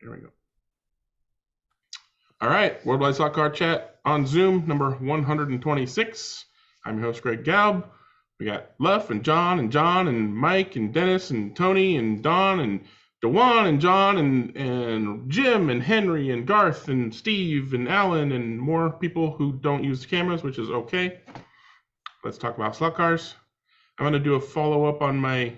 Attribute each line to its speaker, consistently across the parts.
Speaker 1: There we go. All right, Worldwide Slot Car Chat on Zoom, number 126. I'm your host, Greg Gaub. We got Luff and John and Mike and Dennis and Tony and Don and Dewan and John and Jim and Henry and Garth and Steve and Alan and more people who don't use cameras, which is okay. Let's talk about slot cars. I'm going to do a follow-up on my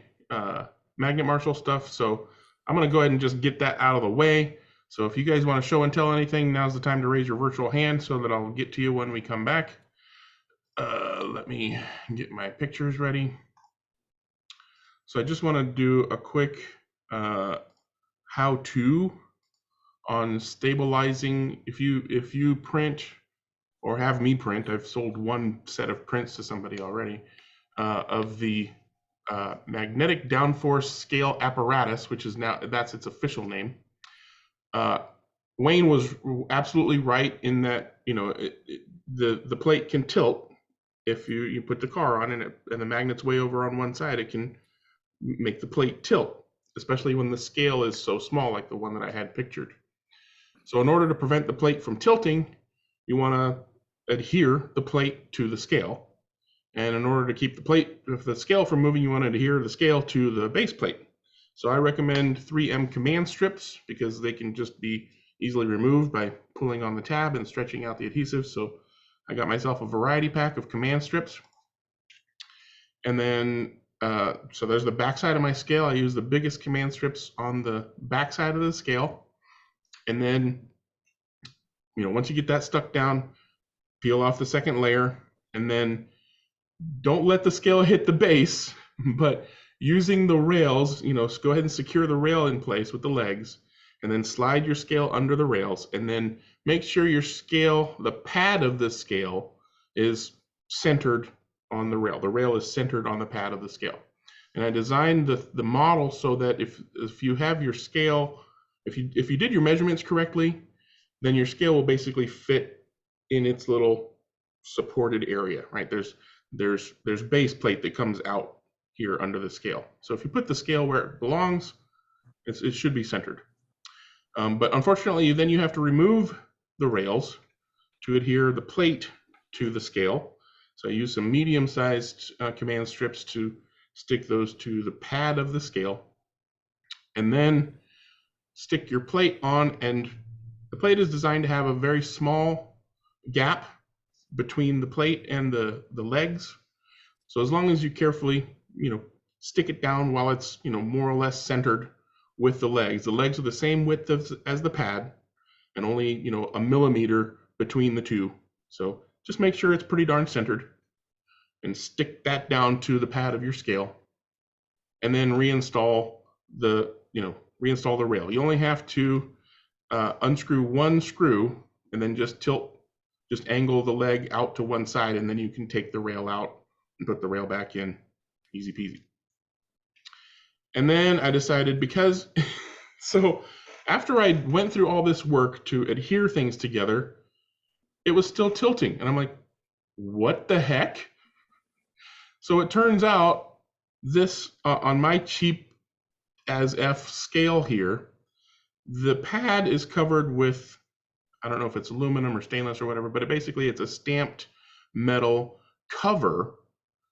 Speaker 1: Magnet Marshal stuff, so I'm going to go ahead and just get that out of the way. So if you guys want to show and tell anything, now's the time to raise your virtual hand so that I'll get to you when we come back. Let me get my pictures ready. So I just want to do a quick how-to on stabilizing. If you print or have me print, I've sold one set of prints to somebody already, of the magnetic downforce scale apparatus, which is now, that's its official name. Wayne was absolutely right in that, you know, the plate can tilt if you put the car on and the magnet's way over on one side. It can make the plate tilt, especially when the scale is so small, like the one that I had pictured. So in order to prevent the plate from tilting, you want to adhere the plate to the scale. And in order to keep the scale from moving, you want to adhere the scale to the base plate. So I recommend 3M command strips because they can just be easily removed by pulling on the tab and stretching out the adhesive. So I got myself a variety pack of command strips. And then, so there's the back side of my scale. I use the biggest command strips on the back side of the scale. And then, you know, once you get that stuck down, peel off the second layer, and then don't let the scale hit the base, but using the rails, you know, go ahead and secure the rail in place with the legs, and then slide your scale under the rails, and then make sure your scale, the pad of the scale, is centered on the rail. The rail is centered on the pad of the scale. And I designed the model so that if you have your scale, if you did your measurements correctly, then your scale will basically fit in its little supported area, right? There's base plate that comes out here under the scale. So if you put the scale where it belongs, it should be centered. But unfortunately, then you have to remove the rails to adhere the plate to the scale. So I use some medium-sized command strips to stick those to the pad of the scale, and then stick your plate on. And the plate is designed to have a very small gap between the plate and the legs. So as long as you carefully, you know, stick it down while it's, you know, more or less centered with the legs. The legs are the same width as the pad, and only, you know, 1 millimeter between the two. So just make sure it's pretty darn centered, and stick that down to the pad of your scale, and then reinstall the rail. You only have to unscrew one screw, and then just angle the leg out to one side, and then you can take the rail out and put the rail back in. Easy peasy. And then I decided, because so after I went through all this work to adhere things together, it was still tilting, and I'm like, what the heck? So it turns out this on my cheap as F scale here, the pad is covered with, I don't know if it's aluminum or stainless or whatever, but basically it's a stamped metal cover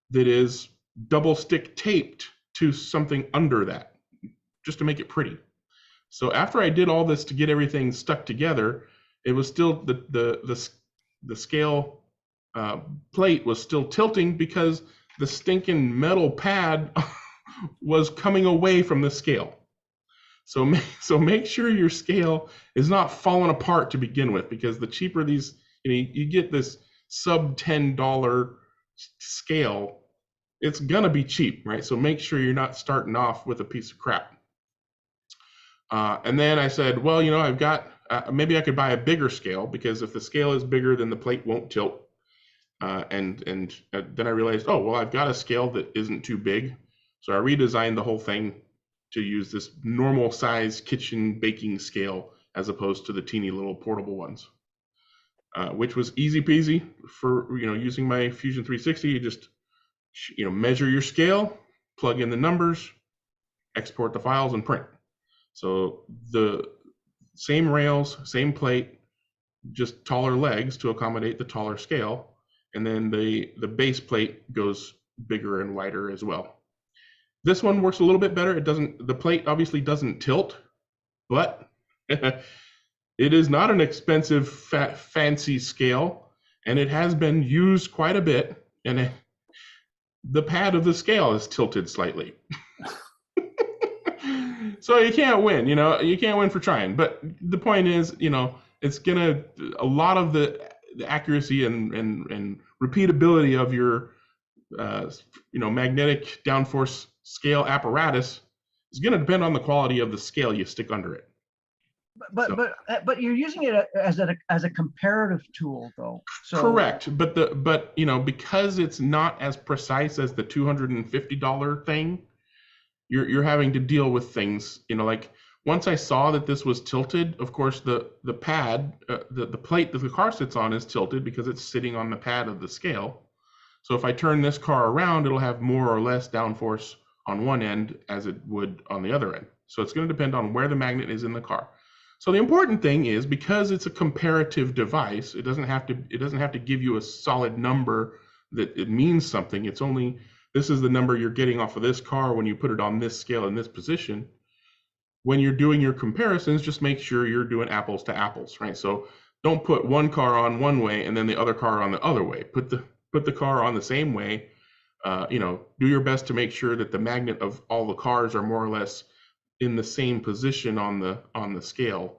Speaker 1: that is double stick taped to something under that, just to make it pretty. So after I did all this to get everything stuck together, it was still, the scale plate was still tilting because the stinking metal pad was coming away from the scale. So make sure your scale is not falling apart to begin with, because the cheaper these, you know, you get this sub $10 scale, it's gonna be cheap, right? So make sure you're not starting off with a piece of crap. And then I said, well, you know, I've got, maybe I could buy a bigger scale, because if the scale is bigger, then the plate won't tilt. And then I realized, oh, well, I've got a scale that isn't too big. So I redesigned the whole thing to use this normal size kitchen baking scale as opposed to the teeny little portable ones, which was easy peasy for, you know, using my Fusion 360. You just, you know, measure your scale, plug in the numbers, export the files, and print. So the same rails, same plate, just taller legs to accommodate the taller scale, and then the base plate goes bigger and wider as well. This one works a little bit better. The plate obviously doesn't tilt, but it is not an expensive fancy scale, and it has been used quite a bit, and the pad of the scale is tilted slightly. So you can't win, you can't win for trying. But the point is, it's gonna, a lot of the accuracy and repeatability of your magnetic downforce scale apparatus is going to depend on the quality of the scale you stick under it.
Speaker 2: But you're using it as a comparative tool, though. So
Speaker 1: correct, but because it's not as precise as the $250 thing, you're having to deal with things, like once I saw that this was tilted, of course the pad, the plate that the car sits on is tilted because it's sitting on the pad of the scale. So if I turn this car around, it'll have more or less downforce on one end as it would on the other end. So it's going to depend on where the magnet is in the car. So the important thing is, because it's a comparative device, it doesn't have to give you a solid number that it means something. It's only, this is the number you're getting off of this car when you put it on this scale in this position. When you're doing your comparisons, just make sure you're doing apples to apples, right? So don't put one car on one way and then the other car on the other way. Put the car on the same way. Do your best to make sure that the magnet of all the cars are more or less in the same position on the scale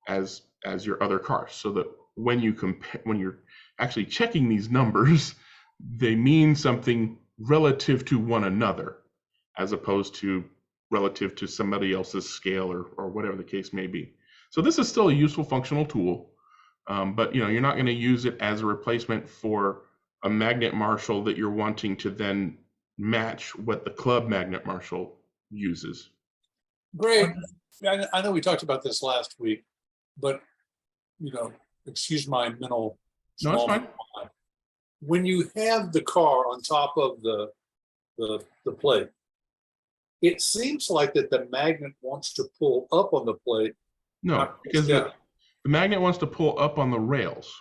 Speaker 1: as your other cars, so that when you're actually checking these numbers, they mean something relative to one another, as opposed to relative to somebody else's scale or whatever the case may be. So this is still a useful functional tool, but you're not going to use it as a replacement for a magnet marshal that you're wanting to then match what the club magnet marshal uses.
Speaker 3: Great. I know we talked about this last week, but excuse my mental.
Speaker 1: No, it's fine.
Speaker 3: When you have the car on top of the plate, it seems like that the magnet wants to pull up on the plate.
Speaker 1: No, because the magnet wants to pull up on the rails.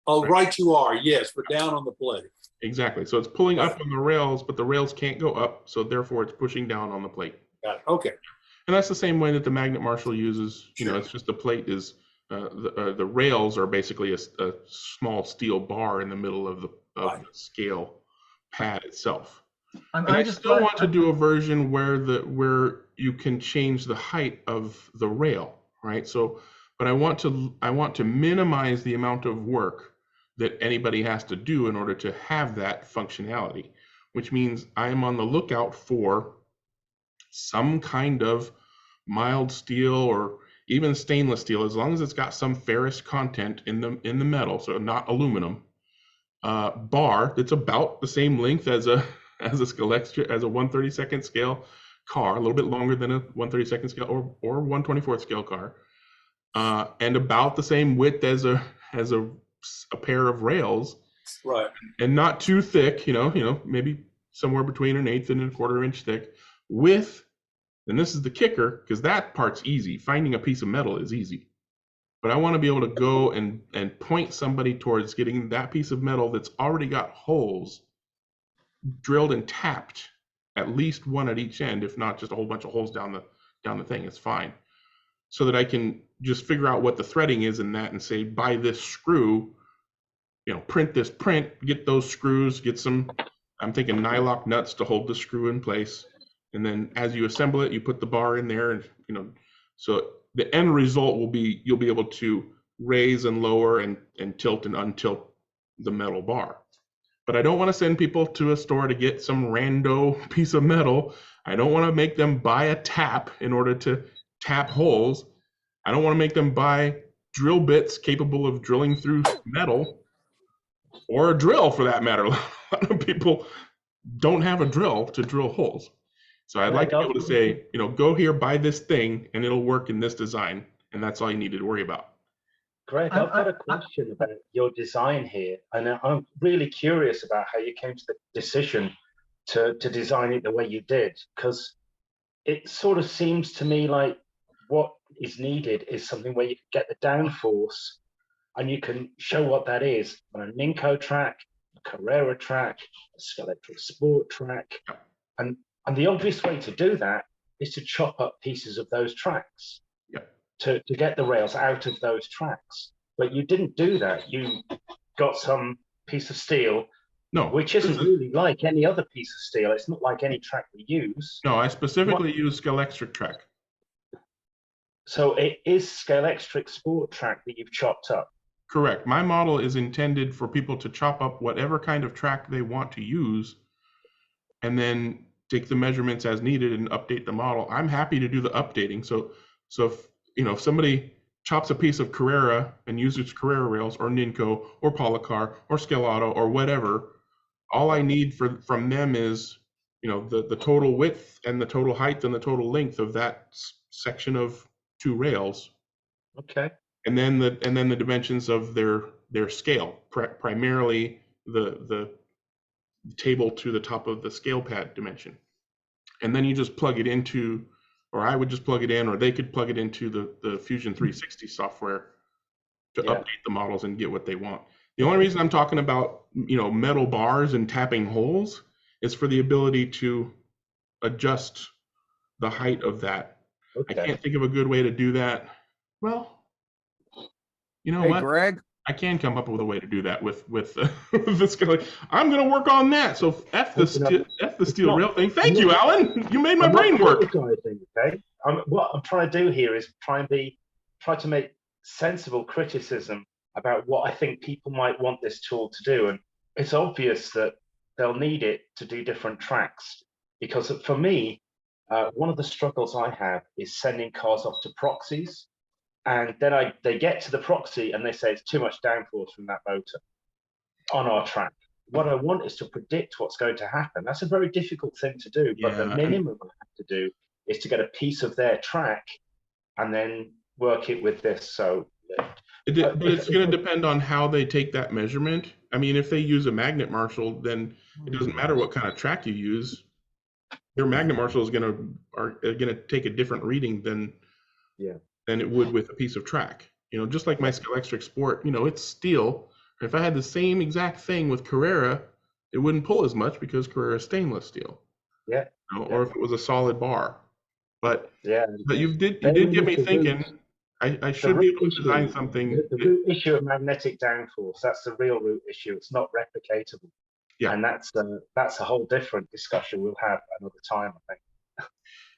Speaker 3: Oh, right you are. Yes, but down on the plate.
Speaker 1: Exactly. So it's pulling up on the rails, but the rails can't go up, so therefore it's pushing down on the plate.
Speaker 3: Got it. Okay.
Speaker 1: And that's the same way that the magnet marshal uses. It's just the plate is the rails are basically a small steel bar in the middle of the scale pad itself. I still want to do a version where you can change the height of the rail, right? So, but I want to minimize the amount of work that anybody has to do in order to have that functionality, which means I'm on the lookout for some kind of mild steel or even stainless steel, as long as it's got some ferrous content in the metal, so not aluminum, bar that's about the same length as a Scalextric, as a 1/32 scale car, a little bit longer than a 1/32 scale or 1/24 scale car, and about the same width as a pair of rails,
Speaker 3: right? And
Speaker 1: not too thick, maybe somewhere between 1/8 and 1/4 inch thick. And this is the kicker, because that part's easy. Finding a piece of metal is easy, but I want to be able to go and point somebody towards getting that piece of metal that's already got holes drilled and tapped, at least one at each end, if not just a whole bunch of holes down the thing. It's fine, so that I can just figure out what the threading is in that and say, buy this screw, print this print, get those screws, get some, I'm thinking nylock nuts to hold the screw in place. And then as you assemble it, you put the bar in there, and so the end result will be, you'll be able to raise and lower and tilt and untilt the metal bar. But I don't want to send people to a store to get some rando piece of metal. I don't want to make them buy a tap in order to tap holes. I don't want to make them buy drill bits capable of drilling through metal, or a drill for that matter. A lot of people don't have a drill to drill holes. So I'd like to be able to say, go here, buy this thing, and it'll work in this design, and that's all you need to worry about.
Speaker 4: Greg, I've got a question about your design here, and I'm really curious about how you came to the decision to design it the way you did, because it sort of seems to me like what is needed is something where you can get the downforce and you can show what that is on a Ninko track, a Carrera track, a Scalextric Sport track. And the obvious way to do that is to chop up pieces of those tracks to get the rails out of those tracks. But you didn't do that. You got some piece of steel, which isn't really like any other piece of steel. It's not like any track we use.
Speaker 1: No, I specifically use Scalextric track.
Speaker 4: So it is Scalextric Sport track that you've chopped up.
Speaker 1: Correct. My model is intended for people to chop up whatever kind of track they want to use and then take the measurements as needed and update the model. I'm happy to do the updating. So if somebody chops a piece of Carrera and uses Carrera rails or Ninko or Polycar or Scalotto or whatever, all I need from them is, the total width and the total height and the total length of that section of 2 rails.
Speaker 4: Okay.
Speaker 1: And then the dimensions of their scale, primarily the table to the top of the scale pad dimension. And then you just plug it into, or I would just plug it in, or they could plug it into the Fusion 360 software to update the models and get what they want. The only reason I'm talking about, metal bars and tapping holes is for the ability to adjust the height of that. Okay. I can't think of a good way to do that. Well, what?
Speaker 5: Greg?
Speaker 1: I can come up with a way to do that with this guy. I'm going to work on that. So F the steel rail thing. Thank you, Alan. You made my brain work.
Speaker 4: Okay. What I'm trying to do here is try to make sensible criticism about what I think people might want this tool to do. And it's obvious that they'll need it to do different tracks. Because for me, one of the struggles I have is sending cars off to proxies. And then they get to the proxy and they say it's too much downforce from that motor on our track. What I want is to predict what's going to happen. That's a very difficult thing to do, but the minimum I have to do is to get a piece of their track and then work it with this. So
Speaker 1: but it's going to depend on how they take that measurement. I mean, if they use a magnet marshal, then it doesn't matter what kind of track you use. Your magnet marshal is going to take a different reading than it would with a piece of track. Just like my Scalextric Sport, it's steel. If I had the same exact thing with Carrera, it wouldn't pull as much because Carrera is stainless steel.
Speaker 4: Yeah.
Speaker 1: Or if it was a solid bar. But you did get me thinking. I should be able to design something.
Speaker 4: The root issue of magnetic downforce, that's the real root issue. It's not replicatable. Yeah. And that's a whole different discussion we'll have another time, I think.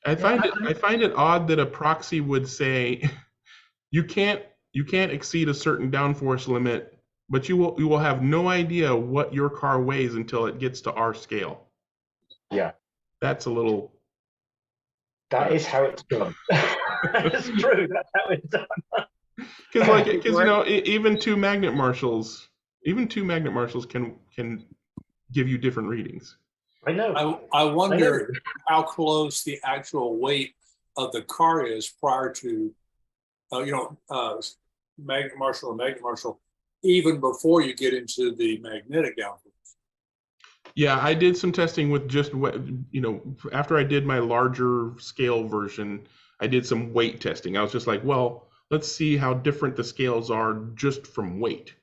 Speaker 1: I find it odd that a proxy would say you can't exceed a certain downforce limit, but you will have no idea what your car weighs until it gets to our scale. Yeah. That's a little.
Speaker 4: That is how it's done. That's true. That's how it's done.
Speaker 1: Because even two magnet marshals can give you different readings.
Speaker 3: I know. I wonder how close the actual weight of the car is prior to, magnet marshal, even before you get into the magnetic downforce.
Speaker 1: Yeah, I did some testing with just, after I did my larger scale version, I did some weight testing. I was just like, well, let's see how different the scales are just from weight.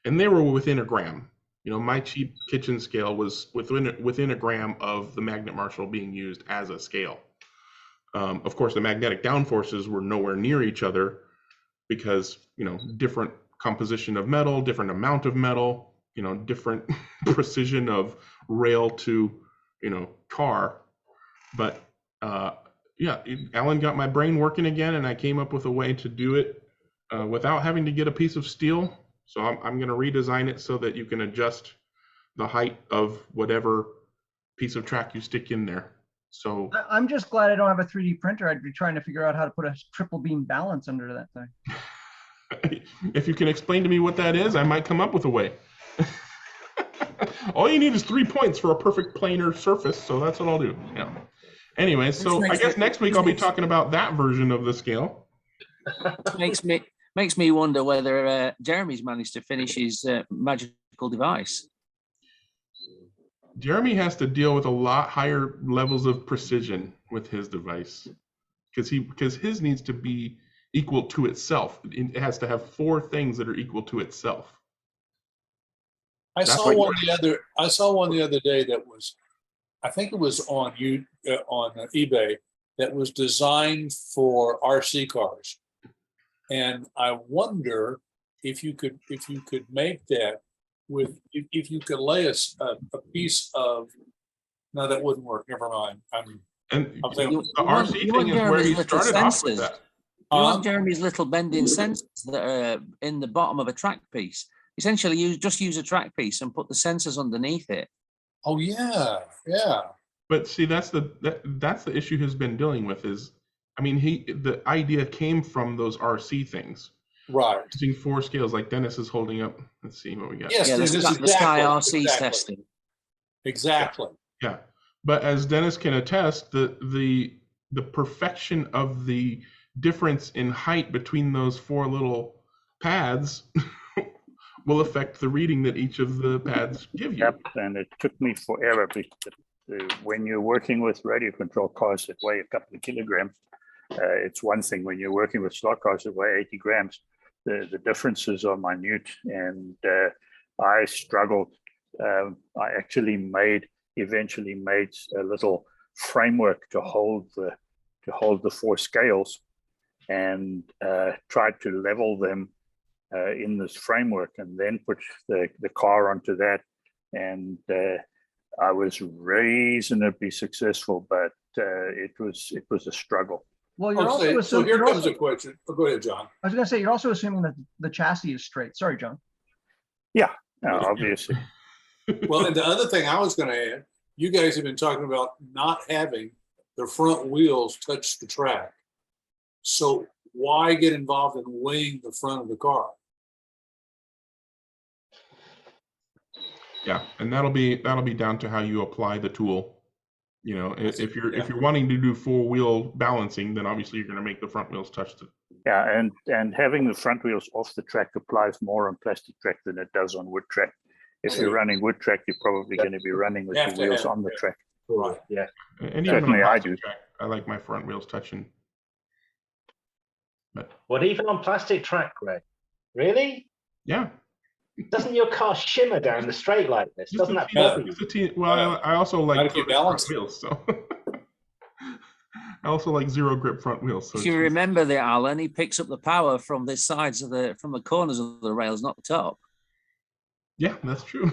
Speaker 1: And they were within a gram. My cheap kitchen scale was within a gram of the magnet marshal being used as a scale. Of course, the magnetic downforces were nowhere near each other because, different composition of metal, different amount of metal, different precision of rail to, car. But Alan got my brain working again, and I came up with a way to do it without having to get a piece of steel. So I'm going to redesign it so that you can adjust the height of whatever piece of track you stick in there. So
Speaker 2: I'm just glad I don't have a 3D printer. I'd be trying to figure out how to put a triple beam balance under that thing.
Speaker 1: If you can explain to me what that is, I might come up with a way. All you need is 3 points for a perfect planar surface, so that's what I'll do. Yeah. Anyway, so I guess next week I'll be talking about that version of the scale.
Speaker 5: Makes me wonder whether Jeremy's managed to finish his magical device.
Speaker 1: Jeremy has to deal with a lot higher levels of precision with his device because his needs to be equal to itself. It has to have 4 things that are equal to itself.
Speaker 3: I saw one the other day that was, I think it was on eBay, that was designed for RC cars, and I wonder if you could make that with if you could lay a piece of. No, that wouldn't work. Never mind.
Speaker 1: And
Speaker 3: I'm thinking,
Speaker 1: the RC thing is where he started off with that.
Speaker 5: You want Jeremy's little bending sensors that are in the bottom of a track piece. Essentially, you just use a track piece and put the sensors underneath it.
Speaker 3: oh yeah.
Speaker 1: But see, that's the issue he's been dealing with is, I mean, the idea came from those RC things.
Speaker 3: Right.
Speaker 1: Using 4 scales like Dennis is holding up. Let's see what we got.
Speaker 3: Yes,
Speaker 5: Yeah,
Speaker 3: this is
Speaker 5: the Sky
Speaker 3: exactly,
Speaker 5: RC's testing.
Speaker 3: Exactly.
Speaker 1: Yeah. But as Dennis can attest, the perfection of the difference in height between those 4 little pads will affect the reading that each of the pads give you.
Speaker 6: Yep, and it took me forever because when you're working with radio control cars that weigh a couple of kilograms, it's one thing. When you're working with slot cars that weigh 80 grams, the differences are minute, and I struggled. I actually eventually made a little framework to hold the 4 scales, and tried to level them in this framework, and then put the car onto that. And I was reasonably successful, but it was a struggle.
Speaker 2: Well, you're also
Speaker 3: Okay, so
Speaker 2: assuming,
Speaker 3: here comes a question. Oh, go ahead, John.
Speaker 2: I was going to say, you're also assuming that the chassis is straight. Sorry, John.
Speaker 6: Obviously.
Speaker 3: Well, and the other thing I was going to add, you guys have been talking about not having the front wheels touch the track. So why get involved in weighing the front of the car?
Speaker 1: Yeah, and that'll be down to how you apply the tool. You know, if you're wanting to do 4-wheel balancing, then obviously you're going to make the front wheels touch the.
Speaker 6: Yeah, and having the front wheels off the track applies more on plastic track than it does on wood track. If you're running wood track, you're probably going to be running with the wheels on the track.
Speaker 3: Right.
Speaker 6: Yeah.
Speaker 1: And even
Speaker 6: Certainly
Speaker 1: on
Speaker 6: I
Speaker 1: plastic
Speaker 6: do.
Speaker 1: track, I like my front wheels touching. But
Speaker 4: What, even on plastic track, Greg? Really?
Speaker 1: yeah.
Speaker 4: Doesn't your car shimmer down the straight like this? Doesn't that bother you?
Speaker 1: Well, I also like
Speaker 3: Gotta keep
Speaker 1: front
Speaker 3: balance.
Speaker 1: wheels, so I also like 0 grip front wheels. So
Speaker 5: If you remember there, Alan, he picks up the power from the sides of from the corners of the rails, not the top.
Speaker 1: yeah, that's true.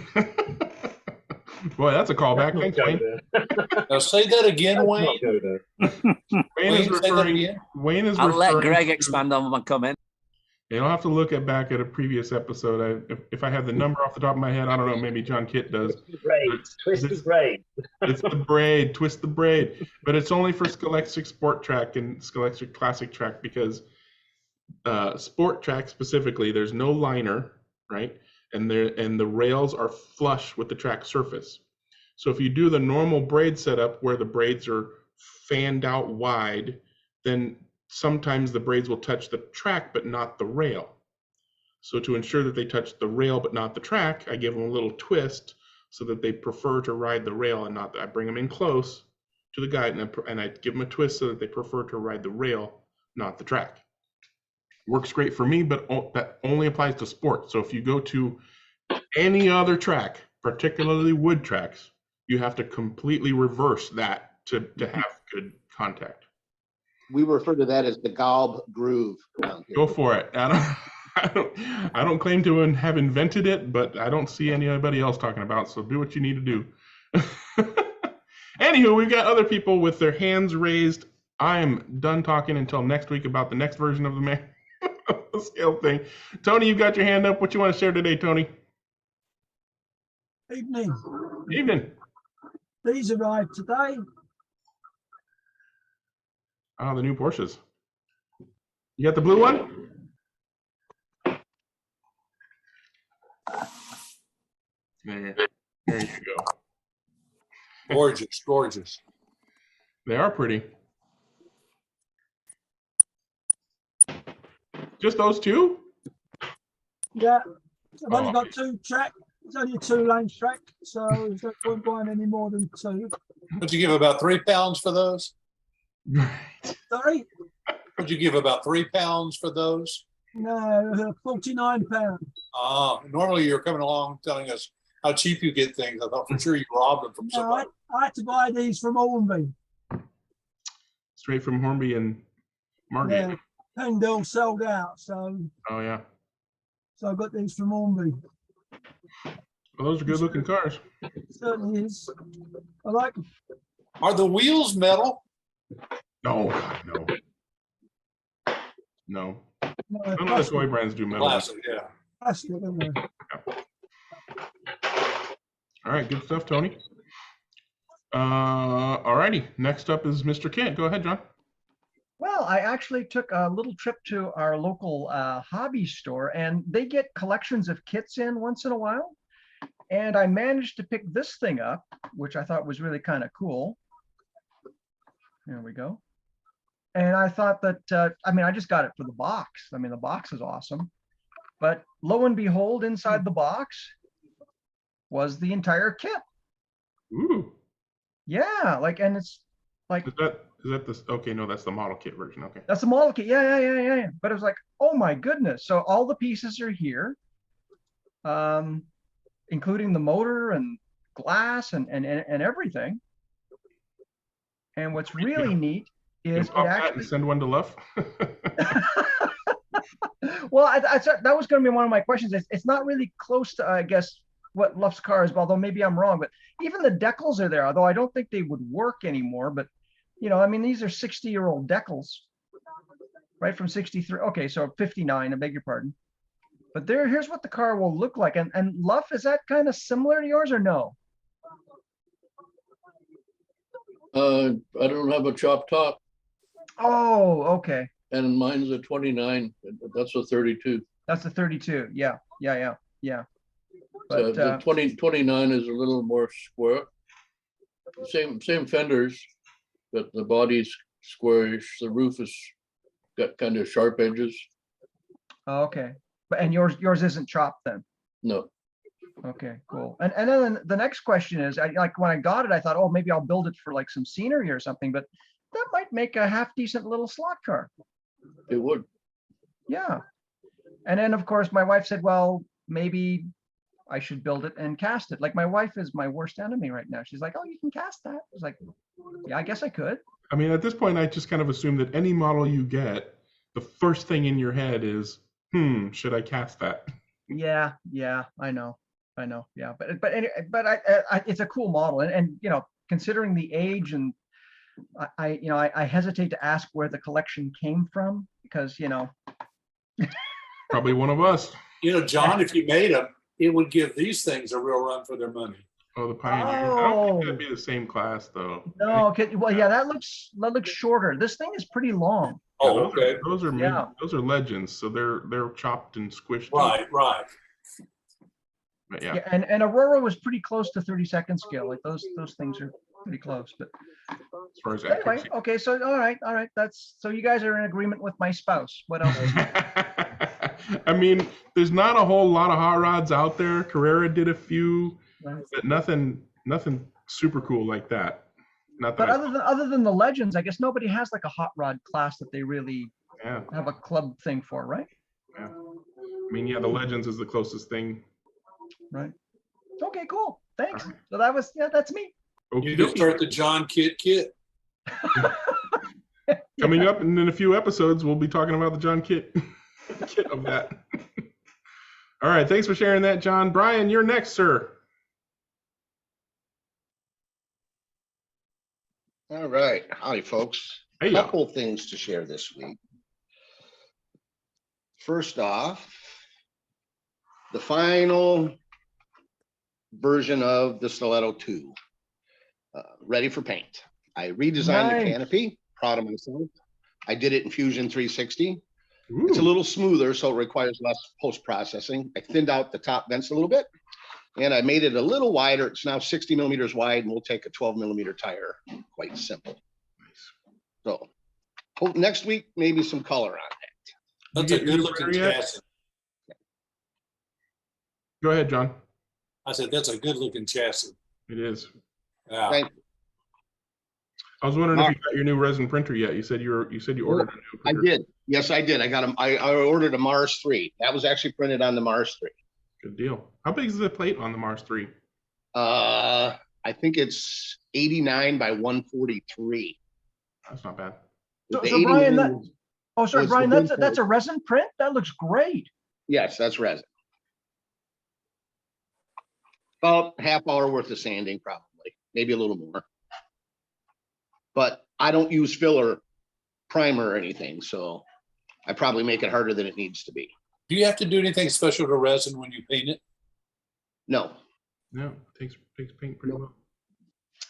Speaker 1: Boy, that's a callback. Thanks, Wayne.
Speaker 3: Now say that again, Wayne.
Speaker 1: Wayne is
Speaker 3: Wayne, say that
Speaker 1: referring.
Speaker 3: again.
Speaker 1: Wayne is
Speaker 5: I'll let
Speaker 1: referring
Speaker 5: Greg
Speaker 1: to-
Speaker 5: expand on my comment.
Speaker 1: You'll have to look back at a previous episode. If I have the number off the top of my head, I don't know. Maybe John Kitt does.
Speaker 4: Twisty braid.
Speaker 1: It's the braid, twist the braid, but it's only for Scalextric Sport Track and Scalextric Classic Track, because Sport Track specifically, there's no liner, right? And the rails are flush with the track surface. So if you do the normal braid setup where the braids are fanned out wide, then sometimes the braids will touch the track but not the rail. So to ensure that they touch the rail but not the track, I give them a little twist so that they prefer to ride the rail and not. I bring them in close to the guide, and I give them a twist so that they prefer to ride the rail, not the track. Works great for me, but that only applies to sport. So if you go to any other track, particularly wood tracks, you have to completely reverse that to have good contact.
Speaker 7: We refer to that as the Galb groove.
Speaker 1: Go for it. I don't claim to have invented it, but I don't see anybody else talking about it, so do what you need to do. Anywho, we've got other people with their hands raised. I am done talking until next week about the next version of the scale thing. Tony, you've got your hand up. What you want to share today, Tony?
Speaker 8: Evening.
Speaker 1: Evening.
Speaker 8: These arrived today.
Speaker 1: Oh, the new Porsches. You got the blue one? There you go.
Speaker 3: Gorgeous, gorgeous.
Speaker 1: They are pretty. Just those two?
Speaker 8: Yeah, I've only
Speaker 1: Oh.
Speaker 8: got 2 track. It's only a 2-lane track, so there's no point buying any more than 2.
Speaker 3: Would you give about 3 pounds for those?
Speaker 1: Right.
Speaker 8: Sorry?
Speaker 3: Would you give about 3 pounds for those?
Speaker 8: No, £49.
Speaker 3: Normally you're coming along telling us how cheap you get things. I thought for sure you robbed them from
Speaker 8: No,
Speaker 3: somebody.
Speaker 8: I had to buy these from Hornby.
Speaker 1: Straight from Hornby and Margate.
Speaker 8: Yeah, Pendle sold out, so
Speaker 1: Oh yeah.
Speaker 8: I got these from Hornby.
Speaker 1: Well, those are good looking cars.
Speaker 8: Certainly is. I like them.
Speaker 3: Are the wheels metal?
Speaker 1: No, God, no. No.
Speaker 8: No,
Speaker 1: None of the
Speaker 8: plastic,
Speaker 1: toy brands do metal.
Speaker 3: Plastic, yeah.
Speaker 8: plastic, aren't they?
Speaker 1: All right, good stuff, Tony. All righty. Next up is Mr. Kent. Go ahead, John.
Speaker 2: Well, I actually took a little trip to our local hobby store, and they get collections of kits in once in a while. And I managed to pick this thing up, which I thought was really kind of cool. There we go. And I thought that, I mean, I just got it for the box. I mean, the box is awesome. But lo and behold, inside the box was the entire kit.
Speaker 1: Ooh.
Speaker 2: Yeah, like, and it's like,
Speaker 1: Is that this? Okay, no, that's the model kit version. Okay.
Speaker 2: that's the model kit. Yeah. But it was like, oh my goodness. So all the pieces are here, including the motor and glass and everything. And what's really neat is it
Speaker 1: Pop that and
Speaker 2: actually,
Speaker 1: send one to Luff.
Speaker 2: well, I that was going to be one of my questions. It's not really close to, I guess, what Luff's car is, although maybe I'm wrong. But even the decals are there, although I don't think they would work anymore. But, you know, I mean, these are 60-year-old decals, right, from 63. Okay, so 59, I beg your pardon. But here's what the car will look like. And Luff, is that kind of similar to yours or no?
Speaker 9: I don't have a chop top,
Speaker 2: Oh, okay.
Speaker 9: and mine's a 29. That's a 32.
Speaker 2: That's a 32. Yeah.
Speaker 9: So
Speaker 2: But
Speaker 9: the 29 is a little more square. Same fenders, but the body's squarish. The roof is got kind of sharp edges.
Speaker 2: okay. And yours isn't chopped then.
Speaker 9: No,
Speaker 2: Okay, cool. And then the next question is, like when I got it, I thought, oh, maybe I'll build it for like some scenery or something, but that might make a half decent little slot car.
Speaker 9: it would.
Speaker 2: Yeah. And then of course my wife said, well, maybe I should build it and cast it. Like my wife is my worst enemy right now. She's like, oh, you can cast that. I was like, yeah, I guess I could.
Speaker 1: I mean, at this point, I just kind of assume that any model you get, the first thing in your head is, should I cast that?
Speaker 2: Yeah, I know. Yeah, but it's a cool model, and you know, considering the age, and I hesitate to ask where the collection came from because you know.
Speaker 1: Probably one of us.
Speaker 3: You know, John, if you made them, it would give these things a real run for their money.
Speaker 1: Oh, the Pioneer. I don't think that'd be the same class though.
Speaker 2: No, okay, well, yeah, that looks shorter. This thing is pretty long.
Speaker 3: Oh, okay.
Speaker 1: Those are
Speaker 2: Yeah.
Speaker 1: those are legends, so they're chopped and squished.
Speaker 3: Right.
Speaker 1: But yeah.
Speaker 2: Yeah, and Aurora was pretty close to 32nd scale. Like those things are pretty close. But
Speaker 1: As far as
Speaker 2: anyway,
Speaker 1: accuracy.
Speaker 2: okay, so all right. That's so you guys are in agreement with my spouse. What else?
Speaker 1: I mean, there's not a whole lot of hot rods out there. Carrera did a few,
Speaker 2: Right.
Speaker 1: but nothing super cool like that. Not that
Speaker 2: But other than the legends, I guess nobody has like a hot rod class that they really
Speaker 1: yeah.
Speaker 2: have a club thing for, right?
Speaker 1: I mean, yeah, the legends is the closest thing.
Speaker 2: Right. Okay, cool. Thanks.
Speaker 1: All right.
Speaker 2: So that was that's me.
Speaker 3: You can start the John Kit.
Speaker 1: Coming up in a few episodes, we'll be talking about the John Kit of that. All right, thanks for sharing that, John. Brian, you're next, sir.
Speaker 7: All right. Howdy, folks.
Speaker 1: Hey,
Speaker 7: Couple things to share this week. First off, the final version of the Stiletto 2, ready for paint. I redesigned the canopy, proud of myself. I did it in Fusion 360.
Speaker 1: Ooh.
Speaker 7: It's a little smoother, so it requires less post-processing. I thinned out the top vents a little bit, and I made it a little wider. It's now 60 millimeters wide, and we'll take a 12 millimeter tire. Quite simple. So hope next week, maybe some color on that.
Speaker 3: That's
Speaker 1: You
Speaker 3: a
Speaker 1: get your
Speaker 3: good looking
Speaker 1: Carrera yet?
Speaker 3: chassis.
Speaker 1: Go ahead, John.
Speaker 3: I said, that's a good looking chassis.
Speaker 1: It is.
Speaker 3: Yeah.
Speaker 7: Thank you.
Speaker 1: I was wondering
Speaker 7: All
Speaker 1: if you got your new resin printer yet. You said you ordered a new
Speaker 7: I
Speaker 1: printer.
Speaker 7: did. Yes, I did. I got them. I ordered a Mars 3. That was actually printed on the Mars 3.
Speaker 1: Good deal. How big is the plate on the Mars 3?
Speaker 7: I think it's 89 by 143.
Speaker 1: That's not bad.
Speaker 2: So,
Speaker 7: The
Speaker 2: so Brian,
Speaker 7: 89
Speaker 2: oh, sorry,
Speaker 7: was
Speaker 2: Brian,
Speaker 7: the
Speaker 2: that's
Speaker 7: big
Speaker 2: a resin print? That looks great.
Speaker 7: Yes, that's resin. About half hour worth of sanding, probably, maybe a little more. But I don't use filler primer or anything, so I probably make it harder than it needs to be.
Speaker 3: Do you have to do anything special to resin when you paint it?
Speaker 7: No,
Speaker 1: No, takes paint pretty well.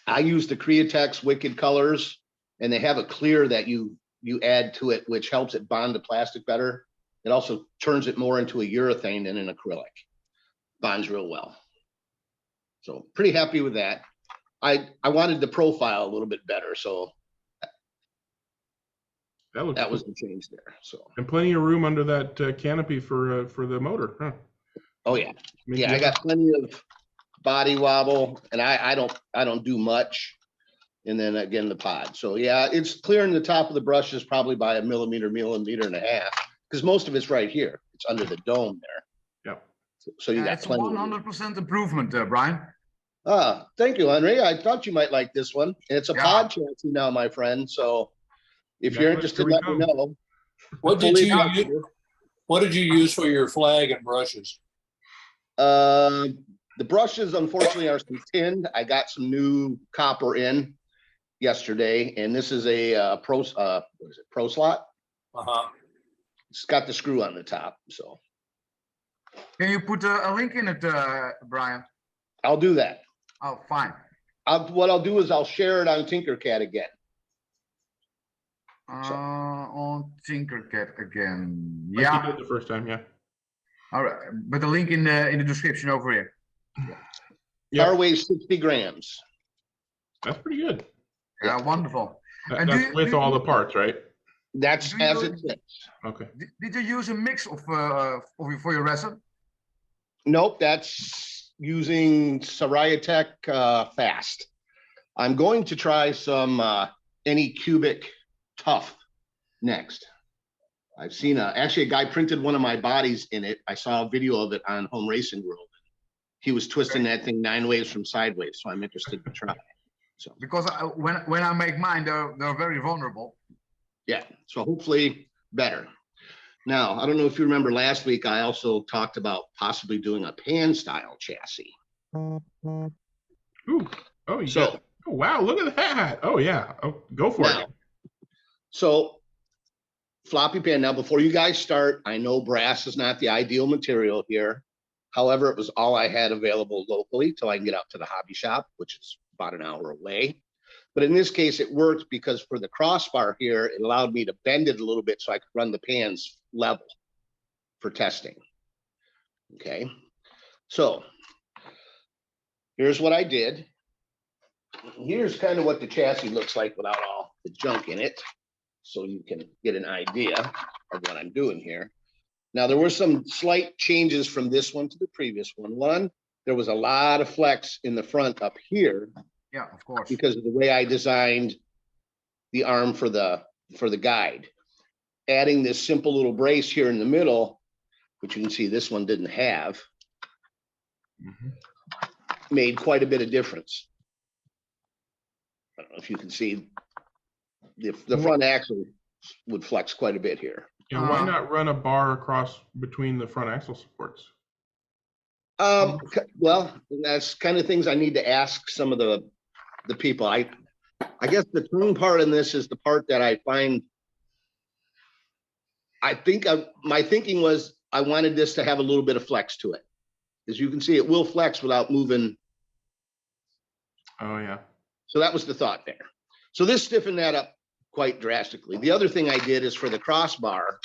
Speaker 7: I use the Createx Wicked Colors, and they have a clear that you add to it, which helps it bond to plastic better. It also turns it more into a urethane than an acrylic. Bonds real well. So pretty happy with that. I wanted the profile a little bit better, so that was the change there. So
Speaker 1: And plenty of room under that canopy for the motor, huh?
Speaker 7: oh yeah,
Speaker 1: Make
Speaker 7: yeah,
Speaker 1: the
Speaker 7: I got plenty of body wobble, and I don't do much. And then again the pod. So yeah, it's clearing the top of the brushes probably by a millimeter and a half, because most of it's right here. It's under the dome there.
Speaker 1: Yep.
Speaker 7: So you got
Speaker 10: It's a
Speaker 7: plenty.
Speaker 10: 100% improvement, Brian.
Speaker 7: Ah, thank you, Henry. I thought you might like this one. It's a
Speaker 10: Yeah.
Speaker 7: pod chassis now, my friend. So if you're
Speaker 1: Necklace,
Speaker 7: interested,
Speaker 1: here
Speaker 7: let
Speaker 1: we
Speaker 7: me
Speaker 1: come.
Speaker 7: know.
Speaker 3: What did
Speaker 7: Fully
Speaker 3: you
Speaker 7: adaptable.
Speaker 3: What did you use for your flag and brushes?
Speaker 7: The brushes, unfortunately, are some tinned. I got some new copper in yesterday, and this is a what is it? Pro slot.
Speaker 3: Uh-huh.
Speaker 7: It's got the screw on the top, so
Speaker 10: Can you put a link in it, Brian?
Speaker 7: I'll do that.
Speaker 10: Oh, fine.
Speaker 7: What I'll do is I'll share it on Tinkercad again.
Speaker 10: On Tinkercad again.
Speaker 1: Like
Speaker 10: Yeah.
Speaker 1: you did the first time, yeah.
Speaker 10: All right. But the link in the description over here.
Speaker 1: Yeah.
Speaker 7: Car weighs 60 grams.
Speaker 1: That's pretty good.
Speaker 10: Yeah, wonderful. And
Speaker 1: That's with all the parts, right?
Speaker 7: That's
Speaker 10: Do you-
Speaker 7: as it sits.
Speaker 1: Okay.
Speaker 10: Did you use a mix of for your resin?
Speaker 7: Nope, that's using Sariatech Fast. I'm going to try some any cubic tough next. I've seen actually a guy printed one of my bodies in it. I saw a video of it on Home Racing World. He was twisting that thing 9 ways from sideways, so I'm interested to try. So
Speaker 10: Because when I make mine, they're very vulnerable.
Speaker 7: yeah, so hopefully better. Now, I don't know if you remember last week, I also talked about possibly doing a pan style chassis.
Speaker 1: Ooh. Oh, you
Speaker 7: So-
Speaker 1: got, oh, wow, look at that. Oh, yeah. Oh, go for
Speaker 7: Now,
Speaker 1: it.
Speaker 7: so floppy pan. Now, before you guys start, I know brass is not the ideal material here. However, it was all I had available locally till I can get out to the hobby shop, which is about an hour away. But in this case, it worked because for the crossbar here, it allowed me to bend it a little bit so I could run the pans level for testing. Okay, so here's what I did. Here's kind of what the chassis looks like without all the junk in it, so you can get an idea of what I'm doing here. Now, there were some slight changes from this one to the previous one. One, there was a lot of flex in the front up here
Speaker 10: Yeah, of course.
Speaker 7: because of the way I designed the arm for the guide. Adding this simple little brace here in the middle, which you can see this one didn't have, made quite a bit of difference. I don't know if you can see the front axle would flex quite a bit here.
Speaker 1: Yeah, why not run a bar across between the front axle supports?
Speaker 7: Well, that's kind of things I need to ask some of the people. I guess the turn part in this is the part that I find. I think my thinking was I wanted this to have a little bit of flex to it. As you can see, it will flex without moving.
Speaker 1: Oh, yeah.
Speaker 7: So that was the thought there. So this stiffened that up quite drastically. The other thing I did is for the crossbar,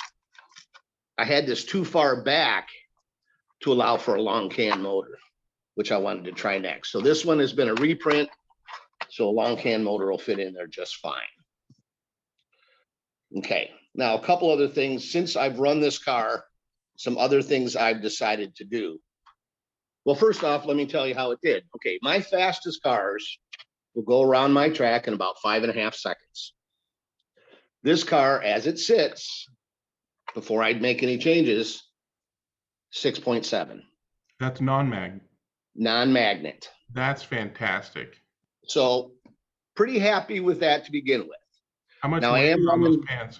Speaker 7: I had this too far back to allow for a long can motor, which I wanted to try next. So this one has been a reprint. So a long can motor will fit in there just fine. Okay, now a couple other things. Since I've run this car, some other things I've decided to do. Well, first off, let me tell you how it did. Okay, my fastest cars will go around my track in about 5.5 seconds. This car, as it sits, before I'd make any changes, 6.7.
Speaker 1: That's non-mag.
Speaker 7: Non-magnet.
Speaker 1: That's fantastic.
Speaker 7: So pretty happy with that to begin with.
Speaker 1: How much
Speaker 7: Now
Speaker 1: weight is on those pans?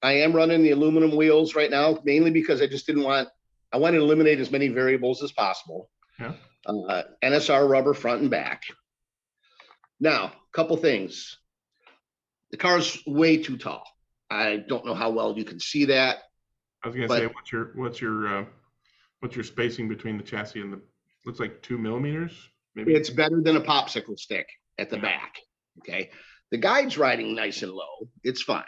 Speaker 7: I am running the aluminum wheels right now, mainly because I just I wanted to eliminate as many variables as possible.
Speaker 1: Yeah.
Speaker 7: NSR rubber front and back. Now, a couple things. The car's way too tall. I don't know how well you can see that.
Speaker 1: I was gonna say, what's your spacing between the chassis and the? Looks like 2 millimeters. Maybe
Speaker 7: it's better than a popsicle stick at the back. Okay, the guide's riding nice and low. It's fine.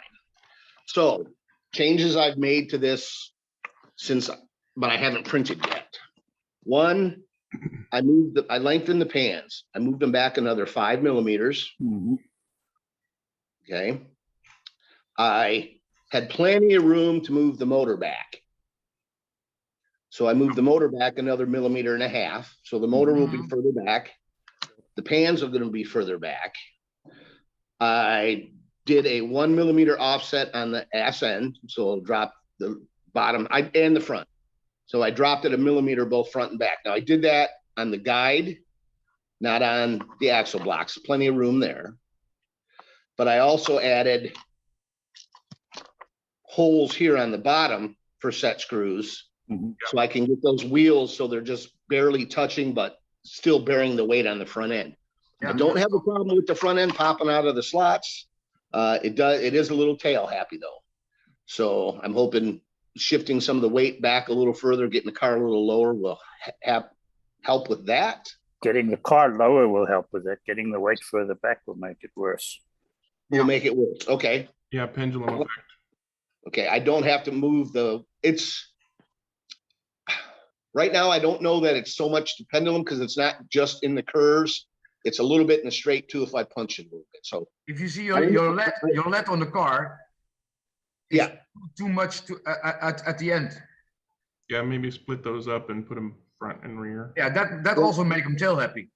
Speaker 7: So changes I've made to this but I haven't printed yet. One, I lengthened the pans. I moved them back another 5 millimeters. Okay. I had plenty of room to move the motor back. So I moved the motor back another 1.5 millimeters. So the motor will be further back. The pans are going to be further back. I did a 1 millimeter offset on the ass end. So I'll drop the bottom and the front. So I dropped it 1 millimeter both front and back. Now I did that on the guide, not on the axle blocks. Plenty of room there. But I also added holes here on the bottom for set screws. So I can get those wheels so they're just barely touching, but still bearing the weight on the front end. I don't have a problem with the front end popping out of the slots. It is a little tail happy though. So I'm hoping shifting some of the weight back a little further, getting the car a little lower will help with that.
Speaker 6: Getting the car lower will help with it. Getting the weight further back will make it worse.
Speaker 7: Will make it worse. Okay.
Speaker 1: Yeah, pendulum effect.
Speaker 7: Okay, I don't have to move right now, I don't know that it's so much the pendulum because it's not just in the curves. It's a little bit in the straight too if I punch it a little bit. So
Speaker 10: if you see your LED on the car,
Speaker 7: yeah,
Speaker 10: too much at the end.
Speaker 1: Yeah, maybe split those up and put them front and rear.
Speaker 10: Yeah, that also make them tail happy.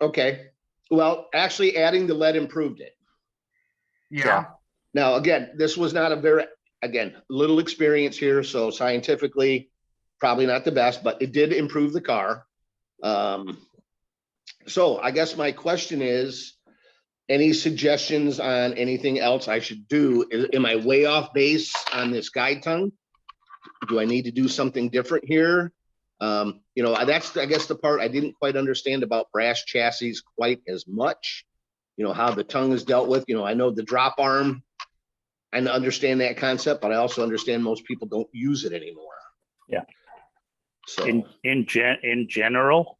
Speaker 7: Okay. Well, actually adding the LED improved it.
Speaker 10: Yeah.
Speaker 7: Now, again, this was not little experience here. So scientifically, probably not the best, but it did improve the car. So I guess my question is, any suggestions on anything else I should do? Am I way off base on this guide tongue? Do I need to do something different here? That's, I guess, the part I didn't quite understand about brass chassis quite as much. How the tongue is dealt with. I know the drop arm, I understand that concept, but I also understand most people don't use it anymore.
Speaker 6: Yeah.
Speaker 7: So
Speaker 6: in general,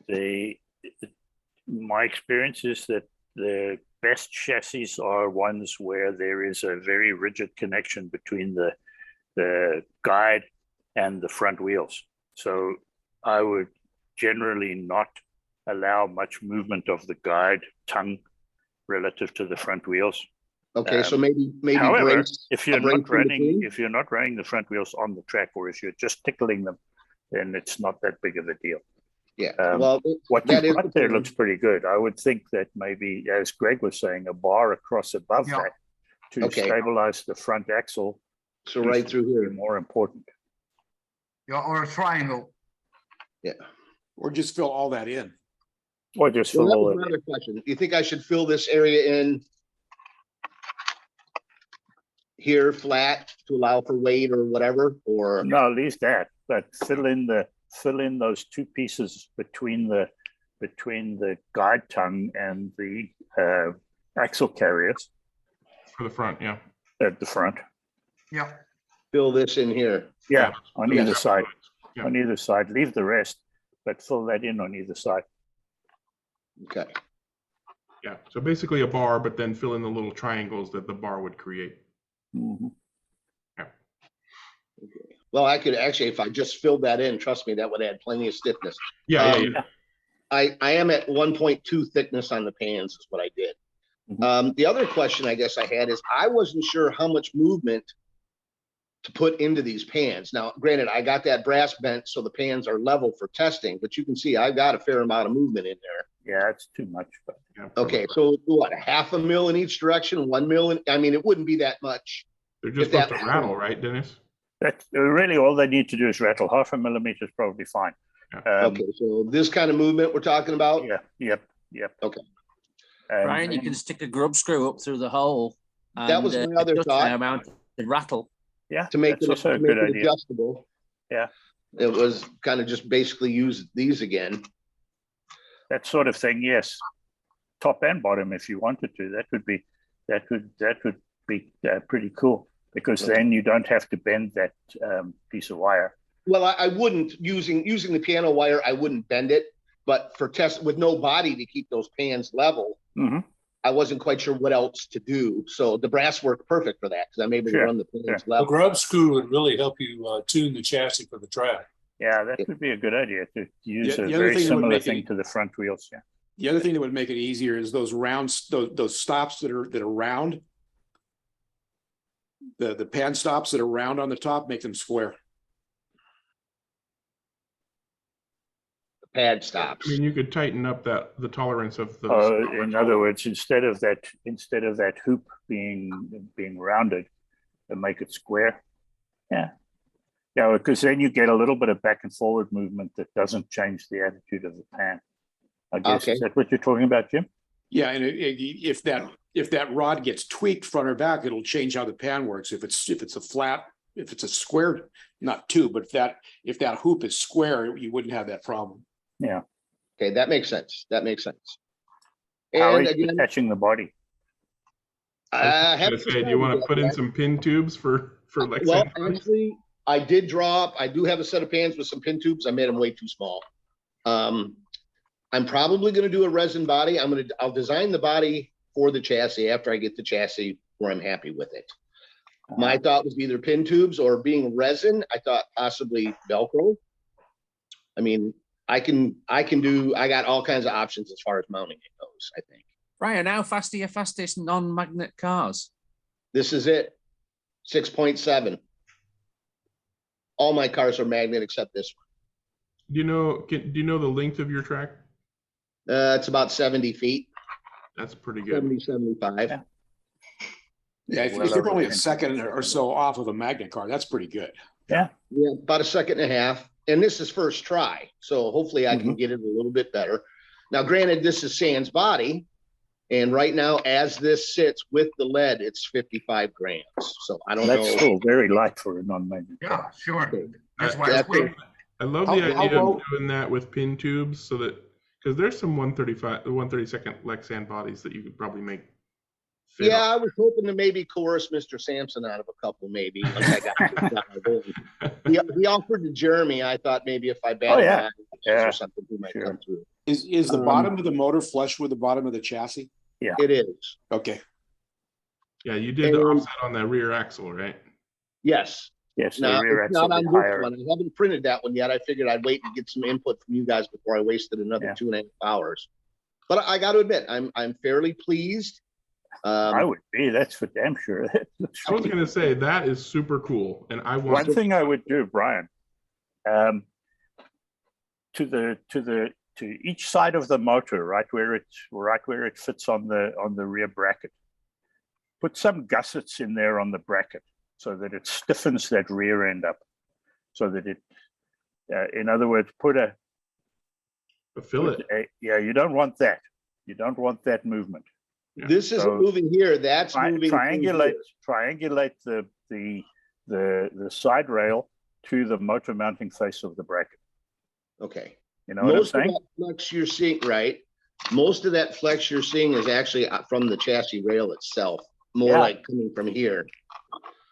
Speaker 6: my experience is that the best chassis are ones where there is a very rigid connection between the guide and the front wheels. So I would generally not allow much movement of the guide tongue relative to the front wheels.
Speaker 7: Okay, so maybe
Speaker 6: however, if you're not running the front wheels on the track, or if you're just tickling them, then it's not that big of a deal.
Speaker 7: Yeah.
Speaker 6: What you've got there looks pretty good. I would think that maybe, as Greg was saying, a bar across above that to stabilize the front axle.
Speaker 7: So right through here,
Speaker 6: more important.
Speaker 10: Yeah, or a triangle.
Speaker 7: Yeah.
Speaker 11: Or just fill all that in.
Speaker 6: Or just fill all
Speaker 7: that. Another question. Do you think I should fill this area in here flat to allow for weight or whatever? Or
Speaker 6: no, leave that. But fill in those two pieces between the guide tongue and the axle carriers.
Speaker 1: For the front, yeah.
Speaker 6: At the front.
Speaker 10: Yeah.
Speaker 7: Fill this in here.
Speaker 6: Yeah, on either side. Yeah. On either side. Leave the rest, but fill that in on either side.
Speaker 7: Okay.
Speaker 1: Yeah. So basically a bar, but then fill in the little triangles that the bar would create.
Speaker 6: Mm-hmm.
Speaker 1: Yeah.
Speaker 7: Okay. Well, I could actually, if I just filled that in, trust me, that would add plenty of stiffness.
Speaker 1: Yeah.
Speaker 7: I am at 1.2 thickness on the pans is what I did. Mm-hmm. The other question I guess I had is I wasn't sure how much movement to put into these pans. Now, granted, I got that brass bent so the pans are level for testing, but you can see I've got a fair amount of movement in there.
Speaker 6: Yeah, it's too much. But
Speaker 1: Yeah,
Speaker 7: Okay, so what, 0.5 mil in each direction, 1 mil? I mean, it wouldn't be that much.
Speaker 1: they're just
Speaker 7: if that-
Speaker 1: supposed to rattle, right, Dennis?
Speaker 6: that's really all they need to do is rattle. 0.5 millimeter is probably fine.
Speaker 7: Okay, so this kind of movement we're talking about?
Speaker 6: Yeah, yep.
Speaker 7: Okay.
Speaker 5: Brian, you can stick a grub screw up through the hole.
Speaker 7: That was
Speaker 5: and,
Speaker 7: my other
Speaker 5: just
Speaker 7: thought.
Speaker 5: an amount to rattle.
Speaker 6: Yeah,
Speaker 7: To make
Speaker 6: that's
Speaker 7: it,
Speaker 6: also
Speaker 7: to
Speaker 6: a
Speaker 7: make
Speaker 6: good
Speaker 7: it
Speaker 6: idea.
Speaker 7: adjustable.
Speaker 6: Yeah.
Speaker 7: It was kind of just basically use these again.
Speaker 6: That sort of thing, yes. Top and bottom, if you wanted to, that would be pretty cool, because then you don't have to bend that piece of wire.
Speaker 7: Well, I wouldn't, using the piano wire, I wouldn't bend it, but for test with no body to keep those pans level, I wasn't quite sure what else to do. So the brass worked perfect for that, because I'm able to run the pans
Speaker 3: A
Speaker 7: level.
Speaker 3: grub screw would really help you tune the chassis for the track.
Speaker 6: Yeah, that would be a good idea to use
Speaker 11: The
Speaker 6: a
Speaker 11: other
Speaker 6: very
Speaker 11: thing that would
Speaker 6: similar
Speaker 11: make it
Speaker 6: thing to the front wheels. Yeah.
Speaker 11: The other thing that would make it easier is those rounds, those stops that are round. The pan stops that are round on the top, make them square.
Speaker 7: Pad stops.
Speaker 1: I mean, you could tighten up the tolerance of the.
Speaker 6: In other words, instead of that hoop being rounded, and make it square. Yeah, because then you get a little bit of back and forward movement that doesn't change the attitude of the pan. I guess is that what you're talking about, Jim?
Speaker 11: Yeah, and if that rod gets tweaked front or back, it'll change how the pan works. If it's a flat, if it's a square, not two, but if that hoop is square, you wouldn't have that problem.
Speaker 6: Yeah.
Speaker 7: Okay, that makes sense. That makes sense.
Speaker 6: How are
Speaker 7: And
Speaker 6: you
Speaker 7: again,
Speaker 6: attaching the body?
Speaker 1: I was gonna say, do you want to put in some pin tubes for like?
Speaker 7: Well, actually, I did draw up. I do have a set of pans with some pin tubes. I made them way too small. I'm probably going to do a resin body. I'll design the body for the chassis after I get the chassis where I'm happy with it. My thought was either pin tubes or being resin. I thought possibly Velcro. I mean, I got all kinds of options as far as mounting it goes, I think.
Speaker 5: Brian, how fast are your fastest non-magnet cars?
Speaker 7: This is it. 6.7. All my cars are magnet except this one.
Speaker 1: Do you know the length of your track?
Speaker 7: It's about 70 feet.
Speaker 1: That's pretty good.
Speaker 7: 70, 75.
Speaker 11: Yeah, if you're only a second or so off of a magnet car, that's pretty good.
Speaker 6: Yeah.
Speaker 7: Yeah, about a second and a half. And this is first try. So hopefully I can get it a little bit better. Now, granted, this is Sand's body. And right now, as this sits with the lead, it's 55 grams. So I don't know.
Speaker 6: That's still very light for a non-magnet.
Speaker 10: Yeah, sure. That's why
Speaker 7: That's
Speaker 10: it's weight.
Speaker 1: I love the idea of doing that with pin tubes, so that because there's some 132nd Lexan bodies that you could probably make.
Speaker 7: Yeah, I was hoping to maybe coerce Mr. Sampson out of a couple, maybe. Like I got he offered to Jeremy. I thought maybe if I batted or something, he might come through.
Speaker 11: Is the bottom of the motor flush with the bottom of the chassis?
Speaker 6: Yeah,
Speaker 7: it is.
Speaker 11: Okay.
Speaker 1: Yeah, you did the offset on the rear axle, right?
Speaker 7: Yes.
Speaker 6: Yes.
Speaker 7: Now,
Speaker 6: the rear
Speaker 7: it's not
Speaker 6: axle
Speaker 7: on this
Speaker 6: higher.
Speaker 7: one. I haven't printed that one yet. I figured I'd wait and get some input from you guys before I wasted another 2.5 hours. But I got to admit, I'm fairly pleased.
Speaker 6: I would be. That's for damn sure.
Speaker 1: I was going to say that is super cool, and I want
Speaker 6: one thing I would do, Brian, to each side of the motor, right where it fits on the rear bracket, put some gussets in there on the bracket so that it stiffens that rear end up, so that it, in other words, put a
Speaker 1: fillet.
Speaker 6: You don't want that. You don't want that movement.
Speaker 7: This isn't moving here. That's moving.
Speaker 6: Triangulate the side rail to the motor mounting face of the bracket.
Speaker 7: Okay.
Speaker 6: You know what I'm saying?
Speaker 7: Most of that flex you're seeing, right? Most of that flex you're seeing is actually from the chassis rail itself, more like coming from here.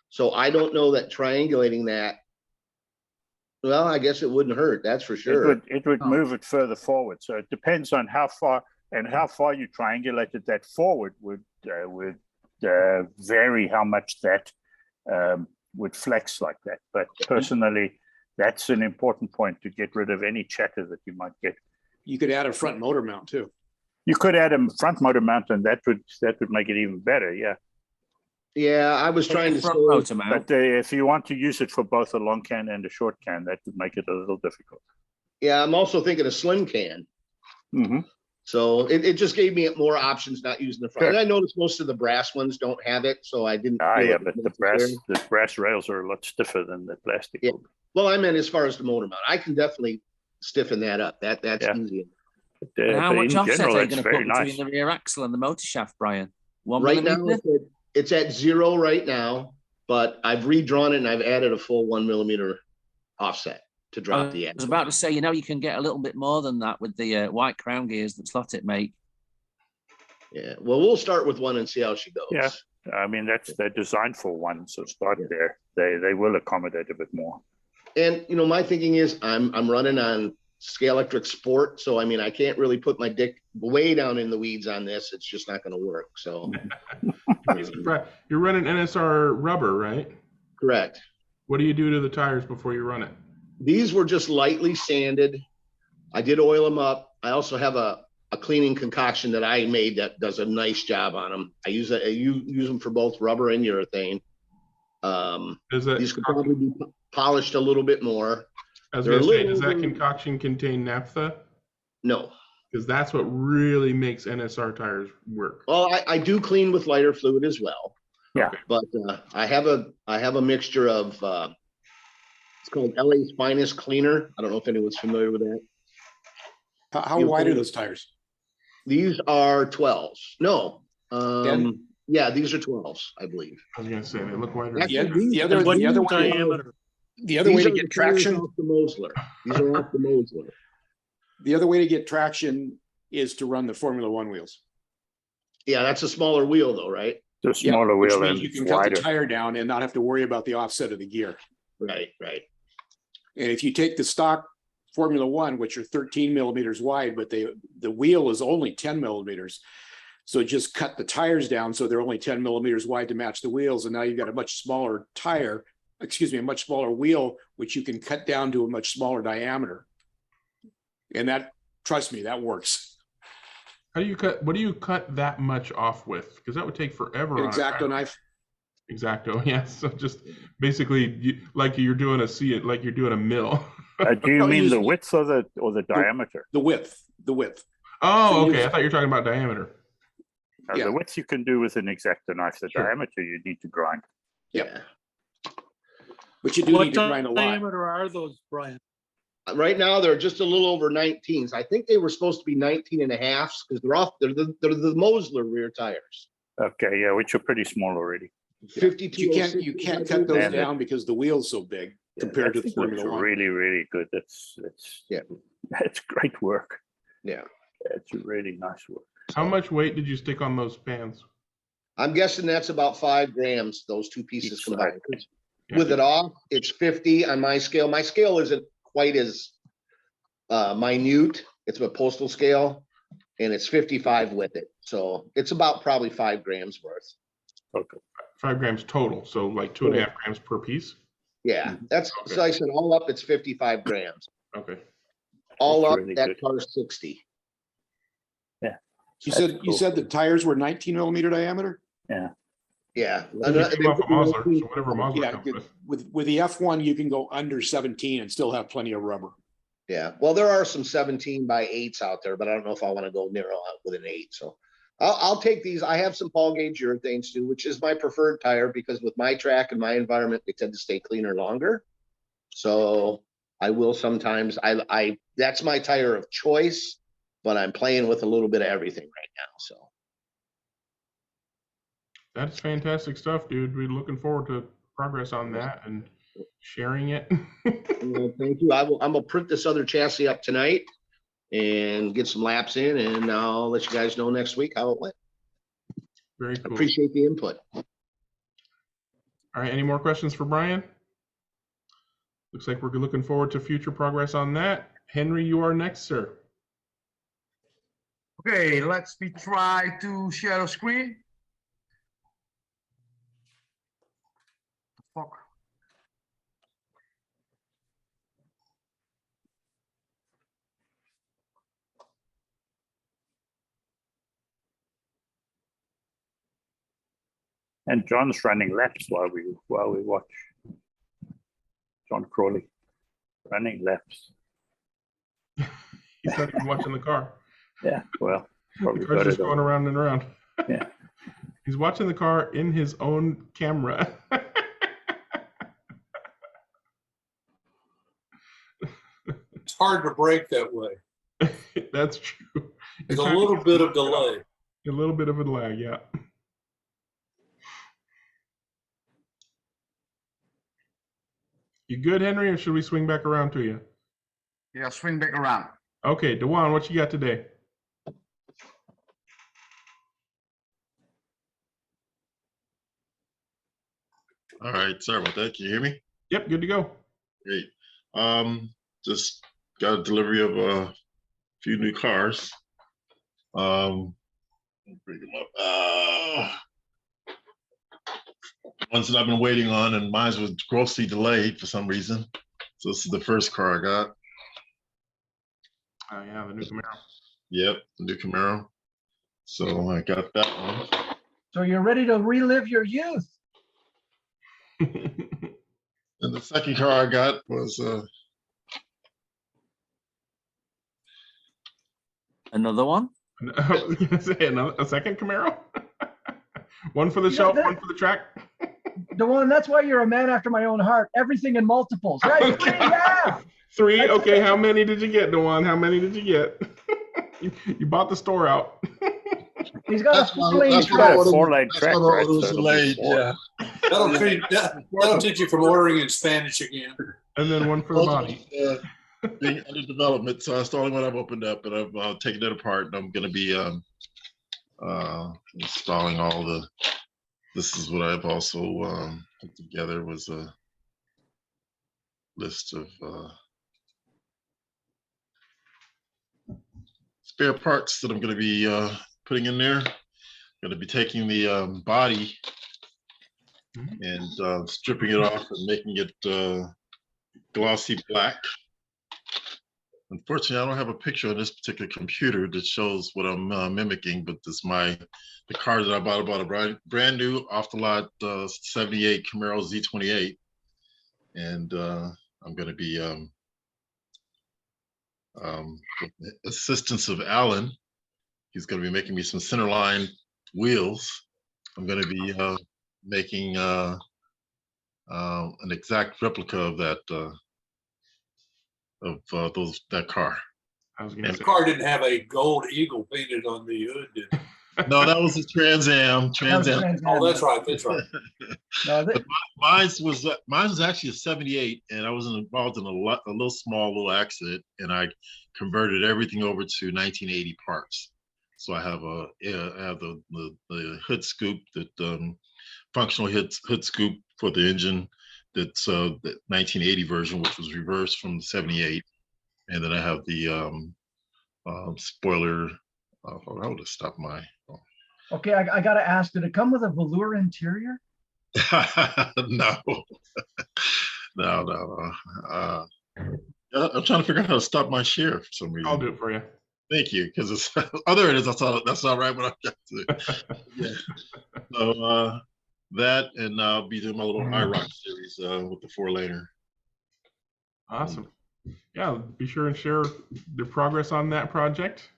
Speaker 7: So I don't know that triangulating that. Well, I guess it wouldn't hurt. That's for sure.
Speaker 6: It would move it further forward. So it depends on how far you triangulated that forward would vary how much that would flex like that. But personally, that's an important point to get rid of any chatter that you might get.
Speaker 11: You could add a front motor mount too.
Speaker 6: You could add a front motor mount, and that would make it even better. Yeah.
Speaker 7: Yeah, I was trying to
Speaker 5: front motor mount.
Speaker 6: But if you want to use it for both a long can and a short can, that would make it a little difficult.
Speaker 7: Yeah, I'm also thinking a slim can. So it just gave me more options not using the front.
Speaker 6: Sure.
Speaker 7: And I noticed most of the brass ones don't have it, so I didn't.
Speaker 6: Ah,
Speaker 7: feel
Speaker 6: yeah,
Speaker 7: it was
Speaker 6: but
Speaker 7: necessary.
Speaker 6: the brass rails are a lot stiffer than the plastic.
Speaker 7: Yeah. Well, I meant as far as the motor mount, I can definitely stiffen that up. That's
Speaker 6: Yeah.
Speaker 7: easy.
Speaker 5: And how
Speaker 6: But
Speaker 5: much
Speaker 6: in
Speaker 5: offset
Speaker 6: general,
Speaker 5: are you
Speaker 6: it's
Speaker 5: going to
Speaker 6: very
Speaker 5: put between
Speaker 6: nice.
Speaker 5: the rear axle and the motor shaft, Brian? 1
Speaker 7: Right now,
Speaker 5: millimeter?
Speaker 7: it's at 0 right now, but I've redrawn it and I've added a full 1 millimeter offset to drop the
Speaker 5: I was
Speaker 7: axle.
Speaker 5: about to say, you know, you can get a little bit more than that with the white crown gears that Slotted make.
Speaker 7: Yeah. Well, we'll start with one and see how she goes.
Speaker 6: Yeah. I mean, they're designed for one, so start there. They will accommodate a bit more.
Speaker 7: And you know, my thinking is I'm running on Scalextric Sport, so I mean I can't really put my dick way down in the weeds on this. It's just not going to work. So
Speaker 1: You're running NSR rubber, right?
Speaker 7: correct.
Speaker 1: What do you do to the tires before you run it?
Speaker 7: These were just lightly sanded. I did oil them up. I also have a cleaning concoction that I made that does a nice job on them. I use them for both rubber and urethane. These could probably be polished a little bit more.
Speaker 1: I was going to say, does that concoction contain naphtha?
Speaker 7: No.
Speaker 1: Because that's what really makes NSR tires work.
Speaker 7: Well, I do clean with lighter fluid as well.
Speaker 6: Yeah.
Speaker 7: But I have a mixture of it's called LA's Finest Cleaner. I don't know if anyone's familiar with that.
Speaker 11: How wide are those tires?
Speaker 7: These are 12s. No.
Speaker 11: 10?
Speaker 7: Yeah, these are 12s, I believe.
Speaker 1: I was going to say, they look wider.
Speaker 11: The other way to get traction.
Speaker 7: Off the Mosler. These are off the Mosler.
Speaker 11: The other way to get traction is to run the Formula One wheels.
Speaker 7: Yeah, that's a smaller wheel though, right?
Speaker 6: The smaller
Speaker 11: which
Speaker 6: wheel
Speaker 11: means
Speaker 6: and
Speaker 11: you can cut
Speaker 6: wider.
Speaker 11: the tire down and not have to worry about the offset of the gear.
Speaker 7: Right, right.
Speaker 11: And if you take the stock Formula One, which are 13 millimeters wide, but the wheel is only 10 millimeters. So just cut the tires down so they're only 10 millimeters wide to match the wheels. And now you've got a much smaller a much smaller wheel, which you can cut down to a much smaller diameter. And that, trust me, that works.
Speaker 1: What do you cut that much off with? Because that would take forever.
Speaker 11: An X-Acto knife.
Speaker 1: X-Acto, yes. So just basically like you're doing a mill.
Speaker 6: Do you mean the width or the diameter?
Speaker 11: The width.
Speaker 1: Oh,
Speaker 11: So
Speaker 1: okay. I thought you were talking about diameter.
Speaker 6: The width you can do with an X-Acto knife. The diameter you need to grind.
Speaker 7: Yeah.
Speaker 11: But you do need to grind a lot.
Speaker 10: What diameter are those, Brian?
Speaker 7: Right now they're just a little over 19s. I think they were supposed to be 19 and a half because they're the Mosler rear tires.
Speaker 6: Okay, yeah, which are pretty small already.
Speaker 7: 52.
Speaker 11: You can't cut those down because the wheel's so big compared to the Formula One.
Speaker 6: Really, really good. That's great work.
Speaker 7: Yeah.
Speaker 6: It's really nice work.
Speaker 1: How much weight did you stick on those pans?
Speaker 7: I'm guessing that's about 5 grams, those two pieces combined.
Speaker 1: Yeah.
Speaker 7: With it off, it's 50 on my scale. My scale isn't quite as minute. It's a postal scale, and it's 55 with it. So it's about probably 5 grams worth.
Speaker 6: Okay.
Speaker 1: 5 grams total. So like 2.5 grams per piece.
Speaker 7: Yeah, that's
Speaker 1: okay.
Speaker 7: So I said all up, it's 55 grams.
Speaker 1: Okay.
Speaker 7: All
Speaker 6: That's
Speaker 7: up,
Speaker 6: really
Speaker 7: that
Speaker 6: good.
Speaker 7: car's 60.
Speaker 6: Yeah.
Speaker 11: You said the tires were 19 millimeter diameter?
Speaker 6: Yeah.
Speaker 7: Yeah.
Speaker 1: They came off a Mosler, so whatever Mosler comes with.
Speaker 11: With the F1, you can go under 17 and still have plenty of rubber.
Speaker 7: Yeah. Well, there are some 17 by 8s out there, but I don't know if I want to go narrow out with an 8. So I'll take these. I have some Paul gauge urethanes too, which is my preferred tire because with my track and my environment, they tend to stay cleaner longer. So I will sometimes, that's my tire of choice, but I'm playing with a little bit of everything right now. So.
Speaker 1: That's fantastic stuff, dude. We're looking forward to progress on that and sharing it.
Speaker 7: Well, thank you. I'm gonna print this other chassis up tonight and get some laps in, and I'll let you guys know next week how it went.
Speaker 1: Very cool.
Speaker 7: Appreciate the input.
Speaker 1: All right. Any more questions for Brian? Looks like we're looking forward to future progress on that. Henry, you are next, sir.
Speaker 10: Okay, let's try to share the screen. Fuck.
Speaker 6: And John's running laps while we watch. John Crawley running laps.
Speaker 1: He's not even watching the car.
Speaker 6: Yeah, well,
Speaker 1: The
Speaker 6: probably
Speaker 1: car's
Speaker 6: better
Speaker 1: just going
Speaker 6: than,
Speaker 1: around and around.
Speaker 6: yeah.
Speaker 1: He's watching the car in his own camera.
Speaker 3: It's hard to break that way.
Speaker 1: That's true.
Speaker 3: There's a
Speaker 1: You're trying to
Speaker 3: little
Speaker 1: get
Speaker 3: bit
Speaker 1: some
Speaker 3: of delay.
Speaker 1: A little bit of a lag, yeah. You good, Henry, or should we swing back around to you?
Speaker 10: Yeah, swing back around.
Speaker 1: Okay, Dewan, what you got today?
Speaker 12: All right, sorry about that. Can you hear me?
Speaker 1: Yep, good to go.
Speaker 12: Great. Just got a delivery of a few new cars. Bring them up. Ones that I've been waiting on, and mine was grossly delayed for some reason. So this is the first car I got.
Speaker 1: Oh yeah, the new Camaro.
Speaker 12: Yep, the new Camaro. So I got that one.
Speaker 2: So you're ready to relive your youth.
Speaker 12: And the second car I got was
Speaker 5: Another one?
Speaker 1: I was gonna say a second Camaro. One for the
Speaker 2: Yeah,
Speaker 1: shelf, one for the track.
Speaker 2: DeJuan, that's why you're a man after my own heart. Everything in multiples. Right? Three, yeah.
Speaker 1: Three.
Speaker 2: That's
Speaker 1: Okay,
Speaker 2: it.
Speaker 1: how many did you get, Dewan? How many did you get? You bought the store out.
Speaker 2: He's got
Speaker 7: That's
Speaker 2: a
Speaker 7: not-
Speaker 2: four-lane
Speaker 7: that's
Speaker 2: track.
Speaker 6: Got a 4-lane
Speaker 12: that's
Speaker 6: track,
Speaker 12: not all
Speaker 6: right?
Speaker 12: it was
Speaker 6: So it'll be
Speaker 12: delayed.
Speaker 6: 4.
Speaker 12: Yeah.
Speaker 3: That'll teach you from ordering in Spanish again.
Speaker 1: And then one for the body.
Speaker 12: Being under development, so that's the only one I've opened up, but I've taken it apart, and I'm going to be installing all the. This is what I've also put together, was a list of spare parts that I'm going to be putting in there. I'm going to be taking the body and stripping it off and making it glossy black. Unfortunately, I don't have a picture on this particular computer that shows what I'm mimicking, but this the car that I bought a brand new off the lot 78 Camaro Z28, and I'm going to be with the assistance of Alan. He's going to be making me some centerline wheels. I'm going to be making an exact replica of that. That car.
Speaker 1: I was gonna
Speaker 3: The
Speaker 1: say.
Speaker 3: car didn't have a gold eagle painted on the hood, did it?
Speaker 12: No, that was a Trans Am.
Speaker 2: That was Trans Am.
Speaker 3: Oh, that's right, that's right.
Speaker 2: No,
Speaker 12: But mine was actually a 78, and I was involved in a little accident, and I converted everything over to 1980 parts. So I have the hood scoop, that functional hood scoop for the engine. That's the 1980 version, which was reversed from the 78, and then I have the spoiler. How would I stop my?
Speaker 2: okay, I got to ask, did it come with a velour interior?
Speaker 12: No, no. I'm trying to figure out how to stop my share for some reason.
Speaker 1: I'll do it for you.
Speaker 12: Thank you, because it's there it is. That's all right. When I got to it. Yeah. So that, and I'll be doing my little IROC series with the 4-laner.
Speaker 1: Awesome. Yeah, be sure and share the progress on that project.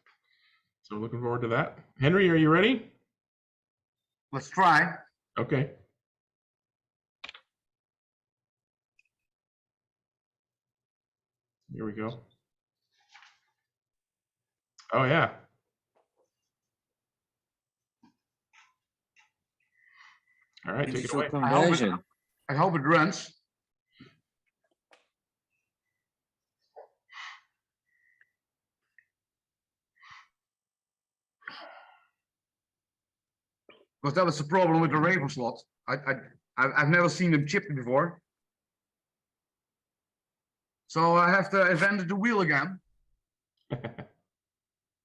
Speaker 1: So looking forward to that. Henry, are you ready?
Speaker 10: Let's try.
Speaker 1: Okay. Here we go. Oh yeah. All right, take it
Speaker 5: Digital
Speaker 1: away.
Speaker 5: conversion.
Speaker 10: I hope it runs. Because that was the problem with the RevoSlot. I've never seen them chipped before. So I have to invent the wheel again.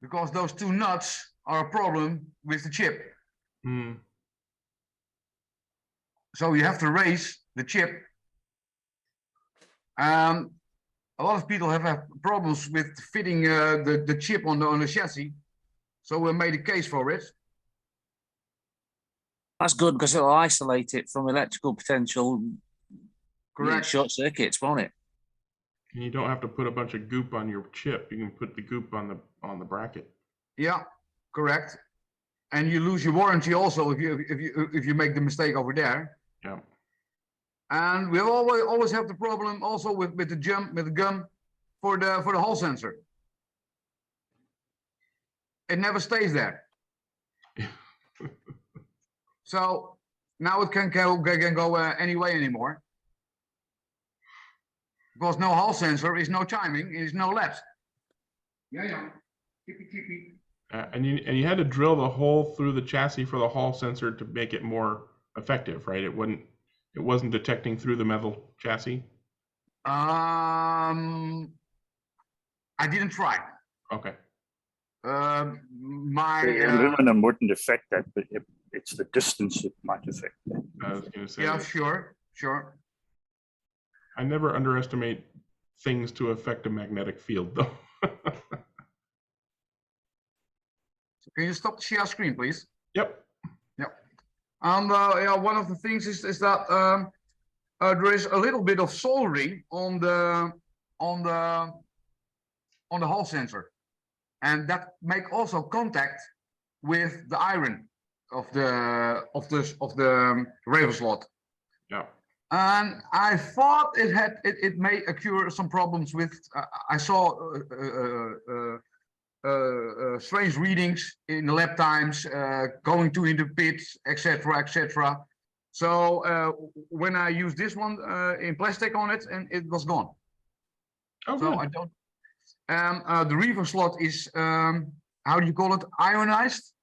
Speaker 10: Because those two nuts are a problem with the chip.
Speaker 1: Hmm.
Speaker 10: So you have to raise the chip. A lot of people have problems with fitting the chip on the chassis. So we made a case for it.
Speaker 5: That's good because it'll isolate it from electrical potential.
Speaker 10: Correct.
Speaker 5: Short circuits, won't it?
Speaker 1: And you don't have to put a bunch of goop on your chip. You can put the goop on the bracket.
Speaker 10: Yeah, correct. And you lose your warranty also if you make the mistake over there.
Speaker 1: Yeah.
Speaker 10: And we always have the problem also with the gum for the hall sensor. It never stays there. So now it can go any way anymore. Because no hall sensor is no chiming, is no lapse. Yeah. Chippy.
Speaker 1: And you had to drill the hole through the chassis for the hall sensor to make it more effective, right? It wasn't detecting through the metal chassis.
Speaker 10: I didn't try.
Speaker 1: Okay.
Speaker 6: The aluminum wouldn't affect that, but it's the distance that might affect that.
Speaker 1: I was going to say.
Speaker 10: Yeah, sure.
Speaker 1: I never underestimate things to affect a magnetic field, though.
Speaker 10: Can you stop the share screen, please?
Speaker 1: Yep.
Speaker 10: And one of the things is that there is a little bit of soldering on the hall sensor, and that make also contact with the iron of the RevoSlot.
Speaker 1: Yeah.
Speaker 10: And I thought it may occur some problems with. I saw strange readings in the lap times, going into pits, etc. So when I used this one in plastic on it, and it was gone.
Speaker 1: Oh,
Speaker 10: so
Speaker 1: good.
Speaker 10: I don't. The RevoSlot is how do you call it? Ionized.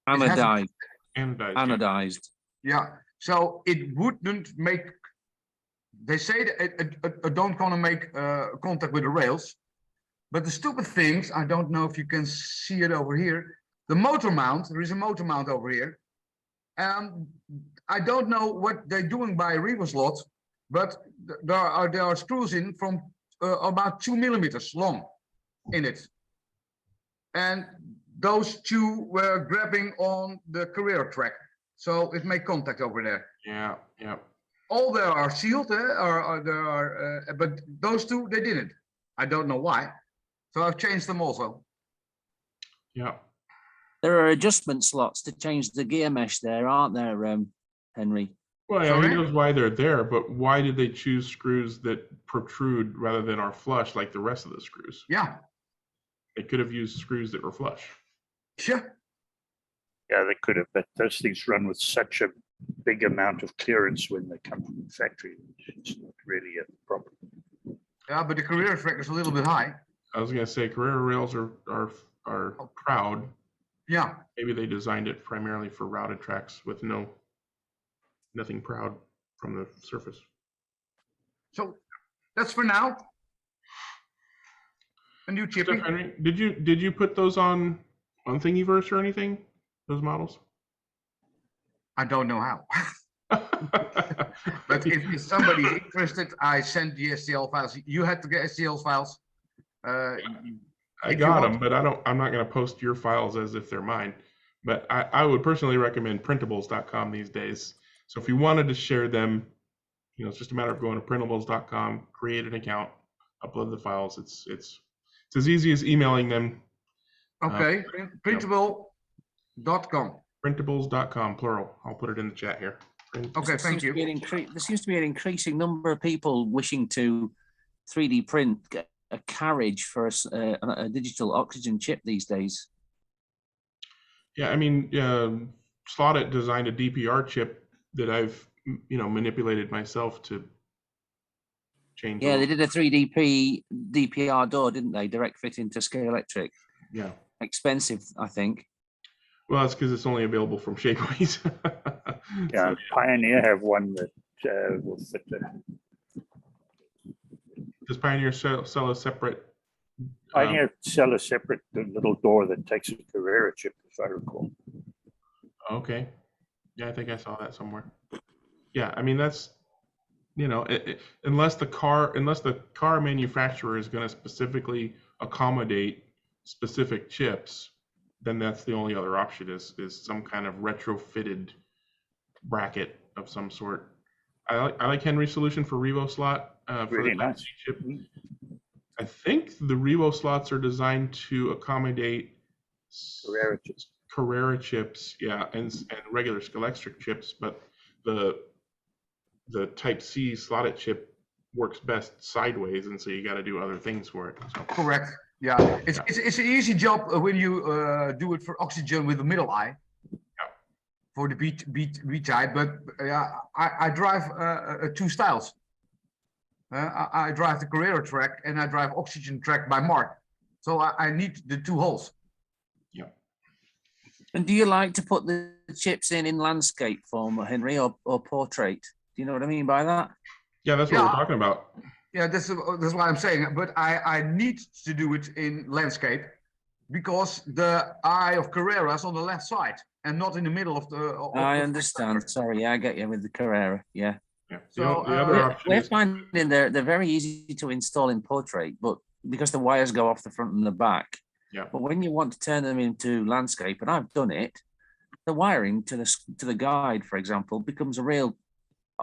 Speaker 5: Anodized.
Speaker 1: Anodized.
Speaker 10: Yeah. So it wouldn't make. They say that it don't gonna make contact with the rails. But the stupid things, I don't know if you can see it over here. The motor mount, there is a motor mount over here. I don't know what they're doing by RevoSlot, but there are screws in from about 2 millimeters long in it. And those two were grabbing on the carrier track. So it made contact over there.
Speaker 1: Yeah.
Speaker 10: All there are sealed, but those two, they didn't. I don't know why. So I've changed them also.
Speaker 1: Yeah.
Speaker 5: There are adjustment slots to change the gear mesh there, aren't there, Henry?
Speaker 1: Well, yeah, who knows why they're there, but why did they choose screws that protrude rather than are flush like the rest of the screws?
Speaker 10: Yeah.
Speaker 1: They could have used screws that were flush.
Speaker 10: Sure.
Speaker 6: Yeah, they could have, but those things run with such a big amount of clearance when they come from the factory. It's not really a problem.
Speaker 10: Yeah, but the carrier track is a little bit high.
Speaker 1: I was going to say Carrera rails are proud.
Speaker 10: Yeah.
Speaker 1: Maybe they designed it primarily for routed tracks with nothing proud from the surface.
Speaker 10: So that's for now. A new chippy.
Speaker 1: Henry, did you put those on Thingiverse or anything? Those models?
Speaker 10: I don't know how. But if somebody's interested, I sent the STL files. You had to get STL files.
Speaker 1: I got them, but I'm not going to post your files as if they're mine. But I would personally recommend printables.com these days. So if you wanted to share them, it's just a matter of going to printables.com, create an account, upload the files. It's as easy as emailing them.
Speaker 10: Okay, printable.com.
Speaker 1: Printables.com, plural. I'll put it in the chat here.
Speaker 10: Okay, thank you.
Speaker 5: There seems to be an increasing number of people wishing to 3D print a carriage for a digital oxygen chip these days.
Speaker 1: Yeah, I mean, Slotted designed a DPR chip that I've manipulated myself to change.
Speaker 5: Yeah, they did a 3D DPR door, didn't they? Direct fit into Scalextric.
Speaker 1: Yeah.
Speaker 5: Expensive, I think.
Speaker 1: Well, that's because it's only available from Shapeways.
Speaker 6: Yeah, Pioneer have one that will fit there.
Speaker 1: Does Pioneer sell a separate?
Speaker 6: Pioneer sell a separate little door that takes a Carrera chip, if I recall.
Speaker 1: Okay. Yeah, I think I saw that somewhere. Yeah, I mean that's, unless the car manufacturer is going to specifically accommodate specific chips, then that's the only other option is some kind of retrofitted bracket of some sort. I like Henry's solution for RevoSlot for
Speaker 6: really
Speaker 1: the
Speaker 6: nice
Speaker 1: chip. I think the RevoSlots are designed to accommodate Carrera chips, yeah, and regular Scalextric chips, but the Type C slotted chip works best sideways, and so you got to do other things for it. So.
Speaker 10: Correct. Yeah, it's an easy job when you do it for oxygen with the middle eye.
Speaker 1: Yeah.
Speaker 10: For the B type, but I drive two styles. I drive the Carrera track and I drive oxygen track by Mark. So I need the two holes.
Speaker 1: Yeah.
Speaker 5: And do you like to put the chips in landscape form, Henry, or portrait? Do you know what I mean by that?
Speaker 1: Yeah, that's what we're talking about.
Speaker 10: Yeah, that's what I'm saying. But I need to do it in landscape because the eye of Carrera is on the left side and not in the middle of the.
Speaker 5: I understand. Sorry, I get you with the Carrera. Yeah.
Speaker 1: Yeah.
Speaker 10: So
Speaker 1: the other option
Speaker 5: we're
Speaker 1: is
Speaker 5: finding they're very easy to install in portrait, but because the wires go off the front and the back.
Speaker 1: Yeah.
Speaker 5: But when you want to turn them into landscape, and I've done it, the wiring to the guide, for example, becomes a real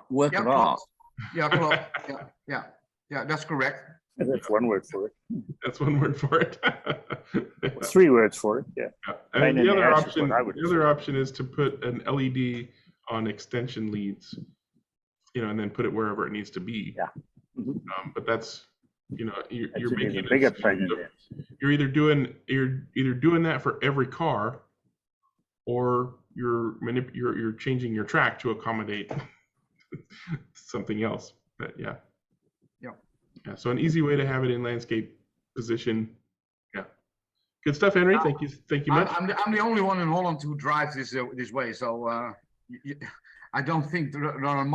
Speaker 5: work of art.
Speaker 10: Yeah, yeah, that's correct.
Speaker 6: That's one word for it.
Speaker 1: That's one word for it.
Speaker 6: 3 words for it. Yeah.
Speaker 1: And the other option is to put an LED on extension leads, and then put it wherever it needs to be.
Speaker 6: Yeah.
Speaker 1: But that's, you're making
Speaker 6: a bigger pain.
Speaker 1: You're either doing that for every car, or you're changing your track to accommodate something else. But yeah. So an easy way to have it in landscape position. Yeah. Good stuff, Henry. Thank you much.
Speaker 10: I'm the only one in Holland who drives this way. So I don't think there are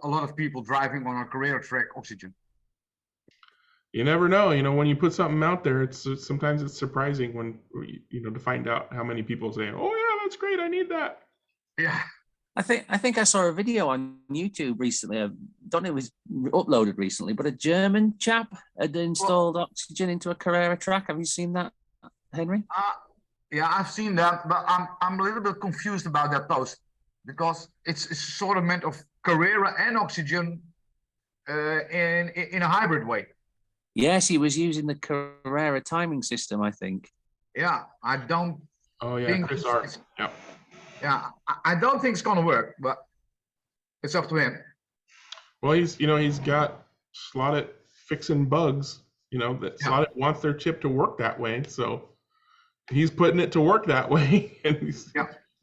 Speaker 10: a lot of people driving on a Carrera track oxygen.
Speaker 1: You never know. When you put something out there, sometimes it's surprising when to find out how many people say, "Oh yeah, that's great. I need that."
Speaker 10: Yeah.
Speaker 5: I think I saw a video on YouTube recently. I don't know if it was uploaded recently, but a German chap had installed oxygen into a Carrera track. Have you seen that, Henry?
Speaker 10: Yeah, I've seen that, but I'm a little bit confused about that post because it's sort of meant of Carrera and oxygen in a hybrid way.
Speaker 5: Yes, he was using the Carrera timing system, I think.
Speaker 10: Yeah, I don't.
Speaker 1: Oh yeah, Chris Art. Yeah.
Speaker 10: Yeah, I don't think it's gonna work, but it's up to him.
Speaker 1: Well, he's got Slotted fixing bugs. That Slotted wants their chip to work that way, so he's putting it to work that way, and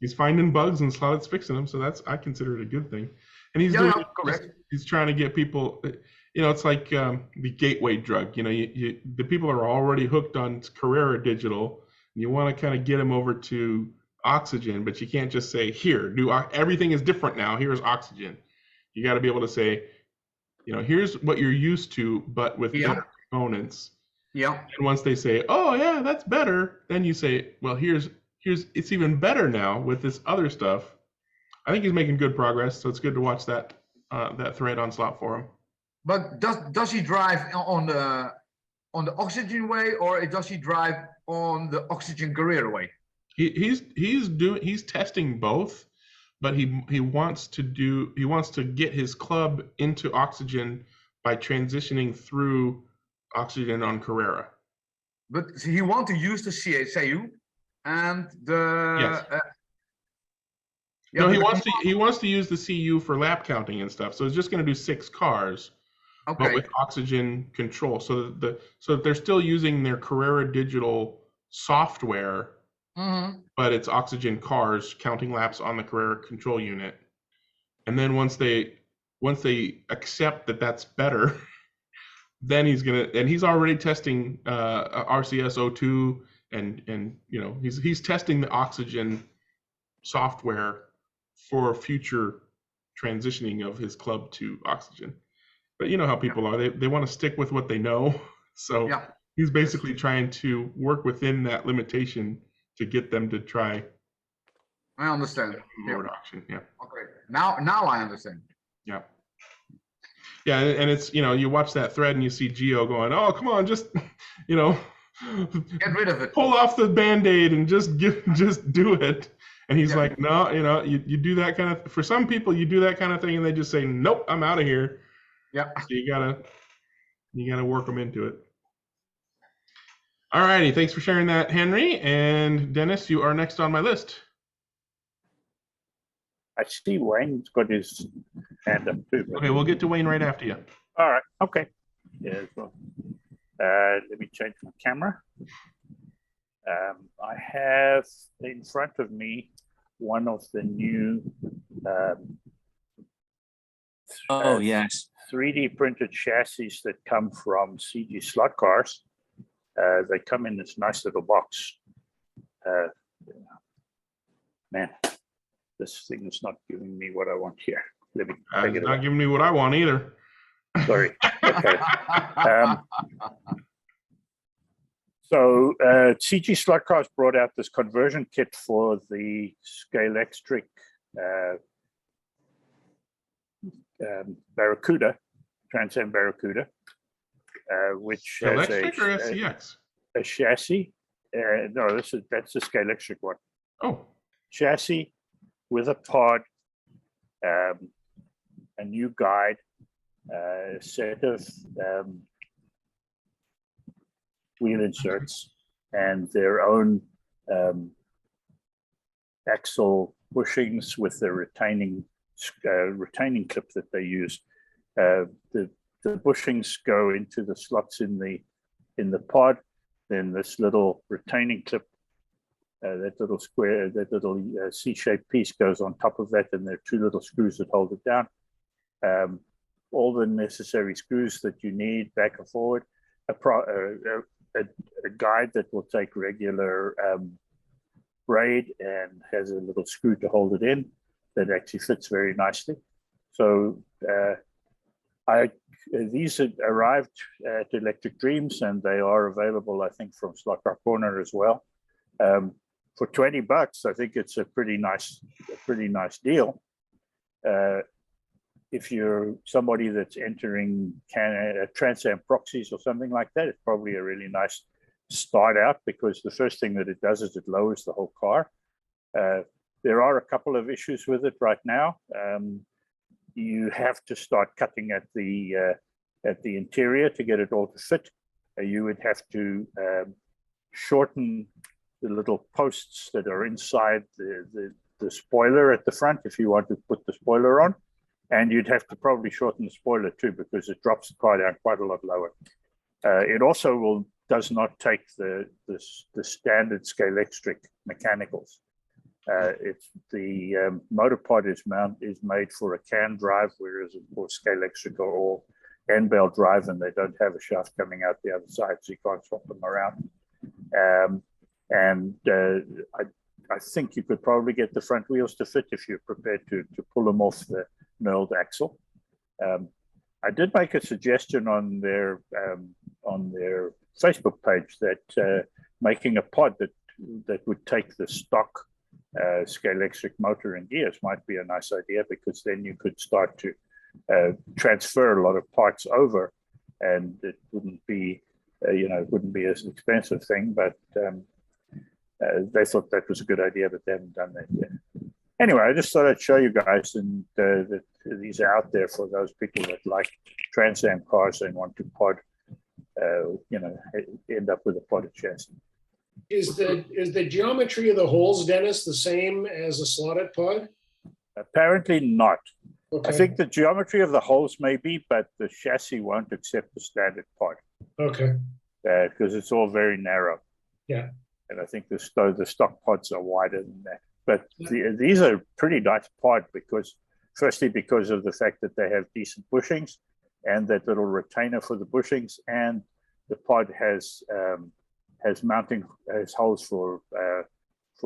Speaker 1: he's finding bugs and Slotted's fixing them. So I consider it a good thing. And he's doing correct. He's trying to get people. It's like the gateway drug. The people are already hooked on Carrera Digital. And you want to kind of get them over to oxygen, but you can't just say, here, everything is different now. Here's oxygen. You got to be able to say, here's what you're used to, but with better components.
Speaker 10: Yeah.
Speaker 1: And once they say, oh yeah, that's better, then you say, well, here's it's even better now with this other stuff. I think he's making good progress, so it's good to watch that thread on Slot Forum.
Speaker 10: But does he drive on the oxygen way, or does he drive on the oxygen Carrera way?
Speaker 1: He's testing both, but he wants to get his club into oxygen by transitioning through oxygen on Carrera.
Speaker 10: But he wants to use the CACU and the.
Speaker 1: Yes. No, he wants to use the CU for lap counting and stuff. So it's just going to do 6 cars, but with oxygen control. So they're still using their Carrera Digital software.
Speaker 10: Mm-hmm.
Speaker 1: But it's oxygen cars counting laps on the Carrera control unit. And then once they accept that that's better, then he's already testing RCS02 and he's testing the oxygen software for future transitioning of his club to oxygen. But you know how people are, they want to stick with what they know. So he's basically trying to work within that limitation to get them to try.
Speaker 10: I understand.
Speaker 1: Auction. Yeah.
Speaker 10: Okay. Now I understand.
Speaker 1: Yeah. Yeah, and it's you watch that thread and you see Geo going, oh come on, just
Speaker 10: get rid of it.
Speaker 1: Pull off the Band-Aid and just do it. And he's like, no, you do that kind of. For some people, you do that kind of thing and they just say, nope, I'm out of here.
Speaker 10: Yeah.
Speaker 1: So you gotta work them into it. All righty. Thanks for sharing that, Henry. And Dennis, you are next on my list.
Speaker 6: I see Wayne's got his hand up too.
Speaker 1: Okay, we'll get to Wayne right after you.
Speaker 6: All right. Okay. Yeah. Well, let me change my camera. I have in front of me one of the new
Speaker 5: Oh, yes.
Speaker 6: 3D printed chassis that come from CG slot cars. They come in this nice little box. Man, this thing is not giving me what I want here. Let me take
Speaker 1: It's
Speaker 6: it
Speaker 1: not
Speaker 6: away.
Speaker 1: giving me what I want either.
Speaker 6: Sorry. Okay. So CG slot cars brought out this conversion kit for the Scalextric Barracuda, Trans Am Barracuda, which has
Speaker 1: Electric or SCX?
Speaker 6: a chassis. No, that's the Scalextric one.
Speaker 1: Oh,
Speaker 6: Chassis with a pod, a new guide, a set of wheel inserts, and their own axle bushings with the retaining clip that they use. The bushings go into the slots in the pod. Then this little retaining clip, that little square, that little C-shaped piece goes on top of that, and there are two little screws that hold it down. All the necessary screws that you need back and forward. A guide that will take regular braid and has a little screw to hold it in that actually fits very nicely. So these had arrived at Electric Dreams, and they are available, I think, from Slot Car Corner as well. For $20, I think it's a pretty nice deal. If you're somebody that's entering Trans Am proxies or something like that, it's probably a really nice start out, because the first thing that it does is it lowers the whole car. There are a couple of issues with it right now. You have to start cutting at the interior to get it all to fit. You would have to shorten the little posts that are inside the spoiler at the front if you want to put the spoiler on. And you'd have to probably shorten the spoiler too, because it drops the car down quite a lot lower. It also does not take the standard Scalextric mechanicals. It's the motor pod is made for a can drive, whereas of course Scalextric are all end bell drive, and they don't have a shaft coming out the other side, so you can't swap them around. I think you could probably get the front wheels to fit if you're prepared to pull them off the knurled axle. I did make a suggestion on their Facebook page that making a pod that would take the stock Scalextric motor and gears might be a nice idea, because then you could start to transfer a lot of parts over, and it wouldn't be it wouldn't be as expensive thing, but they thought that was a good idea, but they haven't done that yet. Anyway, I just thought I'd show you guys, and that these are out there for those people that like Trans Am cars and want to pod, end up with a podded chassis.
Speaker 13: Is the geometry of the holes, Dennis, the same as a slotted pod?
Speaker 6: Apparently not.
Speaker 13: Okay.
Speaker 6: I think the geometry of the holes may be, but the chassis won't accept the standard pod.
Speaker 13: Okay.
Speaker 6: Because it's all very narrow.
Speaker 13: Yeah.
Speaker 6: And I think the stock pods are wider than that. But these are pretty nice pod, because firstly, because of the fact that they have decent bushings and that little retainer for the bushings, and the pod has holes for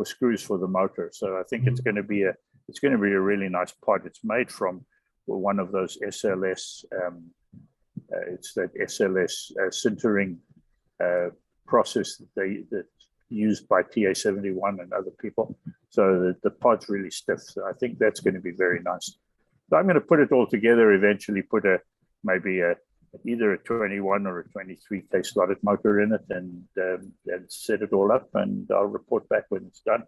Speaker 6: screws for the motor. So I think it's going to be a really nice pod. It's made from one of those SLS. It's that SLS sintering process that used by TA71 and other people. So the pod's really stiff. So I think that's going to be very nice. So I'm going to put it all together, eventually put either a 21 or a 23K slotted motor in it, and set it all up, and I'll report back when it's done.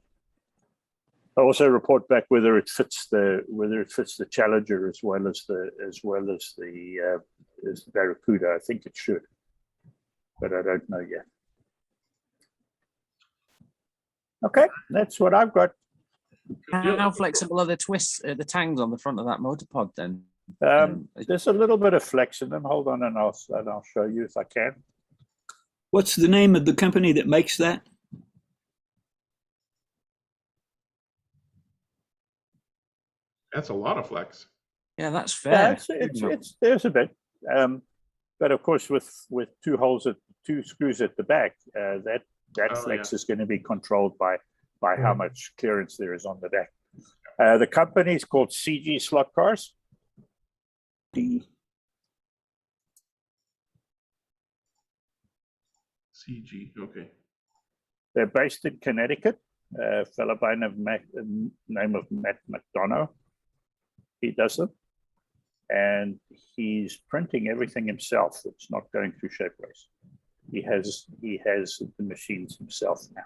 Speaker 6: I'll also report back whether it fits the Challenger as well as the Barracuda. I think it should, but I don't know yet. Okay, that's what I've got.
Speaker 5: How flexible are the twists, the tangs on the front of that motor pod then?
Speaker 6: There's a little bit of flex in them. Hold on, and I'll show you if I can.
Speaker 14: What's the name of the company that makes that?
Speaker 1: That's a lot of flex.
Speaker 5: Yeah, that's fair.
Speaker 6: Yeah, there's a bit, but of course with two screws at the back, that flex is going to be controlled by how much clearance there is on the back. The company is called CG Slot Cars.
Speaker 1: CG, okay.
Speaker 6: They're based in Connecticut. A fellow by the name of Matt McDonough. He does them, and he's printing everything himself. It's not going through Shapeways. He has the machines himself now.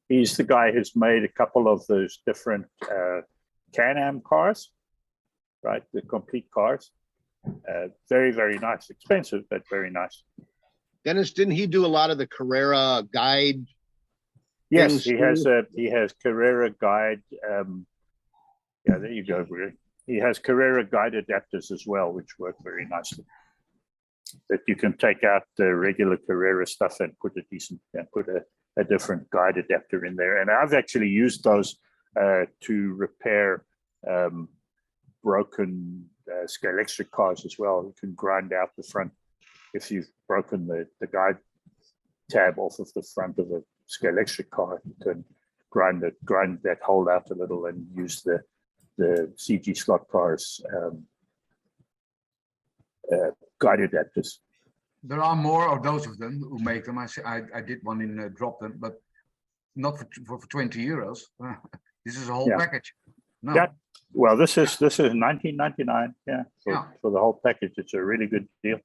Speaker 6: He's the guy who's made a couple of those different Can-Am cars, right? The complete cars. Very, very nice. Expensive, but very nice.
Speaker 7: Dennis, didn't he do a lot of the Carrera guide?
Speaker 6: Yes, he has Carrera guide. Yeah, there you go, Bruce. He has Carrera guide adapters as well, which work very nicely. That you can take out the regular Carrera stuff and put a different guide adapter in there. And I've actually used those to repair broken Scalextric cars as well. You can grind out the front if you've broken the guide tab off of the front of a Scalextric car. You can grind that hole out a little and use the CG Slot Cars guide adapters.
Speaker 10: There are more of those of them who make them. I did one in Dropton, but not for 20 euros. This is a whole package. No.
Speaker 6: Yeah. Well, this is $19.99. Yeah. For the whole package, it's a really good deal.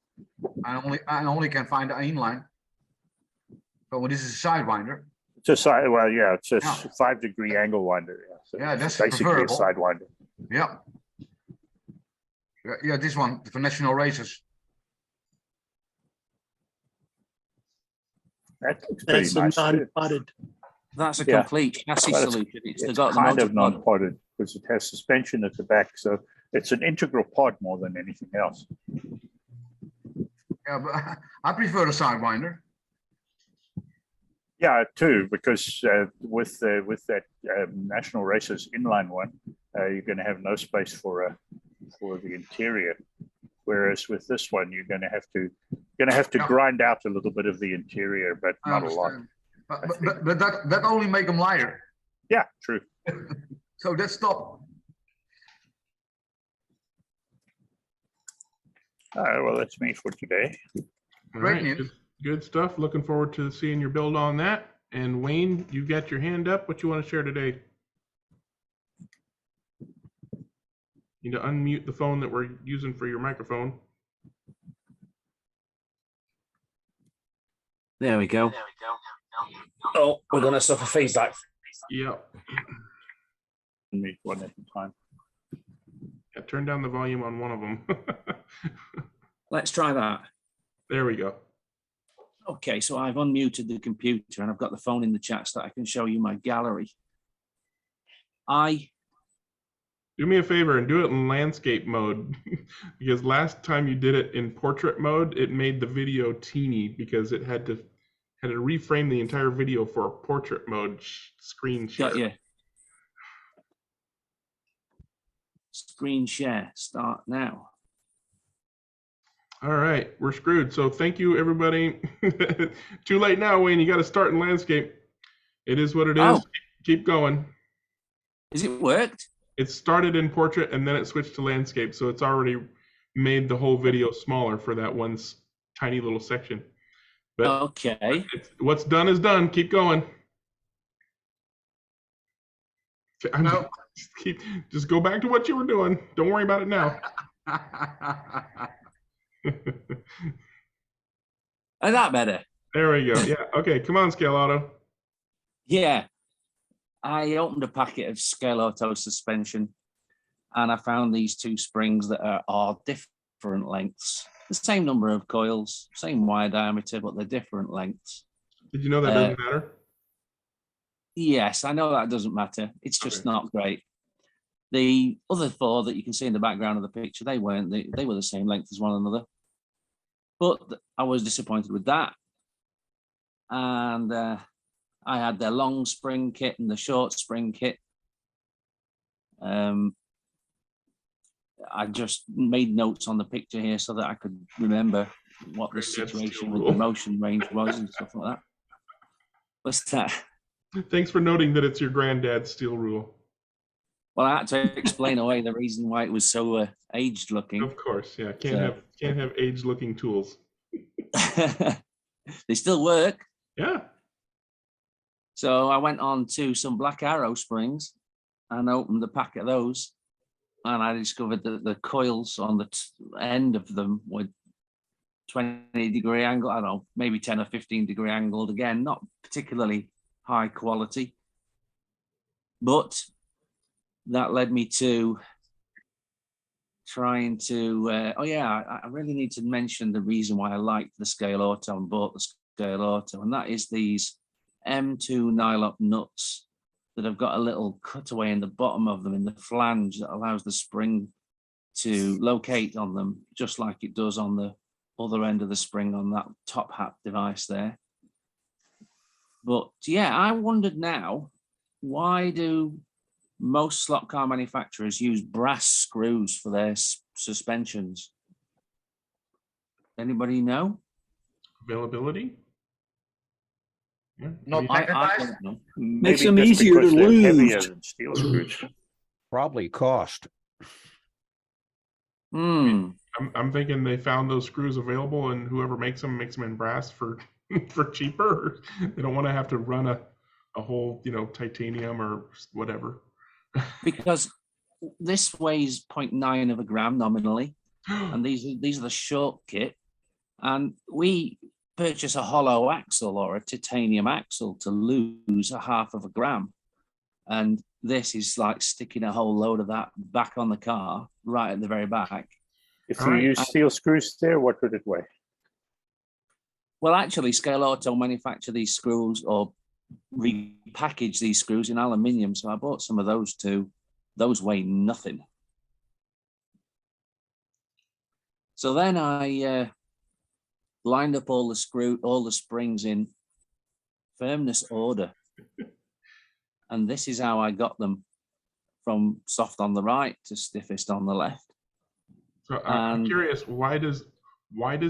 Speaker 10: I only can find the inline. So this is a sidewinder.
Speaker 6: It's a side. Well, yeah, it's a 5-degree angle winder. Yeah, so
Speaker 10: that's
Speaker 6: basically
Speaker 10: preferable.
Speaker 6: a sidewinder.
Speaker 10: Yeah. Yeah, this one for national races.
Speaker 6: That looks pretty nice.
Speaker 13: Non-potted.
Speaker 5: That's a complete chassis solution. It's got the
Speaker 6: kind
Speaker 5: motor
Speaker 6: of non-podded because it has suspension at the back, so it's an integral pod more than anything else.
Speaker 10: Yeah, but I prefer a sidewinder.
Speaker 6: Yeah, too, because with that national races inline one, you're going to have no space for the interior. Whereas with this one, you're going to have to grind out a little bit of the interior, but not a lot.
Speaker 10: But that only make them lighter.
Speaker 6: Yeah, true.
Speaker 10: So that's stop.
Speaker 6: All right, well, that's me for today.
Speaker 1: All right, good stuff. Looking forward to seeing your build on that. And Wayne, you got your hand up. What you want to share today? You need to unmute the phone that we're using for your microphone.
Speaker 5: There we go.
Speaker 11: Oh, we're going to suffer feedback.
Speaker 1: Yep.
Speaker 6: Unmute one at a time.
Speaker 1: Yeah, turn down the volume on one of them.
Speaker 5: Let's try that.
Speaker 1: There we go.
Speaker 5: Okay, so I've unmuted the computer and I've got the phone in the chat so that I can show you my gallery.
Speaker 1: Do me a favor and do it in landscape mode because last time you did it in portrait mode, it made the video teeny because it had to reframe the entire video for a portrait mode screen share.
Speaker 5: Got you. Screen share, start now.
Speaker 1: All right, we're screwed. So thank you, everybody. Too late now, Wayne. You got to start in landscape. It is what it is.
Speaker 5: Oh.
Speaker 1: Keep going.
Speaker 5: Is it worked?
Speaker 1: It started in portrait and then it switched to landscape. So it's already made the whole video smaller for that one tiny little section. But
Speaker 5: okay.
Speaker 1: What's done is done. Keep going. Just go back to what you were doing. Don't worry about it now.
Speaker 5: Is that better?
Speaker 1: There we go. Yeah. Okay. Come on, Scale Auto.
Speaker 5: Yeah. I opened a packet of Scale Auto suspension and I found these two springs that are different lengths. The same number of coils, same wire diameter, but they're different lengths.
Speaker 1: Did you know that doesn't matter?
Speaker 5: Yes, I know that doesn't matter. It's just not great. The other 4 that you can see in the background of the picture, they weren't. They were the same length as one another. But I was disappointed with that. And I had their long spring kit and the short spring kit. I just made notes on the picture here so that I could remember what the situation with the motion range was and stuff like that. What's that?
Speaker 1: Thanks for noting that it's your granddad's steel rule.
Speaker 5: Well, I had to explain away the reason why it was so aged looking.
Speaker 1: Of course, yeah. Can't have aged looking tools.
Speaker 5: They still work.
Speaker 1: Yeah.
Speaker 5: So I went on to some Black Arrow springs and opened the pack of those. And I discovered that the coils on the end of them were 20-degree angle. I don't know, maybe 10 or 15-degree angled. Again, not particularly high quality. But that led me to trying to, I really need to mention the reason why I liked the Scale Auto and bought the Scale Auto, and that is these M2 nylon nuts that have got a little cutaway in the bottom of them in the flange that allows the spring to locate on them, just like it does on the other end of the spring on that top hat device there. But yeah, I wondered now, why do most slot car manufacturers use brass screws for their suspensions? Anybody know?
Speaker 1: Availability? Yeah.
Speaker 10: Not
Speaker 5: I
Speaker 10: magnetized?
Speaker 5: don't know.
Speaker 14: Makes
Speaker 6: Maybe
Speaker 14: them
Speaker 6: just
Speaker 14: easier to
Speaker 6: because they're heavier
Speaker 14: lose.
Speaker 6: than steel screws.
Speaker 15: Probably cost.
Speaker 5: Hmm.
Speaker 1: I'm thinking they found those screws available, and whoever makes them in brass for for cheaper. They don't want to have to run a whole, titanium or whatever.
Speaker 5: Because this weighs 0.9 of a gram nominally, and these are the short kit, and we purchase a hollow axle or a titanium axle to lose a half of a gram, and this is like sticking a whole load of that back on the car right at the very back.
Speaker 6: If you use steel screws there, what would it weigh?
Speaker 5: Well, actually, Scale Auto manufacture these screws or repackage these screws in aluminium, so I bought some of those too. Those weigh nothing. So then I lined up all the springs in firmness order, and this is how I got them from soft on the right to stiffest on the left.
Speaker 1: So I'm curious, why does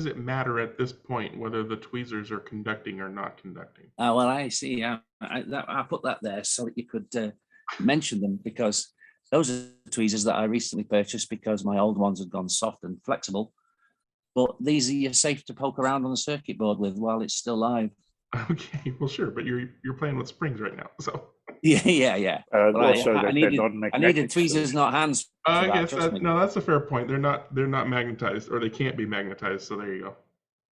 Speaker 1: it matter at this point whether the tweezers are conducting or not conducting?
Speaker 5: Well, I see. I put that there so that you could mention them, because those are tweezers that I recently purchased because my old ones had gone soft and flexible. But these are safe to poke around on the circuit board with while it's still live.
Speaker 1: Okay, well, sure, but you're playing with springs right now, so.
Speaker 5: Yeah.
Speaker 6: Also,
Speaker 5: I needed tweezers, not hands.
Speaker 1: I guess that's a fair point. They're not magnetized, or they can't be magnetized. So there you go.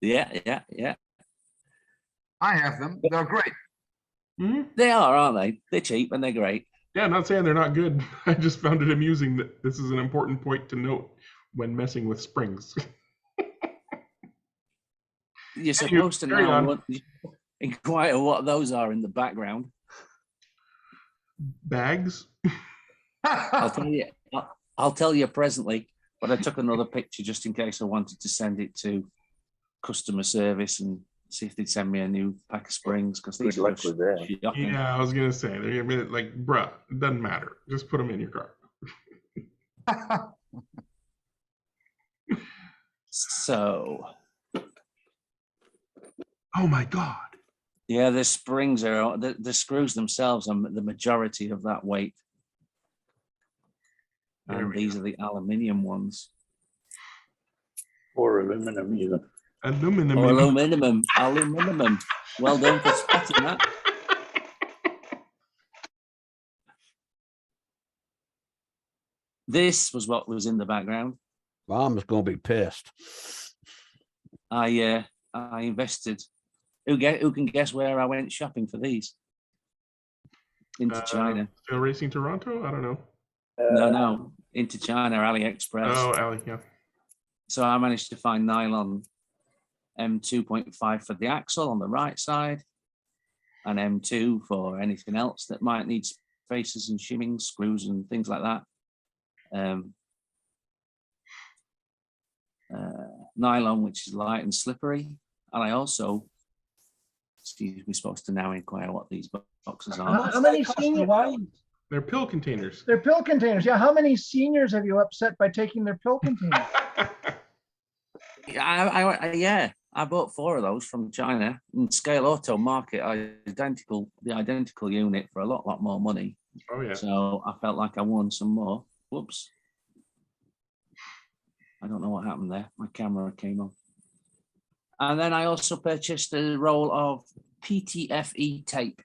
Speaker 5: Yeah.
Speaker 10: I have them. They're great.
Speaker 1: Mm-hmm.
Speaker 5: They are, aren't they? They're cheap and they're great.
Speaker 1: Yeah, I'm not saying they're not good. I just found it amusing that this is an important point to note when messing with springs.
Speaker 5: You're supposed to now inquire what those are in the background.
Speaker 1: Bags?
Speaker 5: I'll tell you presently, but I took another picture just in case I wanted to send it to customer service and see if they'd send me a new pack of springs, because these are shocking.
Speaker 1: Yeah, I was gonna say, they're gonna be like, bruh, it doesn't matter. Just put them in your car.
Speaker 5: So.
Speaker 1: Oh my God.
Speaker 5: Yeah, the springs are, the screws themselves are the majority of that weight. And these are the aluminium ones.
Speaker 6: Or aluminum even.
Speaker 1: Aluminum.
Speaker 5: Aluminum. Well done for spotting that. This was what was in the background.
Speaker 15: Mom's gonna be pissed.
Speaker 5: I invested. Who can guess where I went shopping for these? Into China.
Speaker 1: Still Racing Toronto? I don't know.
Speaker 5: No, into China, AliExpress.
Speaker 1: Oh, Ali, yeah.
Speaker 5: So I managed to find nylon M2.5 for the axle on the right side, an M2 for anything else that might need spacers and shimming screws and things like that. Nylon, which is light and slippery. And I also, we're supposed to now inquire what these boxes are.
Speaker 2: How many seniors?
Speaker 1: They're pill containers.
Speaker 2: They're pill containers. Yeah. How many seniors have you upset by taking their pill containers?
Speaker 5: Yeah, I bought 4 of those from China in Scale Auto Market. The identical unit for a lot more money.
Speaker 1: Oh yeah.
Speaker 5: So I felt like I won some more. Whoops. I don't know what happened there. My camera came on. And then I also purchased a roll of PTFE tape.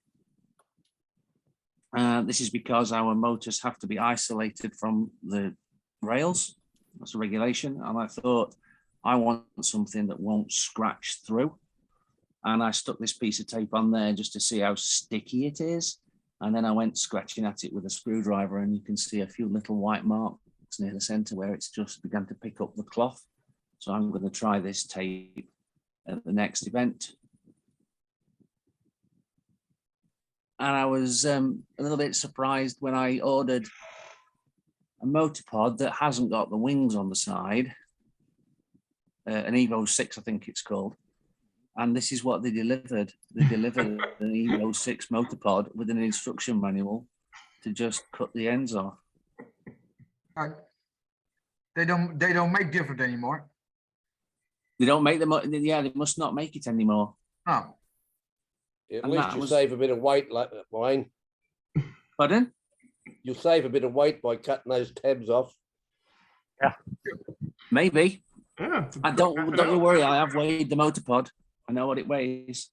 Speaker 5: This is because our motors have to be isolated from the rails. That's a regulation. And I thought, I want something that won't scratch through. And I stuck this piece of tape on there just to see how sticky it is. And then I went scratching at it with a screwdriver, and you can see a few little white marks near the center where it's just begun to pick up the cloth. So I'm going to try this tape at the next event. And I was a little bit surprised when I ordered a motor pod that hasn't got the wings on the side, an Evo 6, I think it's called. And this is what they delivered. They delivered an Evo 6 motor pod with an instruction manual to just cut the ends off.
Speaker 10: They don't make different anymore.
Speaker 5: They don't make them. Yeah, they must not make it anymore.
Speaker 10: Oh.
Speaker 16: At
Speaker 5: And
Speaker 16: least
Speaker 5: that
Speaker 16: you
Speaker 5: was-
Speaker 16: save a bit of weight, like Wayne.
Speaker 5: Pardon?
Speaker 16: You save a bit of weight by cutting those tabs off.
Speaker 5: Maybe.
Speaker 1: Yeah.
Speaker 5: I don't you worry. I have weighed the motor pod. I know what it weighs.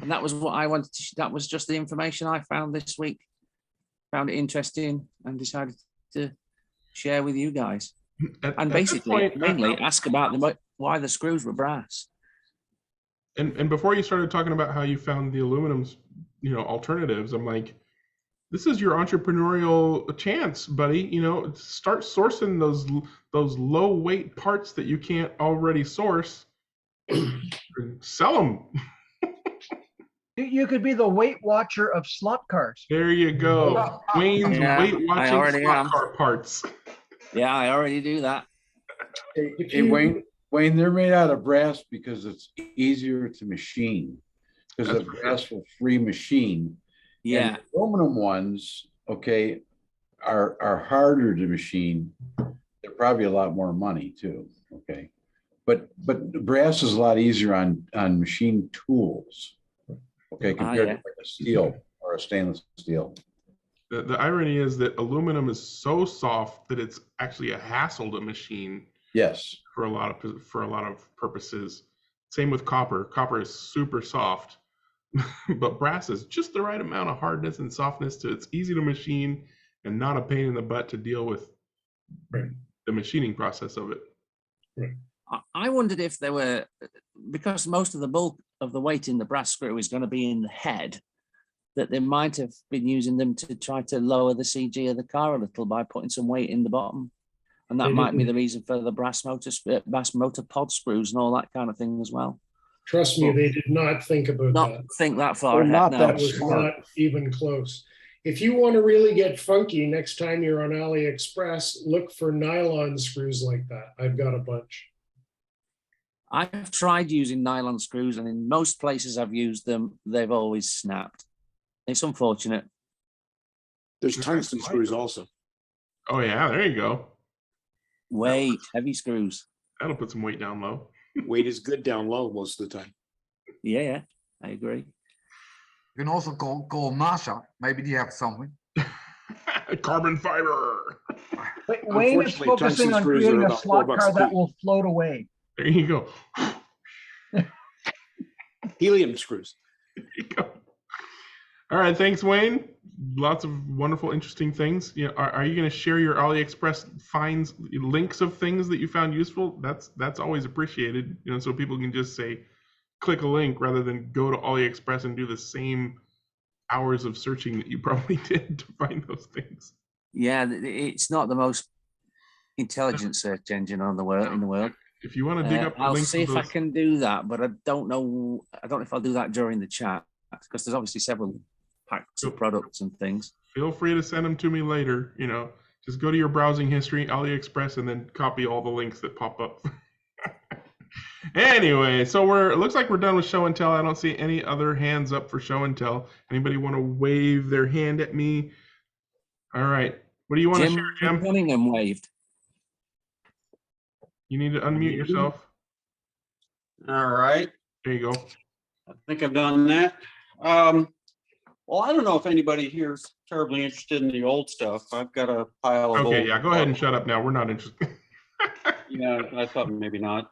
Speaker 5: And that was what I wanted to, that was just the information I found this week. Found it interesting and decided to share with you guys. And basically, mainly ask about why the screws were brass.
Speaker 1: And before you started talking about how you found the aluminum's, alternatives, I'm like, this is your entrepreneurial chance, buddy. Start sourcing those low weight parts that you can't already source. Sell them.
Speaker 2: You could be the Weight Watcher of slot cars.
Speaker 1: There you go. Wayne's weight
Speaker 5: I
Speaker 1: watching
Speaker 5: already
Speaker 1: slot
Speaker 5: am.
Speaker 1: car parts.
Speaker 5: Yeah, I already do that.
Speaker 17: Hey, Wayne, they're made out of brass because it's easier to machine. Because the brass will free machine.
Speaker 5: Yeah.
Speaker 17: And aluminum ones, okay, are harder to machine. They're probably a lot more money too. Okay. But brass is a lot easier on machine tools. Okay, compared to like a steel or a stainless steel.
Speaker 1: The irony is that aluminum is so soft that it's actually a hassle to machine.
Speaker 17: Yes.
Speaker 1: For a lot of purposes. Same with copper. Copper is super soft, but brass is just the right amount of hardness and softness to it's easy to machine and not a pain in the butt to deal with the machining process of it.
Speaker 5: I wondered if there were, because most of the bulk of the weight in the brass screw is going to be in the head, that they might have been using them to try to lower the CG of the car a little by putting some weight in the bottom. And that might be the reason for the brass motor pod screws and all that kind of thing as well.
Speaker 13: Trust me, they did not think about
Speaker 5: Not
Speaker 13: that.
Speaker 5: think that far ahead.
Speaker 8: not
Speaker 5: No.
Speaker 8: that
Speaker 13: That was not even close. If you want to really get funky next time you're on AliExpress, look for nylon screws like that. I've got a bunch.
Speaker 5: I've tried using nylon screws, and in most places I've used them, they've always snapped. It's unfortunate.
Speaker 11: There's tungsten screws also.
Speaker 1: Oh yeah, there you go.
Speaker 5: Weight, heavy screws.
Speaker 1: That'll put some weight down low.
Speaker 11: Weight is good down low most of the time.
Speaker 5: Yeah, I agree.
Speaker 10: You can also call NASA. Maybe they have something.
Speaker 1: Carbon fiber.
Speaker 2: Wayne is
Speaker 11: Unfortunately,
Speaker 2: focusing
Speaker 11: tungsten
Speaker 2: on
Speaker 11: screws
Speaker 2: creating
Speaker 11: are
Speaker 2: a
Speaker 11: about
Speaker 2: slot
Speaker 11: $4
Speaker 2: car
Speaker 11: a
Speaker 2: that
Speaker 11: piece.
Speaker 2: will float away.
Speaker 1: There you go.
Speaker 11: Helium screws.
Speaker 1: There you go. All right, thanks, Wayne. Lots of wonderful, interesting things. Are you going to share your AliExpress finds, links of things that you found useful? That's always appreciated. So people can just say, click a link rather than go to AliExpress and do the same hours of searching that you probably did to find those things.
Speaker 5: Yeah, it's not the most intelligent search engine in the world.
Speaker 1: If you want to dig up
Speaker 5: I'll
Speaker 1: links
Speaker 5: see
Speaker 1: of
Speaker 5: if I
Speaker 1: those,
Speaker 5: can do that, but I don't know if I'll do that during the chat. because there's obviously several packs of products and things.
Speaker 1: Feel free to send them to me later. Just go to your browsing history, AliExpress, and then copy all the links that pop up. Anyway, so it looks like we're done with show and tell. I don't see any other hands up for show and tell. Anybody want to wave their hand at me? All right. What do you want to share, Jim?
Speaker 5: Cunningham waved.
Speaker 1: You need to unmute yourself.
Speaker 18: All right.
Speaker 1: There you go.
Speaker 18: I think I've done that. Well, I don't know if anybody here is terribly interested in the old stuff. I've got a pile of
Speaker 1: Okay,
Speaker 18: old
Speaker 1: yeah, go ahead and shut up now. We're not interested.
Speaker 18: Yeah, I thought maybe not.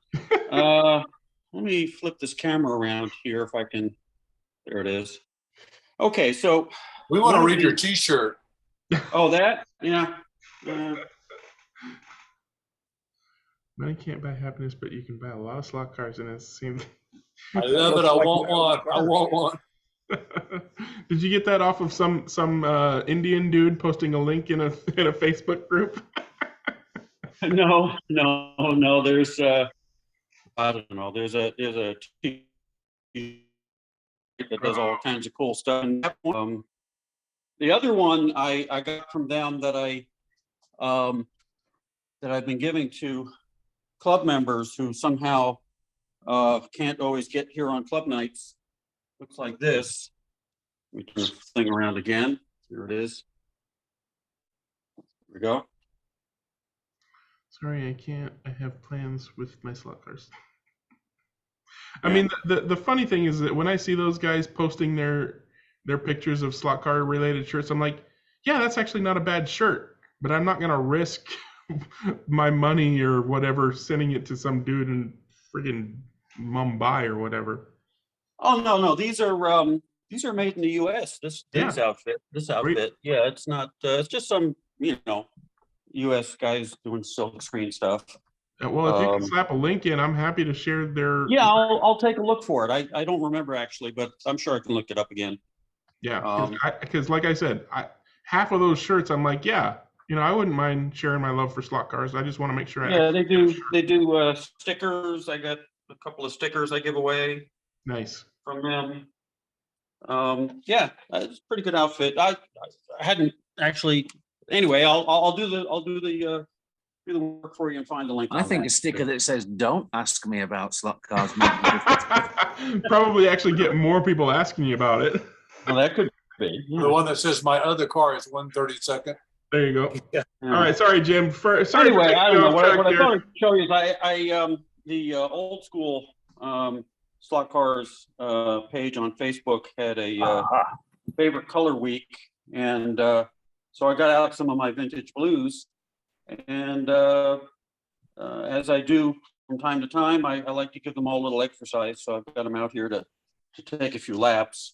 Speaker 18: Let me flip this camera around here if I can. There it is. Okay, so
Speaker 3: we want to read your T-shirt.
Speaker 18: Oh, that? Yeah.
Speaker 1: Money can't buy happiness, but you can buy a lot of slot cars, and it seems.
Speaker 3: I love it. I want one. I want one.
Speaker 1: Did you get that off of some Indian dude posting a link in a Facebook group?
Speaker 18: No. There's I don't know. There's a that does all kinds of cool stuff. The other one I got from them that I've been giving to club members who somehow can't always get here on club nights. Looks like this. Let me turn the thing around again. Here it is. There we go.
Speaker 1: Sorry, I can't. I have plans with my slot cars. I mean, the funny thing is that when I see those guys posting their pictures of slot car related shirts, I'm like, yeah, that's actually not a bad shirt, but I'm not going to risk my money or whatever sending it to some dude in friggin' Mumbai or whatever.
Speaker 18: Oh no, these are made in the U.S. This outfit, yeah, it's not. It's just some U.S. guys doing silk screen stuff.
Speaker 1: Well, if you can slap a link in, I'm happy to share their.
Speaker 18: Yeah, I'll take a look for it. I don't remember actually, but I'm sure I can look it up again.
Speaker 1: Yeah, because like I said, half of those shirts, I'm like, yeah, I wouldn't mind sharing my love for slot cars. I just want to make sure.
Speaker 18: They do stickers. I got a couple of stickers I give away.
Speaker 1: Nice.
Speaker 18: From them. Yeah, it's a pretty good outfit. I hadn't actually. Anyway, I'll do the work for you and find the link.
Speaker 5: I think a sticker that says "Don't ask me about slot cars."
Speaker 1: Probably actually get more people asking you about it.
Speaker 18: Well, that could be.
Speaker 3: The one that says my other car is 132nd.
Speaker 1: There you go.
Speaker 3: Yeah.
Speaker 1: All right, sorry, Jim.
Speaker 18: Anyway, I don't know what I thought I'd show you is the old school slot cars page on Facebook had a favorite color week, and so I got out some of my vintage blues, and as I do from time to time, I like to give them all a little exercise, so I've got them out here to take a few laps.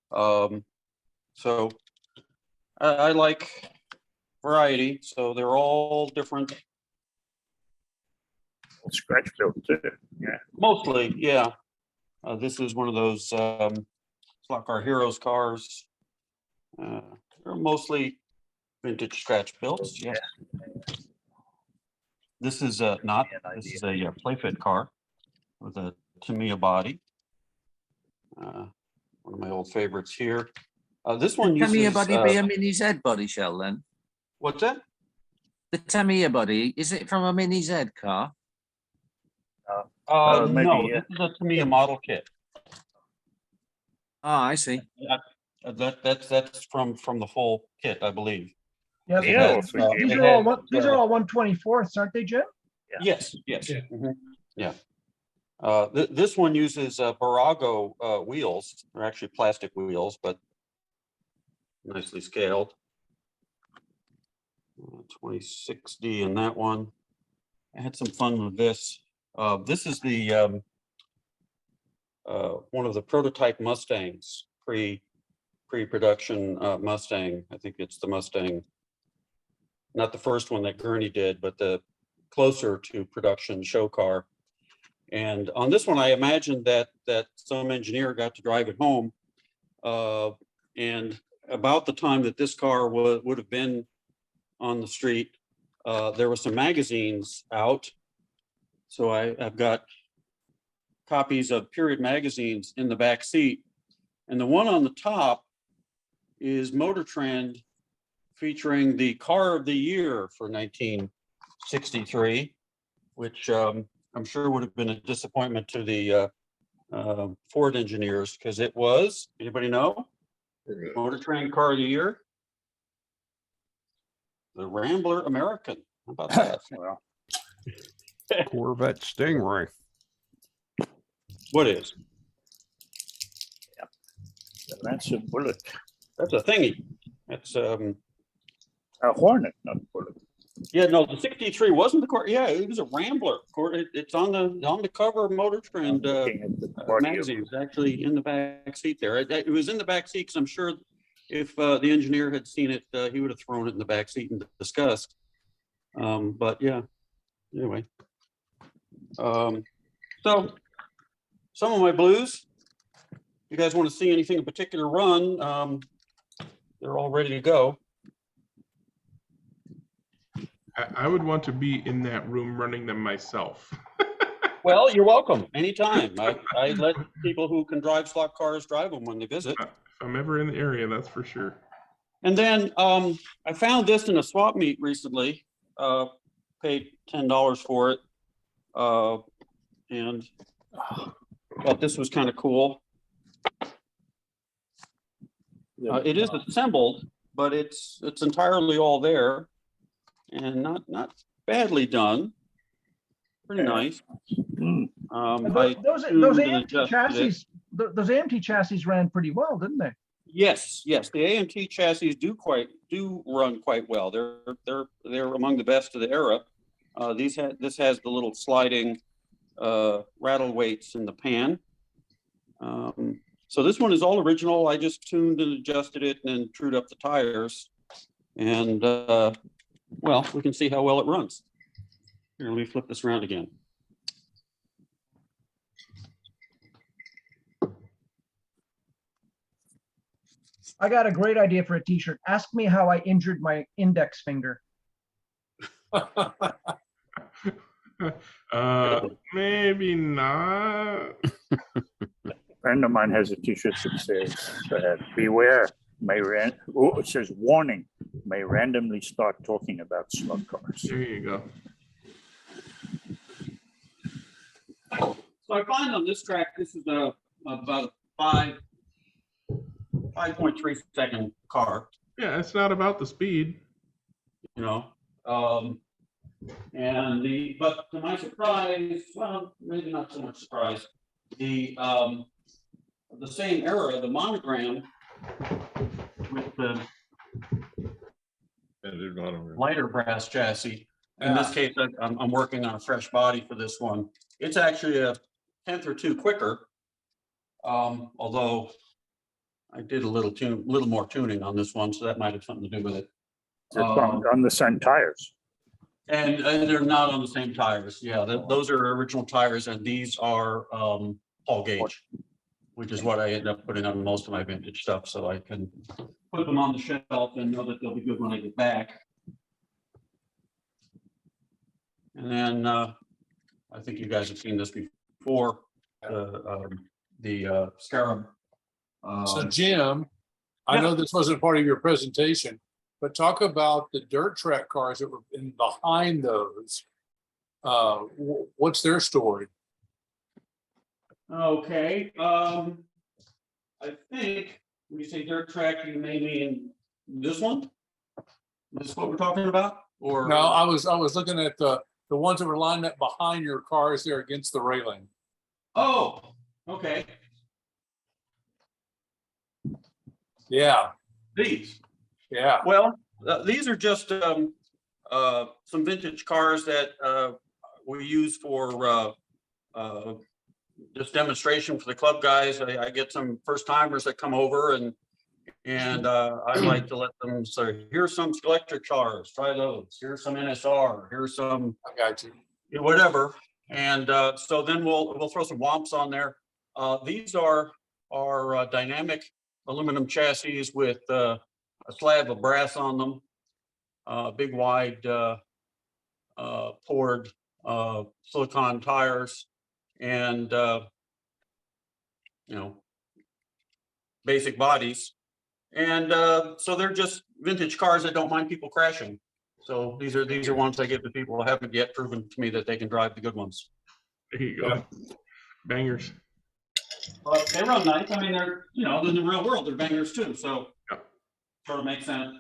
Speaker 18: So I like variety, so they're all different.
Speaker 6: Scratch built too, yeah.
Speaker 18: Mostly, yeah. This is one of those Slot Car Heroes cars. They're mostly vintage scratch builds. Yes. This is not. This is a playfit car with a Tamiya body. One of my old favorites here. This one uses.
Speaker 5: Tamiya body be a Mini Z body shell then?
Speaker 18: What's that?
Speaker 5: The Tamiya body, is it from a Mini Z car?
Speaker 6: Maybe,
Speaker 18: no,
Speaker 6: yeah.
Speaker 18: this is a Tamiya model kit.
Speaker 5: Ah, I see.
Speaker 18: That's from the full kit, I believe.
Speaker 2: Yeah, these are all 1/24ths, aren't they, Jim?
Speaker 18: Yeah. Yes. Mhm. Yeah. This one uses Barracuda wheels. They're actually plastic wheels, but nicely scaled. 2060 in that one. I had some fun with this. This is the one of the prototype Mustangs, pre-production Mustang. I think it's the Mustang, not the first one that Gurney did, but the closer to production show car. And on this one, I imagined that some engineer got to drive it home, and about the time that this car would have been on the street, there were some magazines out. So I've got copies of period magazines in the back seat, And the one on the top is Motor Trend, featuring the car of the year for 1963, which I'm sure would have been a disappointment to the Ford engineers, because it was, anybody know? Motor Trend car of the year? The Rambler American. How about that?
Speaker 6: Well,
Speaker 19: Corvette Stingray.
Speaker 18: What is?
Speaker 6: That's a bullet.
Speaker 18: That's a thingy. That's
Speaker 6: a Hornet, not a bullet.
Speaker 18: Yeah, no, the 63 wasn't the car. Yeah, it was a Rambler. It's on the cover of Motor Trend magazine. It's actually in the back seat there. It was in the back seat because I'm sure if the engineer had seen it, he would have thrown it in the back seat and discussed. But yeah, anyway. So some of my blues. You guys want to see anything in particular run? They're all ready to go.
Speaker 1: I would want to be in that room running them myself.
Speaker 18: Well, you're welcome anytime. I let people who can drive slot cars drive them when they visit.
Speaker 1: If I'm ever in the area, that's for sure.
Speaker 18: And then I found this in a swap meet recently. Paid $10 for it, and thought this was kind of cool. It is assembled, but it's entirely all there, and not badly done. Pretty nice.
Speaker 2: Those AMT chassis, those AMT chassis ran pretty well, didn't they?
Speaker 18: Yes, the AMT chassis do run quite well. They're among the best of the era. This has the little sliding rattle weights in the pan. So this one is all original. I just tuned and adjusted it and then trued up the tires, and well, we can see how well it runs. Here, let me flip this around again.
Speaker 2: I got a great idea for a t-shirt. Ask me how I injured my index finger.
Speaker 1: Maybe not.
Speaker 6: A friend of mine has a t-shirt that says, beware, it says warning, may randomly start talking about slot cars.
Speaker 1: There you go.
Speaker 18: So I find on this track, this is about a 5.3 second car.
Speaker 1: Yeah, it's not about the speed.
Speaker 18: You know, but to my surprise, well, maybe not so much surprise, the same era, the monogram with the lighter brass chassis. In this case, I'm working on a fresh body for this one. It's actually a 10th or 2 quicker, although I did a little more tuning on this one, so that might have something to do with it.
Speaker 6: It's on the same tires.
Speaker 18: And they're not on the same tires. Yeah, those are original tires, and these are Paul gauge, which is what I end up putting on most of my vintage stuff, so I can put them on the shelf and know that they'll be good when I get back. And then I think you guys have seen this before, the Scarab.
Speaker 3: So Jim, I know this wasn't part of your presentation, but talk about the dirt track cars that were in behind those. What's their story?
Speaker 18: Okay. I think when you say dirt track, you may mean this one? This is what we're talking about? Or
Speaker 3: No, I was looking at the ones that were lined up behind your cars there against the railing.
Speaker 18: Oh, okay.
Speaker 3: Yeah.
Speaker 18: These.
Speaker 3: Yeah.
Speaker 18: Well, these are just some vintage cars that we use for just demonstration for the club guys. I get some first timers that come over, and I like to let them say, here's some Scalextric cars, try those. Here's some NSR. Here's some.
Speaker 3: I got you.
Speaker 18: Whatever. And so then we'll throw some womps on there. These are dynamic aluminum chassis with a slab of brass on them, big wide poured silicon tires, and basic bodies. And so they're just vintage cars that don't mind people crashing. So these are ones I give to people who haven't yet proven to me that they can drive the good ones.
Speaker 1: There you go. Bangers.
Speaker 18: But they run nice. I mean, they're, you know, in the real world, they're bangers too. So sort of makes sense.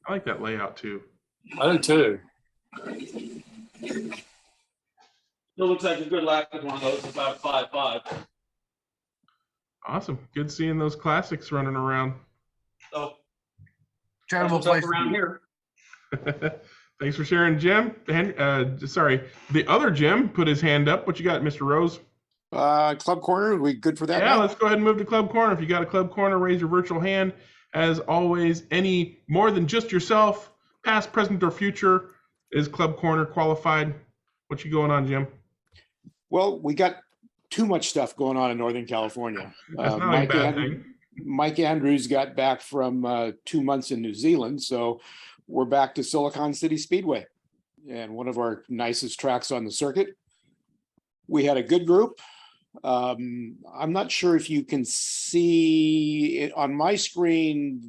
Speaker 1: I like that layout too.
Speaker 3: I do too.
Speaker 18: Still looks like a good lap with one of those, about 5.5.
Speaker 1: Awesome. Good seeing those classics running around.
Speaker 18: So
Speaker 10: charitable
Speaker 18: that's what's
Speaker 10: place
Speaker 18: up around here.
Speaker 1: Thanks for sharing, Jim. Sorry, the other Jim put his hand up. What you got, Mr. Rose?
Speaker 11: Club corner, we good for that?
Speaker 1: Yeah,
Speaker 11: now?
Speaker 1: let's go ahead and move to club corner. If you got a club corner, raise your virtual hand. As always, any more than just yourself, past, present, or future, is club corner qualified. What you going on, Jim?
Speaker 11: Well, we got too much stuff going on in Northern California.
Speaker 1: That's not a bad thing.
Speaker 11: Mike Andrews got back from 2 months in New Zealand, so we're back to Silicon City Speedway, and one of our nicest tracks on the circuit. We had a good group. I'm not sure if you can see it on my screen.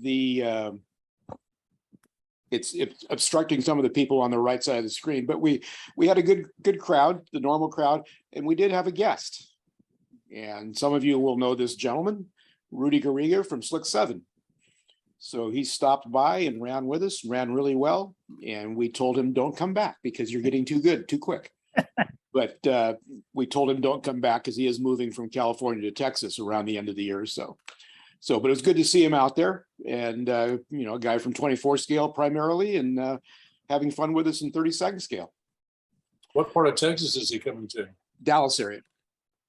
Speaker 11: It's obstructing some of the people on the right side of the screen, but we had a good crowd, the normal crowd, and we did have a guest. And some of you will know this gentleman, Rudy Garriga from Slick 7. So he stopped by and ran with us, ran really well, and we told him don't come back because you're getting too good too quick. But we told him don't come back because he is moving from California to Texas around the end of the year or so. But it was good to see him out there, and you know, a guy from 24 scale primarily, and having fun with us in 32nd scale.
Speaker 3: What part of Texas is he coming to?
Speaker 11: Dallas area.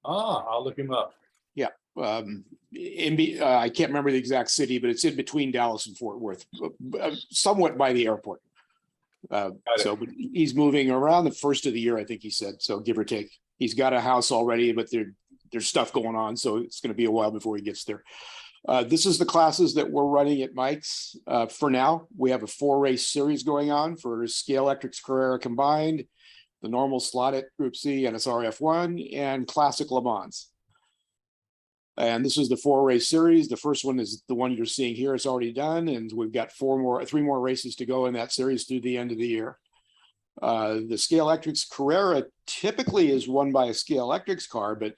Speaker 3: Ah, I'll look him up.
Speaker 11: Yeah. I can't remember the exact city, but it's in between Dallas and Fort Worth, somewhat by the airport. But he's moving around the first of the year, I think he said, so give or take. He's got a house already, but there's stuff going on, so it's going to be a while before he gets there. This is the classes that we're running at Mike's for now. We have a 4-race series going on for Scalextric Carrera combined, the normal slot at Group C, NSR F1, and Classic Le Mans. And this is the 4-race series. The first one is the one you're seeing here. It's already done, and we've got 3 more races to go in that series through the end of the year. The Scalextric Carrera typically is won by a Scalextric car, but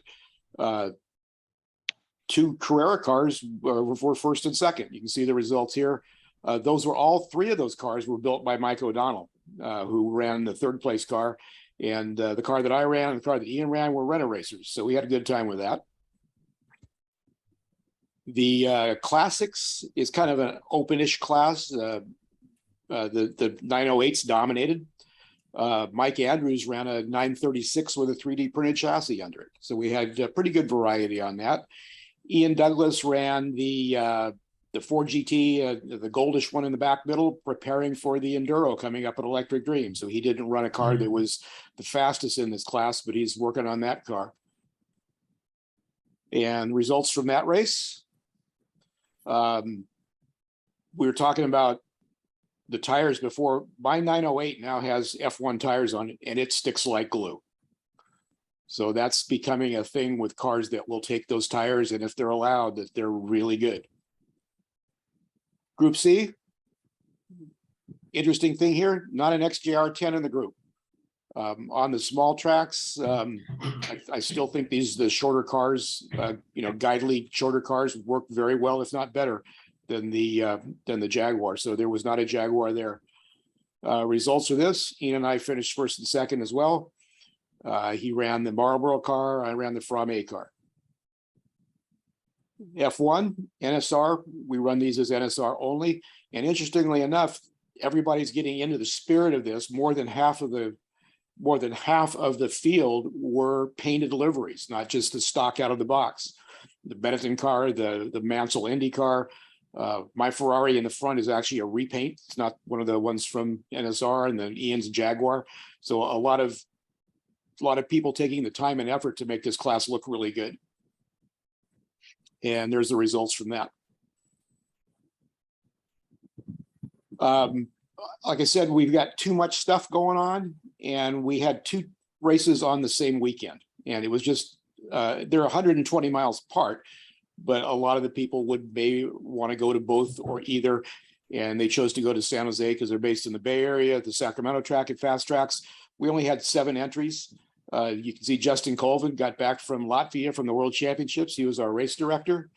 Speaker 11: 2 Carrera cars were first and second. You can see the results here. Those were all 3 of those cars were built by Mike O'Donnell, who ran the 3rd place car, and the car that I ran and the car that Ian ran were Renault racers. So we had a good time with that. The classics is kind of an open-ish class. The 908s dominated. Mike Andrews ran a 936 with a 3D printed chassis under it. So we had a pretty good variety on that. Ian Douglas ran the 4GT, the goldish one in the back middle, preparing for the Enduro coming up at Electric Dream. So he didn't run a car that was the fastest in this class, but he's working on that car. And results from that race. We were talking about the tires before. My 908 now has F1 tires on it, and it sticks like glue. So that's becoming a thing with cars that will take those tires, and if they're allowed, that they're really good. Group C, interesting thing here, not an XJR10 in the group. On the small tracks, I still think the shorter cars, you know, guide lead shorter cars work very well, if not better, than the Jaguar. So there was not a Jaguar there. Results are this: Ian and I finished first and second as well. He ran the Marlboro car. I ran the Frame car. F1, NSR. We run these as NSR only. And interestingly enough, everybody's getting into the spirit of this. More than half of the field were painted liveries, not just the stock out of the box. The Benetton car, the Mansell Indy car, my Ferrari in the front is actually a repaint. It's not one of the ones from NSR, and then Ian's Jaguar. So a lot of people taking the time and effort to make this class look really good. And there's the results from that. Like I said, we've got too much stuff going on, and we had 2 races on the same weekend, and it was just they're 120 miles apart, but a lot of the people would maybe want to go to both or either, and they chose to go to San Jose because they're based in the Bay Area, the Sacramento track at Fast Tracks. We only had 7 entries. You can see Justin Colvin got back from Latvia from the World Championships. He was our race director,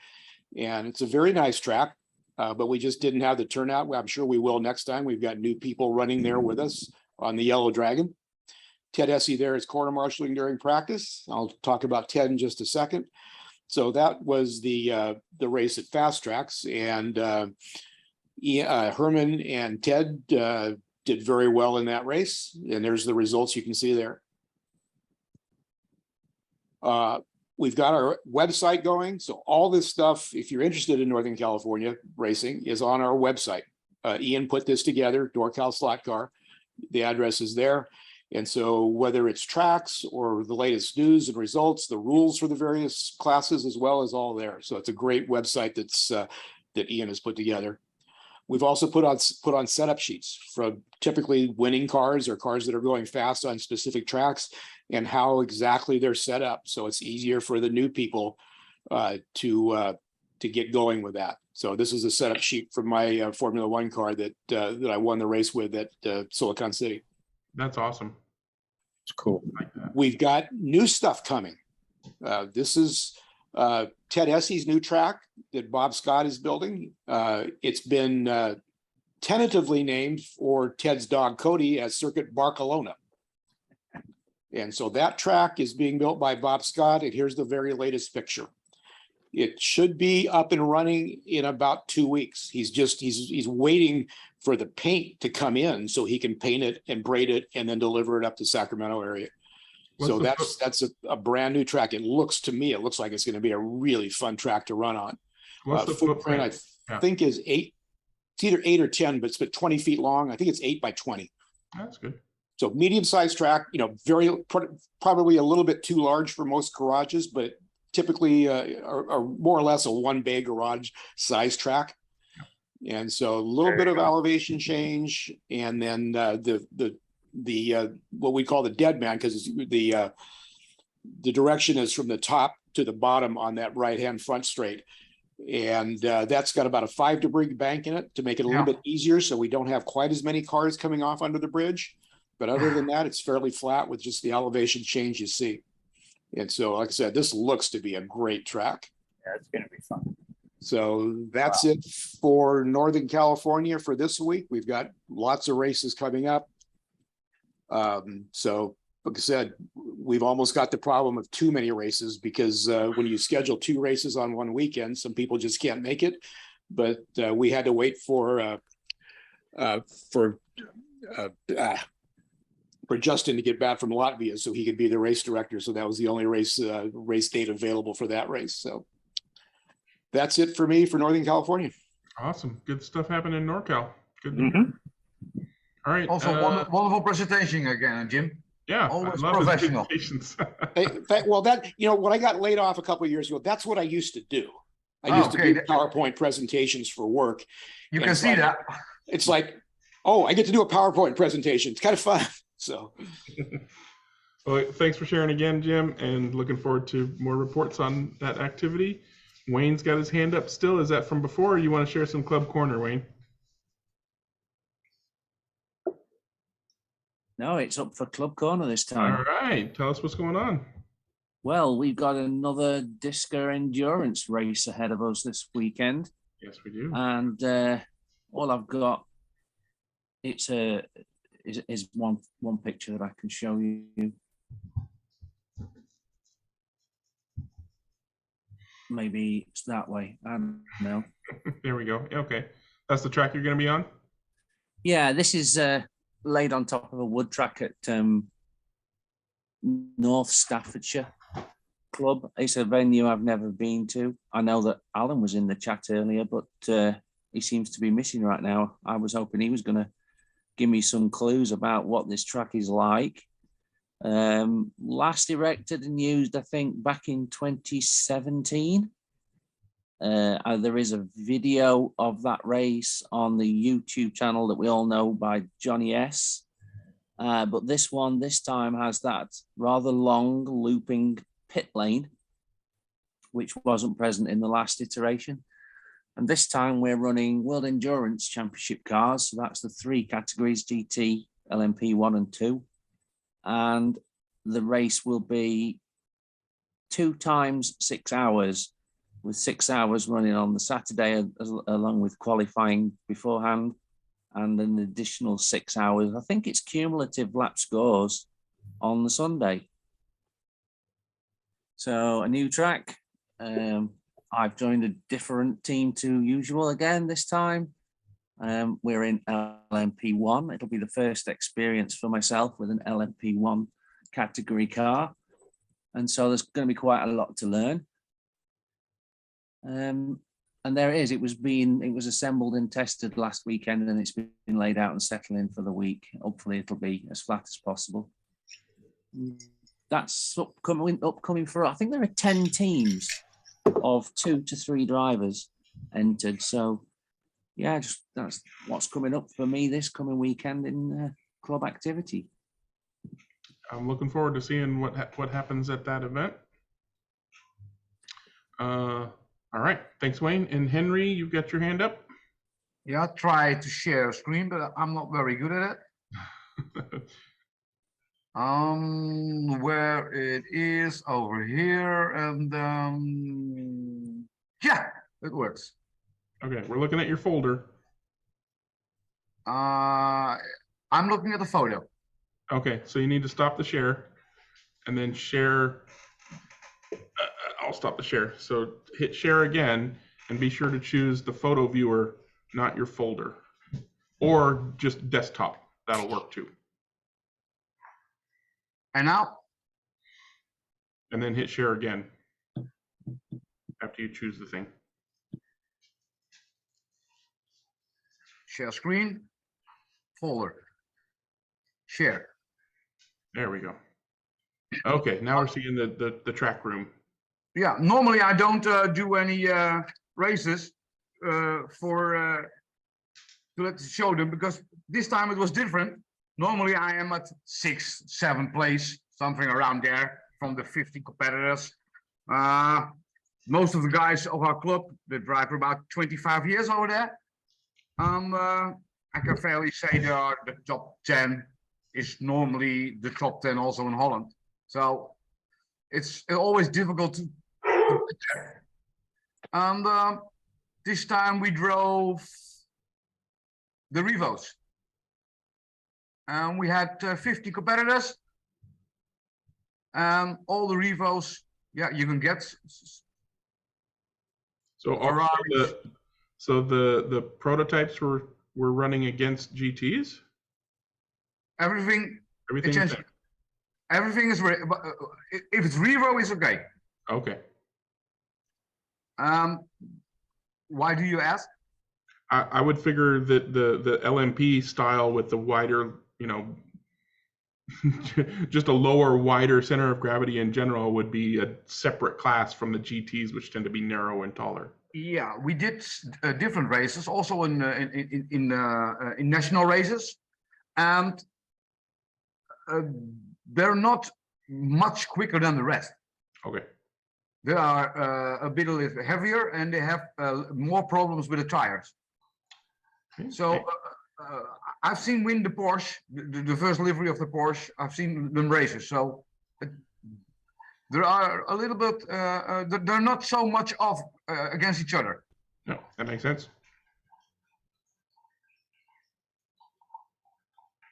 Speaker 11: and it's a very nice track. But we just didn't have the turnout. Well, I'm sure we will next time. We've got new people running there with us on the Yellow Dragon. Ted Essie there is quarter marshaling during practice. I'll talk about Ted in just a second. So that was the race at Fast Tracks, and Herman and Ted did very well in that race. And there's the results you can see there. We've got our website going. So all this stuff, if you're interested in Northern California racing, is on our website. Ian put this together, NorCal Slot Car. The address is there. And so whether it's tracks or the latest news and results, the rules for the various classes, as well as all there. So it's a great website that's that Ian has put together. We've also put on setup sheets from typically winning cars or cars that are going fast on specific tracks, and how exactly they're set up. So it's easier for the new people to get going with that. So this is a setup sheet from my Formula One car that I won the race with at Silicon City.
Speaker 1: That's awesome.
Speaker 11: It's cool. We've got new stuff coming. This is Ted Essie's new track that Bob Scott is building. It's been tentatively named for Ted's dog Cody as Circuit Barcelona. And so that track is being built by Bob Scott, and here's the very latest picture. It should be up and running in about 2 weeks. He's waiting for the paint to come in so he can paint it and braid it and then deliver it up to Sacramento area. So that's a brand new track. It looks like it's going to be a really fun track to run on.
Speaker 1: What's the footprint?
Speaker 11: I think is 8. It's either 8 or 10, but it's 20 feet long. I think it's 8 by 20.
Speaker 1: That's good.
Speaker 11: So medium-sized track, probably a little bit too large for most garages, but typically are more or less a 1-bay garage size track. And so a little bit of elevation change, and then the what we call the dead man, because the direction is from the top to the bottom on that right-hand front straight. And that's got about a 5-degree bank in it to make it a little bit easier, so we don't have quite as many cars coming off under the bridge. But other than that, it's fairly flat with just the elevation change you see. And so, like I said, this looks to be a great track.
Speaker 6: Yeah, it's going to be fun.
Speaker 11: So that's it for Northern California for this week. We've got lots of races coming up. So, like I said, we've almost got the problem of too many races, because when you schedule 2 races on one weekend, some people just can't make it. But we had to wait for Justin to get back from Latvia so he could be the race director. So that was the only race date available for that race. So that's it for me for Northern California.
Speaker 1: Awesome. Good stuff happening in NorCal. Good. All right.
Speaker 10: Also, wonderful presentation again, Jim.
Speaker 1: Yeah,
Speaker 10: always
Speaker 1: I love his
Speaker 10: professional.
Speaker 1: presentations.
Speaker 11: Well, when I got laid off a couple of years ago, that's what I used to do. I used to do PowerPoint presentations for work.
Speaker 10: You can see that.
Speaker 11: It's like, oh, I get to do a PowerPoint presentation. It's kind of fun. So,
Speaker 1: well, thanks for sharing again, Jim, and looking forward to more reports on that activity. Wayne's got his hand up still. Is that from before, or you want to share some Club Corner, Wayne?
Speaker 5: No, it's up for Club Corner this time.
Speaker 1: All right. Tell us what's going on.
Speaker 5: Well, we've got another Disca endurance race ahead of us this weekend.
Speaker 1: Yes, we do.
Speaker 5: And all I've got is one picture that I can show you. Maybe it's that way. I don't know.
Speaker 1: There we go. Okay. That's the track you're going to be on?
Speaker 5: Yeah, this is laid on top of a wood track at North Staffordshire Club. It's a venue I've never been to. I know that Alan was in the chat earlier, but he seems to be missing right now. I was hoping he was going to give me some clues about what this track is like. Last erected and used, I think, back in 2017. There is a video of that race on the YouTube channel that we all know by Johnny S. But this one, this time, has that rather long looping pit lane, which wasn't present in the last iteration. And this time we're running World Endurance Championship cars. So that's the 3 categories, GT, LMP 1 and 2. And the race will be 2 times 6 hours, with 6 hours running on the Saturday along with qualifying beforehand, and an additional 6 hours. I think it's cumulative lap scores on the Sunday. So a new track. I've joined a different team to usual again this time. We're in LMP1. It'll be the first experience for myself with an LMP1 category car. And so there's going to be quite a lot to learn. And there it is. It was assembled and tested last weekend, and it's been laid out and settling for the week. Hopefully it'll be as flat as possible. That's upcoming for, I think there are 10 teams of 2 to 3 drivers entered. So yeah, that's what's coming up for me this coming weekend in club activity.
Speaker 1: I'm looking forward to seeing what happens at that event. All right, thanks, Wayne. And Henry, you've got your hand up.
Speaker 10: Yeah, I try to share a screen, but I'm not very good at it. Where it is over here, and yeah, it works.
Speaker 1: Okay, we're looking at your folder.
Speaker 10: I'm looking at the photo.
Speaker 1: Okay, so you need to stop the share and then share. I'll stop the share. So hit share again and be sure to choose the photo viewer, not your folder, or just desktop. That'll work too.
Speaker 10: And now?
Speaker 1: And then hit share again after you choose the thing.
Speaker 10: Share screen, folder, share.
Speaker 1: There we go. Okay, now we're seeing the track room.
Speaker 10: Yeah, normally I don't do any races to show them, because this time it was different. Normally I am at 6th, 7th place, something around there from the 50 competitors. Most of the guys of our club, they drive for about 25 years over there. I can fairly say they are the top 10 is normally the top 10 also in Holland. So it's always difficult to get there. And this time we drove the Revos. And we had 50 competitors. And all the Revos, yeah, you can get.
Speaker 1: So the prototypes were running against GTs?
Speaker 10: Everything is if it's Revo, it's okay.
Speaker 1: Okay.
Speaker 10: Why do you ask?
Speaker 1: I would figure that the LMP style with the wider, just a lower, wider center of gravity in general would be a separate class from the GTs, which tend to be narrow and taller.
Speaker 10: Yeah, we did different races, also in national races, and they're not much quicker than the rest.
Speaker 1: Okay.
Speaker 10: They are a bit heavier, and they have more problems with the tires. Okay. So I've seen win the Porsche, the first livery of the Porsche. I've seen them races. So there are a little bit. They're not so much off against each other.
Speaker 1: No, that makes sense.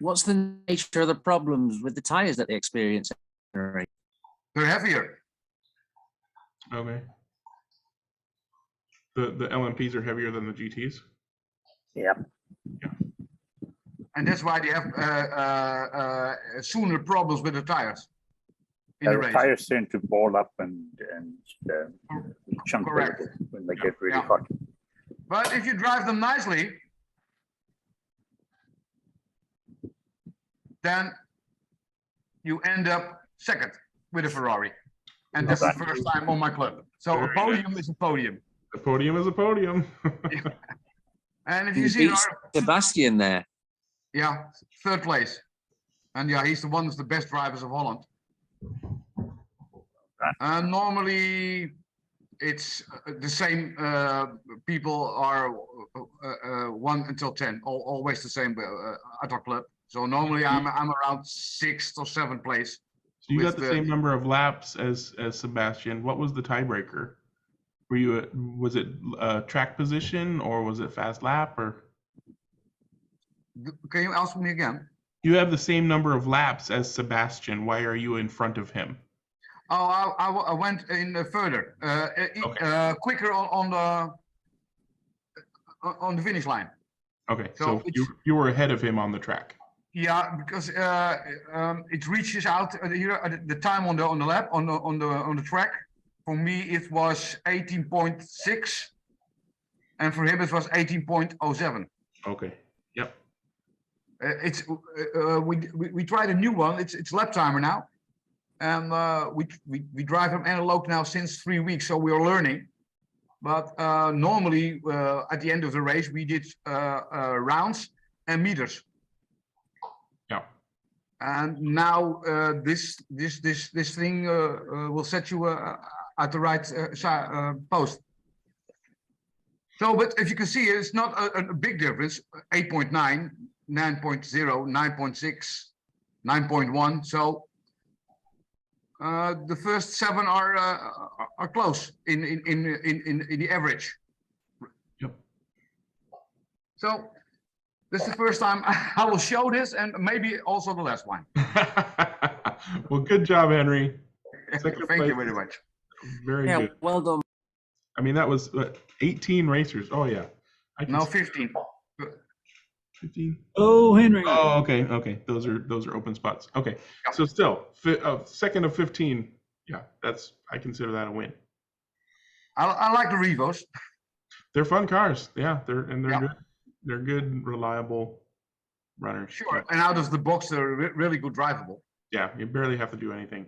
Speaker 5: What's the nature of the problems with the tires that they experience?
Speaker 10: They're heavier.
Speaker 1: Okay. The LMPs are heavier than the GTs?
Speaker 6: Yep.
Speaker 1: Yeah.
Speaker 10: And that's why they have sooner problems with the tires.
Speaker 6: The tires tend to ball up and chunk when they get really hot.
Speaker 10: But if you drive them nicely, then you end up second with a Ferrari. And that's the first time on my club. So a podium is a podium.
Speaker 1: A podium is a podium.
Speaker 10: And if you
Speaker 5: You
Speaker 10: see,
Speaker 5: beat Sebastian there.
Speaker 10: yeah, third place. And yeah, he's the one that's the best drivers of Holland. Normally, it's the same people are 1 until 10, always the same at our club. So normally I'm around 6th or 7th place.
Speaker 1: So you got the same number of laps as Sebastian. What was the tiebreaker? Were you was it track position or was it fast lap or?
Speaker 10: Can you ask me again?
Speaker 1: You have the same number of laps as Sebastian. Why are you in front of him?
Speaker 10: Oh, I went in further, quicker on the finish line.
Speaker 1: Okay,
Speaker 10: So
Speaker 1: so you were ahead of him on the track.
Speaker 10: Yeah, because it reaches out here the time on the lap on the track. For me, it was 18.6, and for him it was 18.07.
Speaker 1: Okay. Yep.
Speaker 10: It's we tried a new one. It's lap timer now, and we drive them analog now since 3 weeks, so we are learning. But normally at the end of the race we did rounds and meters.
Speaker 1: Yeah.
Speaker 10: And now this thing will set you at the right post. So, but if you can see, it's not a big difference. 8.9, 9.0, 9.6, 9.1. So the first 7 are close in the average.
Speaker 1: Yep.
Speaker 10: So this is the first time I will show this, and maybe also the last one.
Speaker 1: Well, good job, Henry.
Speaker 10: Thank you very much.
Speaker 1: Very good.
Speaker 5: Well done.
Speaker 1: I mean, that was 18 racers. Oh yeah.
Speaker 10: No, 15.
Speaker 1: 15.
Speaker 14: Oh, Henry.
Speaker 1: Oh, okay, okay. Those are open spots. Okay, so still, second of 15. Yeah, I consider that a win.
Speaker 10: I like the Revos.
Speaker 1: They're fun cars. Yeah, they're good. They're good, reliable runners.
Speaker 10: Sure, and out of the box, they're really good drivable.
Speaker 1: Yeah, you barely have to do anything.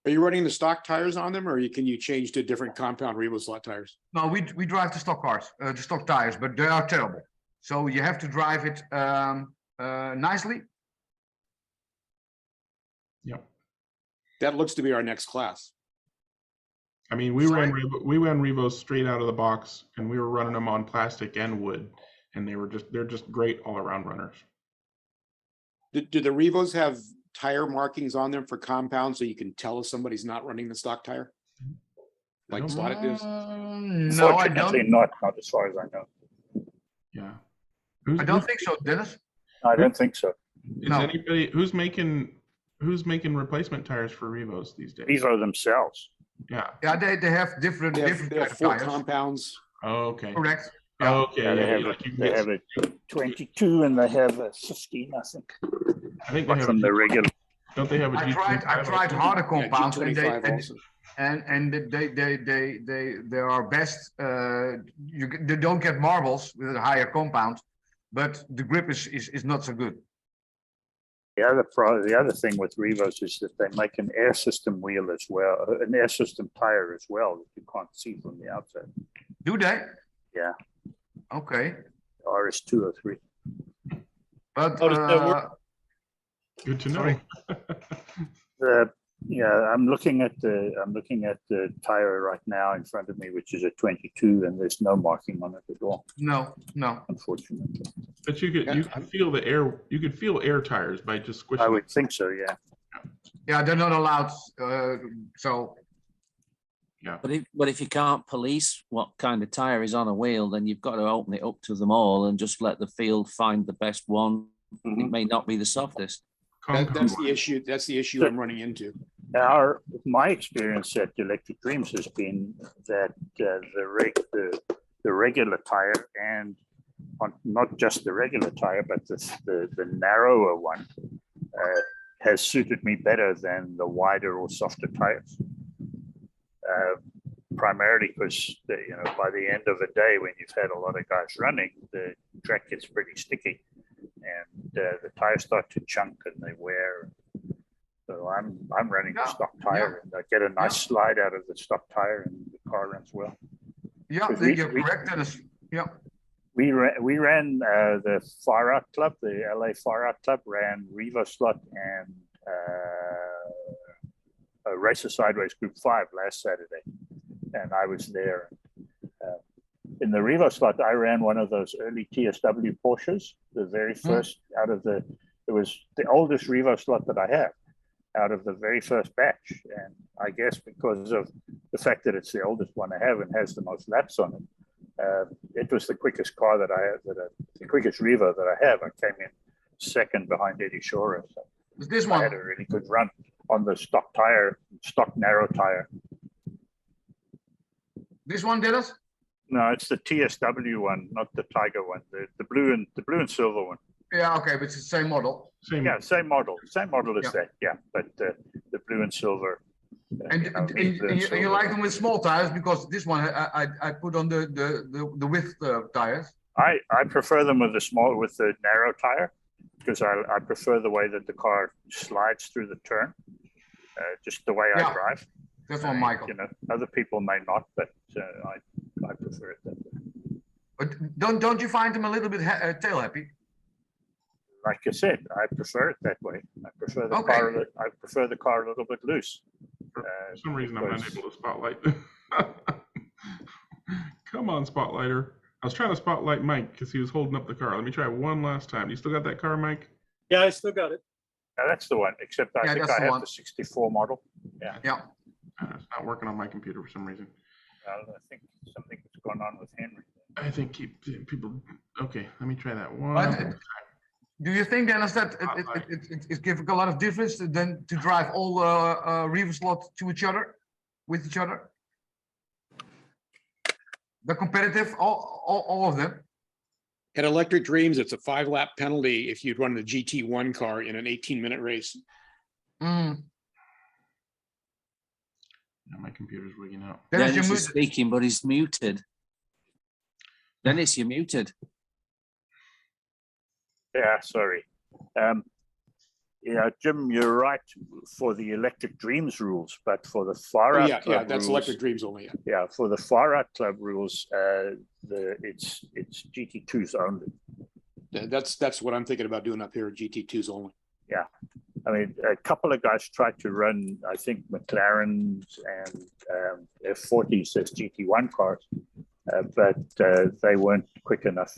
Speaker 11: Are you running the stock tires on them, or can you change to different compound RevoSlot tires?
Speaker 10: No, we drive the stock cars, the stock tires, but they are terrible. So you have to drive it nicely.
Speaker 1: Yep.
Speaker 11: That looks to be our next class.
Speaker 1: I mean, we ran Revos straight out of the box, and we were running them on plastic and wood, and they're just great all around runners.
Speaker 11: Do the Revos have tire markings on them for compound, so you can tell if somebody's not running the stock tire, like Slotted does?
Speaker 10: No, I don't.
Speaker 6: Not as far as I know.
Speaker 1: Yeah.
Speaker 10: I don't think so, Dennis.
Speaker 6: I don't think so.
Speaker 1: Is anybody who's making replacement tires for Revos these days?
Speaker 6: These are themselves.
Speaker 1: Yeah.
Speaker 10: Yeah, they have different
Speaker 11: They have 4
Speaker 10: tires.
Speaker 11: compounds.
Speaker 1: Oh, okay.
Speaker 10: Correct.
Speaker 1: Yeah. Okay.
Speaker 6: Yeah, they have a 22 and they have a 15, I think.
Speaker 1: I think they have
Speaker 6: from the regular.
Speaker 1: Don't they have a
Speaker 10: I tried harder compounds,
Speaker 11: and
Speaker 10: and they are best. They don't get marbles with a higher compound, but the grip is not so good.
Speaker 6: The other thing with Revos is that they make an air system wheel as well, an air system tire as well that you can't see from the outside.
Speaker 10: Do they?
Speaker 6: Yeah.
Speaker 10: Okay.
Speaker 6: RS2 or 3.
Speaker 10: But
Speaker 1: good to know.
Speaker 6: I'm looking at the tire right now in front of me, which is a 22, and there's no marking on it at all.
Speaker 10: No,
Speaker 6: unfortunately.
Speaker 1: But you could feel the air. You could feel air tires by just squishing.
Speaker 6: I would think so. Yeah.
Speaker 10: Yeah, they're not allowed. So.
Speaker 1: Yeah.
Speaker 5: But if you can't police what kind of tire is on a wheel, then you've got to open it up to them all and just let the field find the best one. Mm-hmm. It may not be the softest.
Speaker 11: That's the issue. That's the issue I'm running into.
Speaker 6: My experience at Electric Dreams has been that the regular tire, and not just the regular tire, but the narrower one has suited me better than the wider or softer tires. Primarily because by the end of the day, when you've had a lot of guys running, the track gets pretty sticky, and the tires start to chunk and they wear. So I'm running the stock tire, and I get a nice slide out of the stock tire, and the car runs well.
Speaker 10: Yeah,
Speaker 6: We-
Speaker 10: you're
Speaker 6: we-
Speaker 10: correct, Dennis. Yeah.
Speaker 6: We ran the Far Out Club, the LA Far Out Club, ran RevoSlot and Racer Sideways Group 5 last Saturday, and I was there. In the RevoSlot, I ran one of those early TSW Porsches, the very first out of the. It was the oldest RevoSlot that I have, out of the very first batch, and I guess because of the fact that it's the oldest one I have and has the most laps on it. It was the quickest car that I have, the quickest Revo that I have. I came in second behind Eddie Shora. So
Speaker 10: this
Speaker 6: I
Speaker 10: one?
Speaker 6: had a really good run on the stock narrow tire.
Speaker 10: This one, Dennis?
Speaker 6: No, it's the TSW one, not the Tiger one. The blue and silver one.
Speaker 10: Yeah, okay, but it's the same model.
Speaker 6: Same model as that. Yeah, but the blue and silver.
Speaker 10: And you like them with small tires, because this one I put on the width tires.
Speaker 6: I prefer them with the narrow tire, because I prefer the way that the car slides through the turn, just the way I drive.
Speaker 10: That's one, Michael.
Speaker 6: Other people may not, but I prefer it that way.
Speaker 10: But don't you find them a little bit tail happy?
Speaker 6: Like I said, I prefer it that way. I prefer the car. I prefer the car a little bit loose.
Speaker 1: For some reason, I'm unable to spotlight. Come on, Spotlighter. I was trying to spotlight Mike because he was holding up the car. Let me try one last time. You still got that car, Mike?
Speaker 18: Yeah, I still got it.
Speaker 6: That's the one, except I think I have the 64 model. Yeah.
Speaker 10: Yeah.
Speaker 1: It's not working on my computer for some reason.
Speaker 6: I think something has gone on with Henry.
Speaker 1: I think people. Okay, let me try that one.
Speaker 10: Do you think, Dennis, that it gives a lot of difference than to drive all RevoSlot to each other, with each other? The competitive, all of them.
Speaker 11: At Electric Dreams, it's a 5-lap penalty if you'd run the GT1 car in an 18-minute race.
Speaker 1: Now my computer's wigging out.
Speaker 5: Dennis is speaking, but he's muted. Dennis, you're muted.
Speaker 6: Yeah, sorry. Yeah, Jim, you're right for the Electric Dreams rules, but for the Far Out Club
Speaker 11: that's
Speaker 6: rules,
Speaker 11: Electric Dreams only.
Speaker 6: Yeah, for the Far Out Club rules, it's GT2s only.
Speaker 11: That's what I'm thinking about doing up here, GT2s only.
Speaker 6: Yeah, I mean, a couple of guys tried to run, I think, McLarens and F40s as GT1 cars, but they weren't quick enough.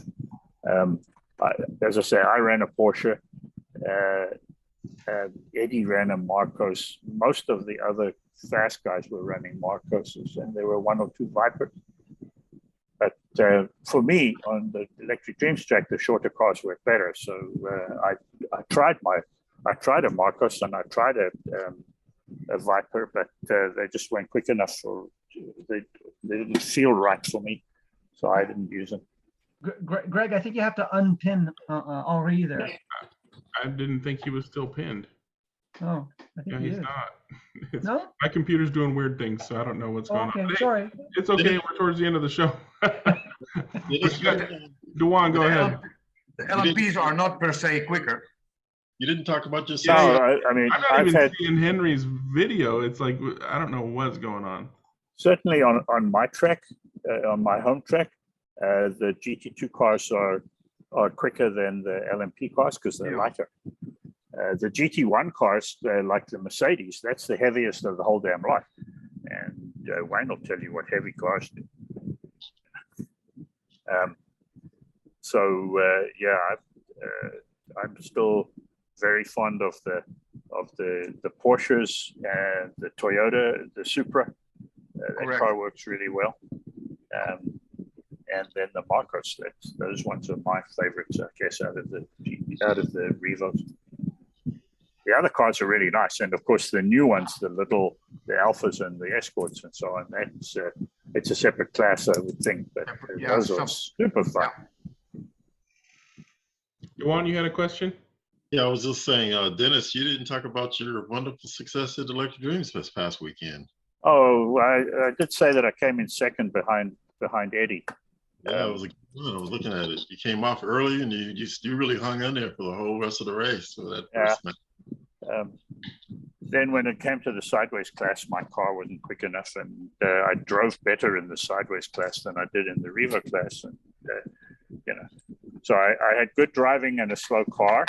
Speaker 6: As I say, I ran a Porsche. Eddie ran a Marcos. Most of the other fast guys were running Marcoses, and there were 1 or 2 Vipers. But for me, on the Electric Dreams track, the shorter cars were better. So I tried a Marcos and I tried a Viper, but they just weren't quick enough, or they didn't feel right for me, so I didn't use them.
Speaker 2: Greg, I think you have to unpin Henri there.
Speaker 1: I didn't think he was still pinned.
Speaker 2: Oh, I think
Speaker 1: he's
Speaker 2: is.
Speaker 1: not.
Speaker 2: No?
Speaker 1: My computer's doing weird things, so I don't know what's going on.
Speaker 2: Okay, sorry.
Speaker 1: It's okay. We're towards the end of the show. Dewan, go ahead.
Speaker 10: The LMPs are not per se quicker.
Speaker 12: You didn't talk about your.
Speaker 6: No, I mean,
Speaker 1: I'm not even seeing Henry's video. It's like I don't know what's going on.
Speaker 6: Certainly on my track, on my home track, the GT2 cars are quicker than the LMP cars because they're lighter. The GT1 cars, like the Mercedes, that's the heaviest of the whole damn lot. And Wayne will tell you what heavy cars do. Yeah, I'm still very fond of the Porsches and the Toyota, the Supra. That car works really well. And then the Marcos, those ones are my favorites, I guess, out of the Revos. The other cars are really nice, and of course the new ones, the Alphas and the Escorts and so on. It's a separate class, I would think, but those are super fun.
Speaker 1: Juan, you had a question?
Speaker 12: Yeah, I was just saying, Dennis, you didn't talk about your wonderful success at Electric Dreams this past weekend.
Speaker 6: Oh, I did say that I came in second behind Eddie.
Speaker 12: Yeah, I was looking at it. You came off early, and you really hung in there for the whole rest of the race. So that first
Speaker 6: then when it came to the sideways class, my car wasn't quick enough, and I drove better in the sideways class than I did in the Revo class. And so I had good driving and a slow car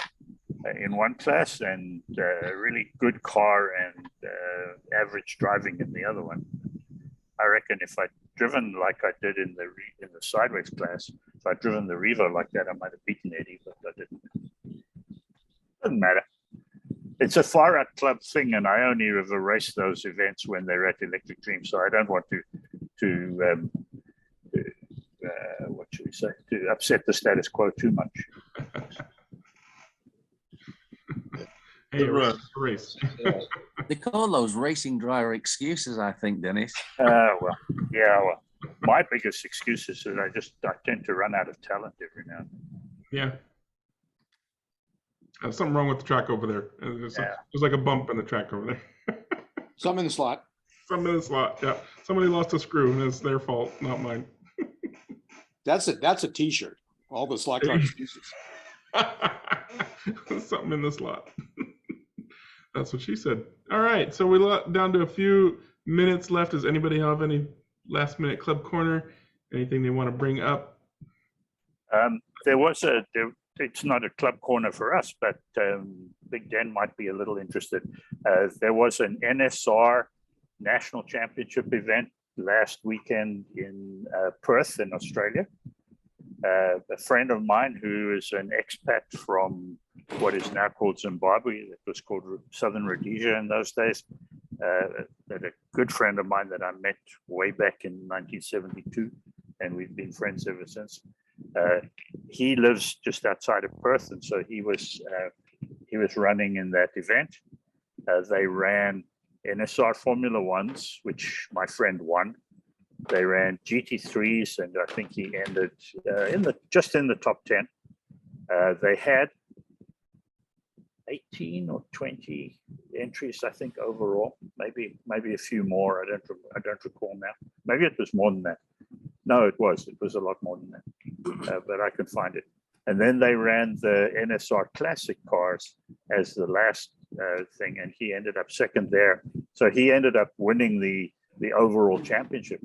Speaker 6: in one class, and really good car and average driving in the other one. I reckon if I'd driven like I did in the sideways class, if I'd driven the Revo like that, I might have beaten Eddie, but I didn't. Doesn't matter. It's a far out club thing, and I only ever race those events when they're at Electric Dream. So I don't want to what should we say, to upset the status quo too much.
Speaker 1: Hey, race.
Speaker 5: They call those racing driver excuses, I think, Dennis.
Speaker 6: Well, my biggest excuse is that I tend to run out of talent every now and then.
Speaker 1: Yeah. There's something wrong with the track over there. There's like a bump in the track over there.
Speaker 11: Some in the slot.
Speaker 1: Some in the slot, yeah. Somebody lost a screw, and it's their fault, not mine.
Speaker 11: That's a T-shirt. All the slot car excuses.
Speaker 1: Something in the slot. That's what she said. All right, so we're down to a few minutes left. Does anybody have any last-minute club corner? Anything they want to bring up?
Speaker 6: It's not a club corner for us, but Big Dan might be a little interested. There was an NSR National Championship event last weekend in Perth in Australia. A friend of mine who is an expat from what is now called Zimbabwe, it was called Southern Rhodesia in those days, a good friend of mine that I met way back in 1972, and we've been friends ever since. He lives just outside of Perth, and so he was running in that event. They ran NSR Formula Ones, which my friend won. They ran GT3s, and I think he ended just in the top 10. They had 18 or 20 entries, I think, overall. Maybe a few more. I don't recall now. Maybe it was more than that. No, it was a lot more than that, but I can find it. And then they ran the NSR Classic cars as the last thing, and he ended up second there. So he ended up winning the overall championship.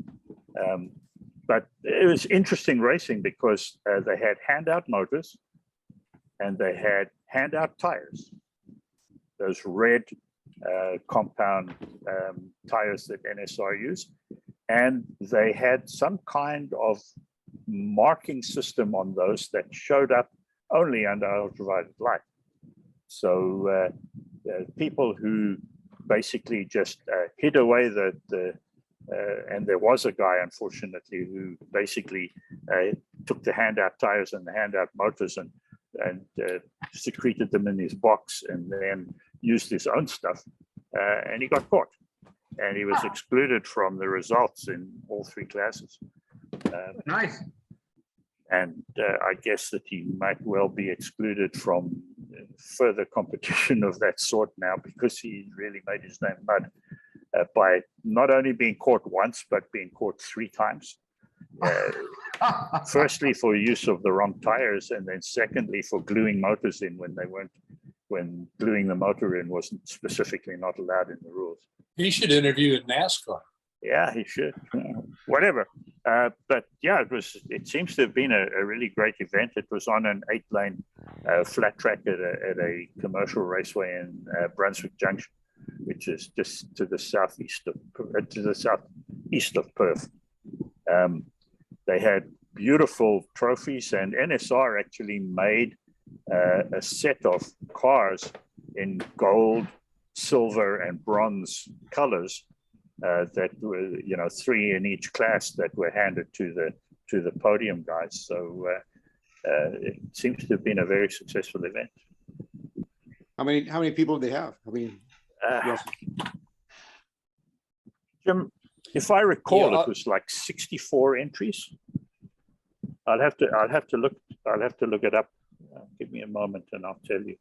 Speaker 6: But it was interesting racing because they had handout motors and they had handout tires. Those red compound tires that NSR used. And they had some kind of marking system on those that showed up only under ultraviolet light. So people who basically just hid away and there was a guy, unfortunately, who basically took the handout tires and the handout motors and secreted them in his box and then used his own stuff, and he got caught. And he was excluded from the results in all three classes.
Speaker 10: Nice.
Speaker 6: And I guess that he might well be excluded from further competition of that sort now, because he really made his name mud by not only being caught once, but being caught 3 times. Firstly, for use of the wrong tires, and then secondly, for gluing motors in when gluing the motor in wasn't specifically not allowed in the rules.
Speaker 3: He should interview in NASCAR.
Speaker 6: Yeah, he should. Whatever. But yeah, it seems to have been a really great event. It was on an 8-lane flat track at a commercial raceway in Brunswick Junction, which is just to the southeast of Perth. They had beautiful trophies, and NSR actually made a set of cars in gold, silver, and bronze colors that were, 3 in each class that were handed to the podium guys. So it seems to have been a very successful event.
Speaker 11: How many people did they have? Yes.
Speaker 6: Jim, if I recall, it was like 64 entries. I'll have to look it up. Give me a moment, and I'll tell you.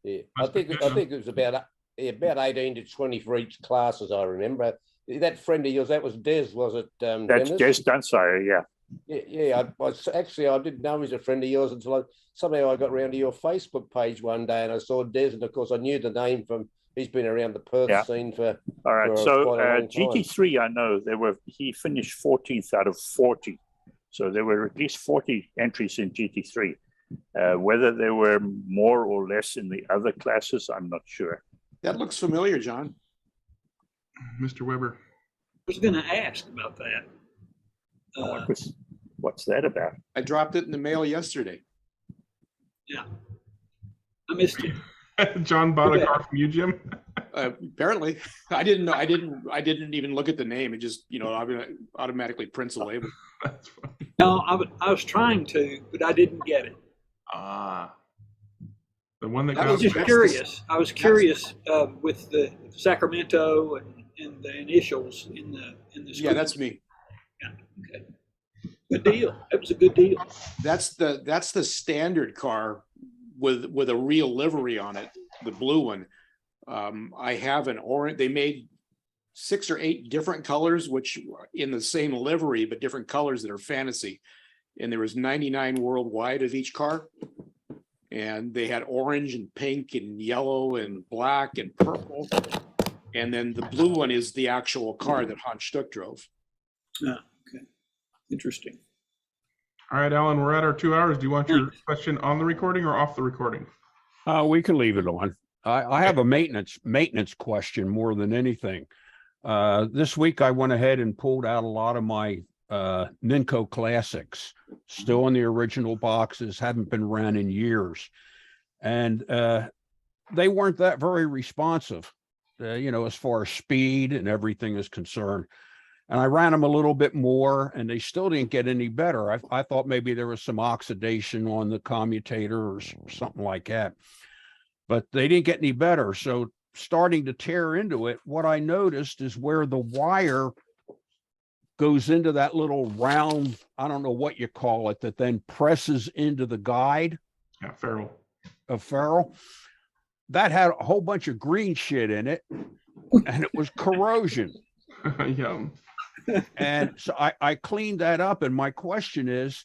Speaker 16: Yeah, I think it was about 18 to 20 for each class, as I remember. That friend of yours, that was Des, was it?
Speaker 6: That's Des Dunsire, yeah.
Speaker 16: Yeah. I didn't know he was a friend of yours until somehow I got around to your Facebook page one day and I saw Des, and of course I knew the name from He's been around the Perth scene for.
Speaker 6: All right.
Speaker 16: for
Speaker 6: So
Speaker 16: quite a long time.
Speaker 6: GT3, I know he finished 14th out of 40. So there were at least 40 entries in GT3. Whether there were more or less in the other classes, I'm not sure.
Speaker 11: That looks familiar, John.
Speaker 1: Mr. Weber.
Speaker 14: I was going to ask about that.
Speaker 6: What's that about?
Speaker 11: I dropped it in the mail yesterday.
Speaker 14: Yeah, I missed it.
Speaker 1: John bought a car from you, Jim.
Speaker 11: Apparently, I didn't know. I didn't even look at the name. It just, automatically prints a label.
Speaker 1: That's funny.
Speaker 14: No, I was trying to, but I didn't get it.
Speaker 1: The one that
Speaker 14: I was just curious. I was curious with the Sacramento and the initials in the.
Speaker 11: Yeah, that's me.
Speaker 14: Yeah. Okay. Good deal. That was a good deal.
Speaker 11: That's the standard car with a real livery on it, the blue one. I have an orange. They made 6 or 8 different colors, which in the same livery, but different colors that are fantasy. And there was 99 worldwide of each car. And they had orange and pink and yellow and black and purple. And then the blue one is the actual car that Hans Stuck drove.
Speaker 14: Ah, okay. Interesting.
Speaker 1: All right, Alan, we're at our 2 hours. Do you want your question on the recording or off the recording?
Speaker 19: We can leave it on. I have a maintenance question more than anything. This week I went ahead and pulled out a lot of my Ninco classics, still in the original boxes, haven't been ran in years. And they weren't that very responsive, as far as speed and everything is concerned. And I ran them a little bit more and they still didn't get any better. I thought maybe there was some oxidation on the commutator or something like that, but they didn't get any better. So starting to tear into it, what I noticed is where the wire goes into that little round, I don't know what you call it, that then presses into the guide.
Speaker 1: Yeah, ferrule.
Speaker 19: A ferrule. That had a whole bunch of green shit in it, and it was corrosion.
Speaker 1: Yum.
Speaker 19: And so I cleaned that up. And my question is,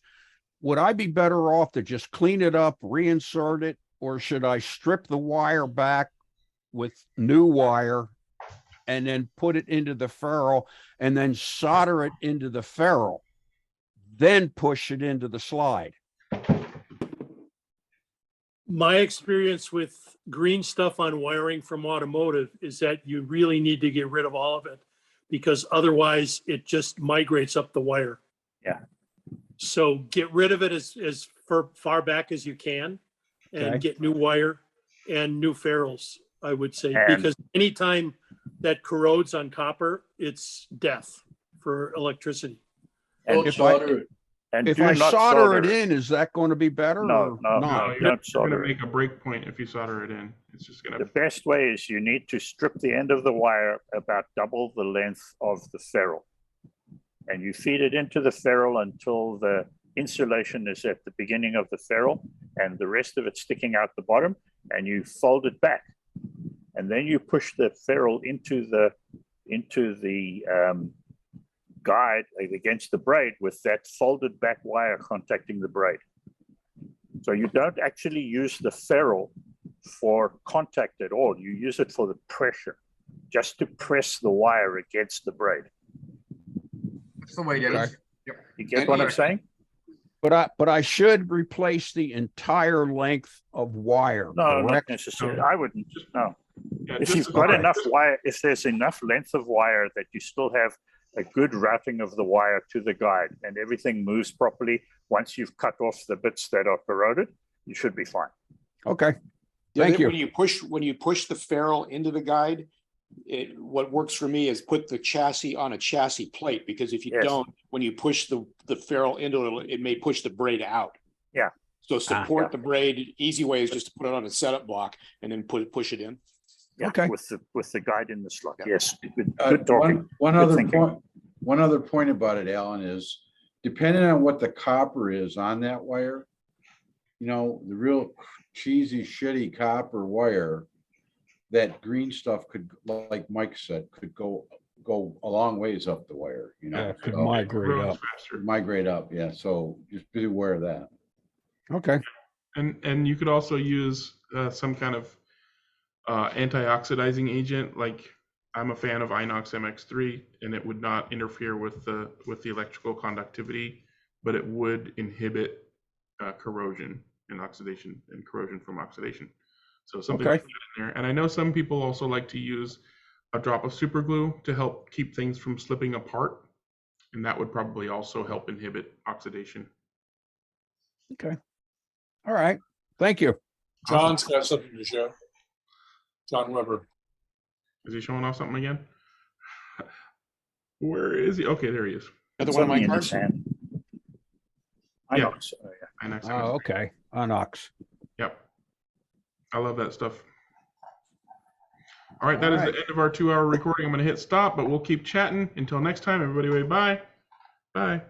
Speaker 19: would I be better off to just clean it up, reinsert it, or should I strip the wire back with new wire and then put it into the ferrule and then solder it into the ferrule, then push it into the slide?
Speaker 20: My experience with green stuff on wiring from automotive is that you really need to get rid of all of it, because otherwise it just migrates up the wire.
Speaker 6: Yeah.
Speaker 20: So get rid of it as far back as you can and get new wire and new ferrules, I would say, because anytime that corrodes on copper, it's death for electricity.
Speaker 6: And
Speaker 19: if I solder it in, is that going to be better?
Speaker 6: No,
Speaker 1: You're going to make a break point if you solder it in. It's just going to.
Speaker 6: The best way is you need to strip the end of the wire about double the length of the ferrule, and you feed it into the ferrule until the insulation is at the beginning of the ferrule and the rest of it sticking out the bottom, and you fold it back, and then you push the ferrule into the guide against the braid with that folded back wire contacting the braid. So you don't actually use the ferrule for contact at all. You use it for the pressure, just to press the wire against the braid.
Speaker 10: That's the way it is.
Speaker 6: You get what I'm saying?
Speaker 19: But I should replace the entire length of wire.
Speaker 6: No,
Speaker 19: correct?
Speaker 6: not necessarily. I wouldn't. No.
Speaker 1: Yeah,
Speaker 6: If you've got enough wire, if there's enough length of wire that you still have a good routing of the wire to the guide and everything moves properly, once you've cut off the bits that are corroded, you should be fine.
Speaker 19: Okay. Thank you.
Speaker 11: When you push the ferrule into the guide, what works for me is put the chassis on a chassis plate, because if you don't, when you push the ferrule into it, it may push the braid out.
Speaker 6: Yeah.
Speaker 11: So support the braid. Easy way is just to put it on a setup block and then push it in.
Speaker 6: Yeah,
Speaker 19: okay.
Speaker 6: With the guide in the slot. Yes. Good talking.
Speaker 17: One other point about it, Alan, is depending on what the copper is on that wire, the real cheesy, shitty copper wire, that green stuff could, like Mike said, could go a long ways up the wire.
Speaker 19: Yeah, it could migrate up. Yeah. So just be aware of that. Okay.
Speaker 1: And you could also use some kind of anti-oxidizing agent. Like I'm a fan of Inox MX3, and it would not interfere with the electrical conductivity, but it would inhibit corrosion and oxidation and corrosion from oxidation. So something like that in there. And I know some people also like to use a drop of super glue to help keep things from slipping apart, and that would probably also help inhibit oxidation.
Speaker 19: Okay. All right. Thank you.
Speaker 3: John's got something to show. John Weber.
Speaker 1: Is he showing off something again? Where is he? Okay, there he is.
Speaker 11: Another one of my cards.
Speaker 6: Inox.
Speaker 1: Inox.
Speaker 19: Oh, okay. Inox.
Speaker 1: Yep. I love that stuff. All right, that is the end of our 2-hour recording. I'm going to hit stop, but we'll keep chatting. Until next time, everybody, bye. Bye.